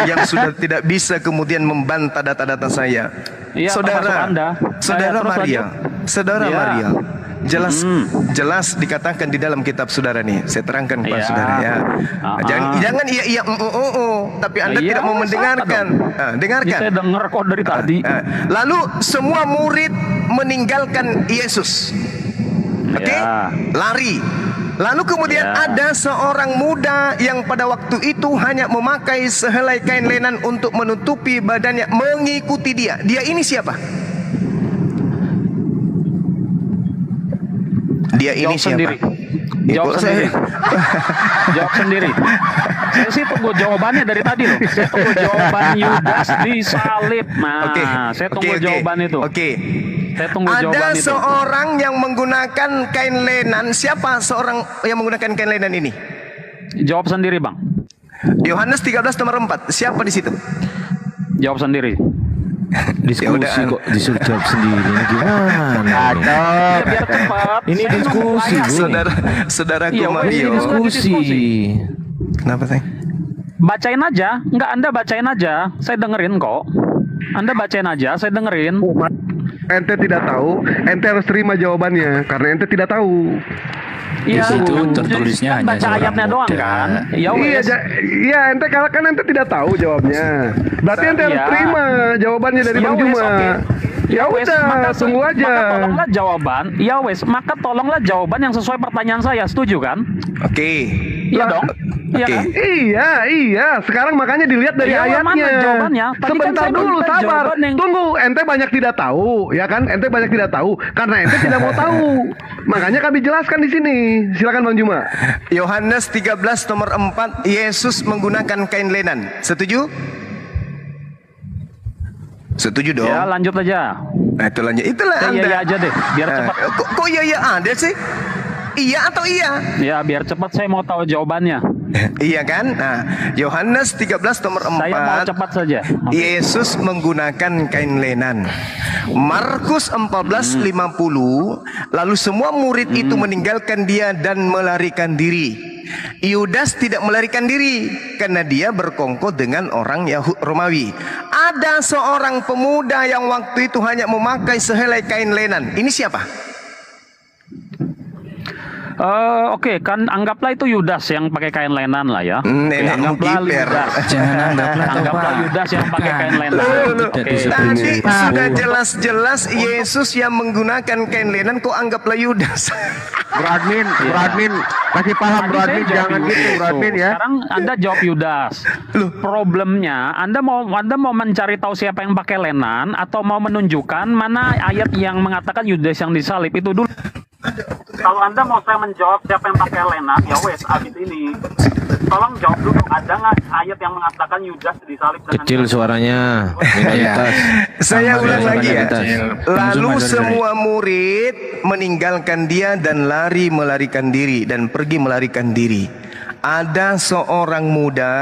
yang sudah tidak bisa kemudian membantah data-data saya. Iya, termasuk Anda. Saudara Terus Maria, lanjut. saudara Iya. Maria. Jelas dikatakan di dalam kitab saudara nih. Saya terangkan kepada Iya. saudara ya. Jangan iya tapi Anda Iya, tidak mau sama mendengarkan. dong. Dengarkan. Saya dengar kok dari tadi. Lalu semua murid meninggalkan Yesus. Oke, Ya. lari. Lalu kemudian Ya. ada seorang muda yang pada waktu itu hanya memakai sehelai kain lenan untuk menutupi badannya, mengikuti dia. Dia ini siapa? Dia ini Jawab siapa? sendiri. Jawab sendiri. Jawab sendiri. Saya sih tunggu jawabannya dari tadi loh. Saya tunggu jawaban Yudas disalib. Nah, Oke. saya tunggu Oke. jawaban itu. Oke. Saya tunggu jawaban Ada itu. seorang yang menggunakan kain lenan. Siapa seorang yang menggunakan kain lenan ini? Jawab sendiri, Bang. Yohanes 13 nomor 4. Siapa di situ? Jawab sendiri. Diskusi kok disuruh jawab sendiri. Gimana? Ya, biar cepat. Ini Saya diskusi, nunggu ayat. Bu. Saudaraku Iya, Mario. ini diskusi. Kenapa sayang? bacain aja. Enggak, Anda bacain aja. Saya dengerin kok. Anda bacain aja, saya dengerin. Ente tidak tahu, ente harus terima jawabannya karena ente tidak tahu. Iya, itu tertulisnya hanya baca ayatnya doang kan. Ya wes. Iya, ente kalau kan ente tidak tahu jawabnya. Berarti ente harus terima jawabannya dari Bang Juma. Ya udah, tunggu aja. Maka tolonglah jawaban. Ya wes, maka tolonglah jawaban yang sesuai pertanyaan saya. Setuju kan? Oke. Iya dong. Iya kan? Iya. Sekarang makanya dilihat dari ayatnya. Mana jawabannya? Tadi Sebentar kan dulu, sabar. Tunggu, ente banyak tidak tahu, ya kan? Ente banyak tidak tahu karena ente tidak mau tahu. Makanya kami jelaskan di sini. Silakan Bang Juma. Yohanes 13 nomor 4, Yesus menggunakan kain lenan. Setuju? Setuju dong. Ya, lanjut aja. Nah, itu lanjut. Itulah Anda. Iya aja deh, biar cepat. Kok iya ada sih? Iya atau iya? Ya, biar cepat, saya mau tahu jawabannya. Iya kan? Nah, Yohanes 13 nomor 4. Saya mau cepat saja. Yesus menggunakan kain lenan. Markus 14:50, lalu semua murid itu meninggalkan dia dan melarikan diri. Yudas tidak melarikan diri karena dia berkongkol dengan orang Romawi. Ada seorang pemuda yang waktu itu hanya memakai sehelai kain lenan. Ini siapa? Oke, kan anggaplah itu Yudas yang pakai kain lenan lah ya. Anggaplah Yudas. Anggaplah Yudas yang pakai kain lenan. Tadi sudah jelas-jelas Yesus yang menggunakan kain lenan, kok anggaplah Yudas? Bradmin, kasih paham Bradmin, jangan gitu Bradmin ya. Sekarang Anda jawab Yudas. Problemnya Anda mau mencari tahu siapa yang pakai lenan atau mau menunjukkan mana ayat yang mengatakan Yudas yang disalib itu dulu. Kalau Anda mau saya menjawab siapa yang pakai lenan, ya wes abis ini tolong jawab dulu, ada nggak ayat yang mengatakan Yudas disalib dengan kecil suaranya. Saya ulang lagi ya. Lalu semua murid meninggalkan dia dan melarikan diri dan pergi melarikan diri. Ada seorang muda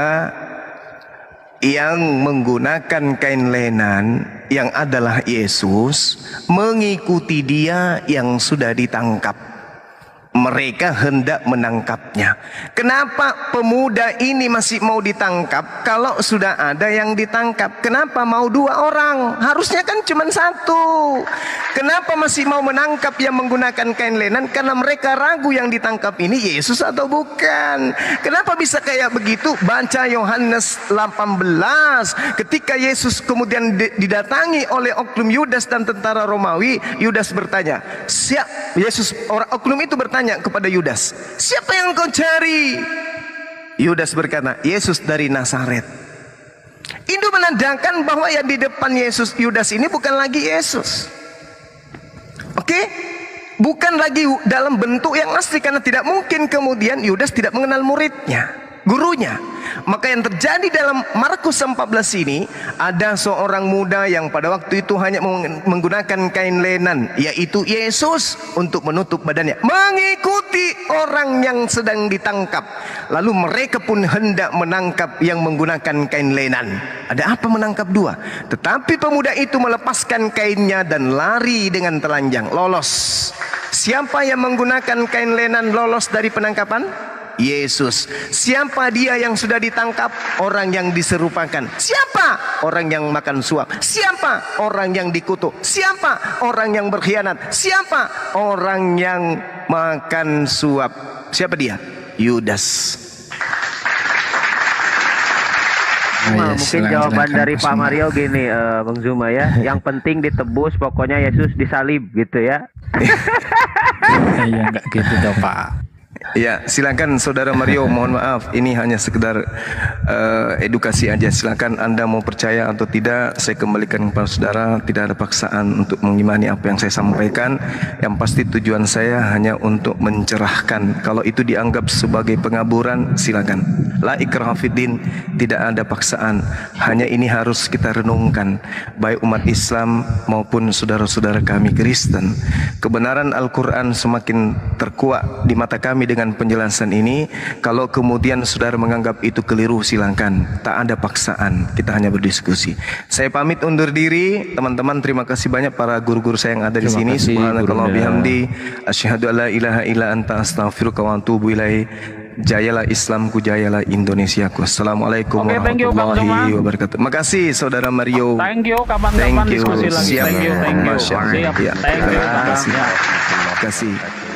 yang menggunakan kain lenan yang adalah Yesus mengikuti dia yang sudah ditangkap. Mereka hendak menangkapnya. Kenapa pemuda ini masih mau ditangkap kalau sudah ada yang ditangkap? Kenapa mau 2 orang? Harusnya kan cuma 1. Kenapa masih mau menangkap yang menggunakan kain lenan? Karena mereka ragu yang ditangkap ini Yesus atau bukan. Kenapa bisa kayak begitu? Baca Yohanes 18. Ketika Yesus kemudian didatangi oleh oknum Yudas dan tentara Romawi, Yudas bertanya, oknum itu bertanya kepada Yudas, siapa yang kau cari? Yudas berkata, Yesus dari Nazaret. Itu menandakan bahwa yang di depan Yudas ini bukan lagi Yesus. Oke? Bukan lagi dalam bentuk yang asli, karena tidak mungkin kemudian Yudas tidak mengenal muridnya, gurunya. Maka yang terjadi dalam Markus 14 ini, ada seorang muda yang pada waktu itu hanya menggunakan kain lenan, yaitu Yesus, untuk menutup badannya, mengikuti orang yang sedang ditangkap. Lalu mereka pun hendak menangkap yang menggunakan kain lenan. Ada apa menangkap 2? Tetapi pemuda itu melepaskan kainnya dan lari dengan telanjang, lolos. Siapa yang menggunakan kain lenan lolos dari penangkapan? Yesus. Siapa dia yang sudah ditangkap? Orang yang diserupakan. Siapa? Orang yang makan suap. Siapa? Orang yang dikutuk. Siapa? Orang yang berkhianat. Siapa? Orang yang makan suap. Siapa dia? Yudas. Mungkin jawaban dari Pak Mario gini, Bang Zuma ya. Yang penting ditebus, pokoknya Yesus disalib gitu ya. Iya, enggak gitu dong Pak. Ya, silakan Saudara Mario, mohon maaf, ini hanya sekedar edukasi aja. Silakan Anda mau percaya atau tidak, saya kembalikan kepada saudara. Tidak ada paksaan untuk mengimani apa yang saya sampaikan. Yang pasti tujuan saya hanya untuk mencerahkan. Kalau itu dianggap sebagai pengaburan, silakan. La ikraha fiddin, tidak ada paksaan. Hanya ini harus kita renungkan, baik umat Islam maupun saudara-saudara kami Kristen. Kebenaran Al-Quran semakin terkuat di mata kami dengan penjelasan ini. Kalau kemudian saudara menganggap itu keliru, silakan. Tak ada paksaan, kita hanya berdiskusi. Saya pamit undur diri, teman-teman. Terima kasih banyak para guru-guru saya yang ada di sini. Subhanakallah bihamdi, asyhadu alla ilaha illa anta astaghfiruka wa atubu ilaik. jayalah Islamku, jayalah Indonesiaku. Assalamualaikum Thank you, Bang warahmatullahi Zuma. wabarakatuh. Makasih Saudara Mario. Thank you, kapan-kapan diskusi lagi. Siap. Thank you. Masya Allah. Siap. Ya, Thank you. terima kasih. Ya. Terima kasih.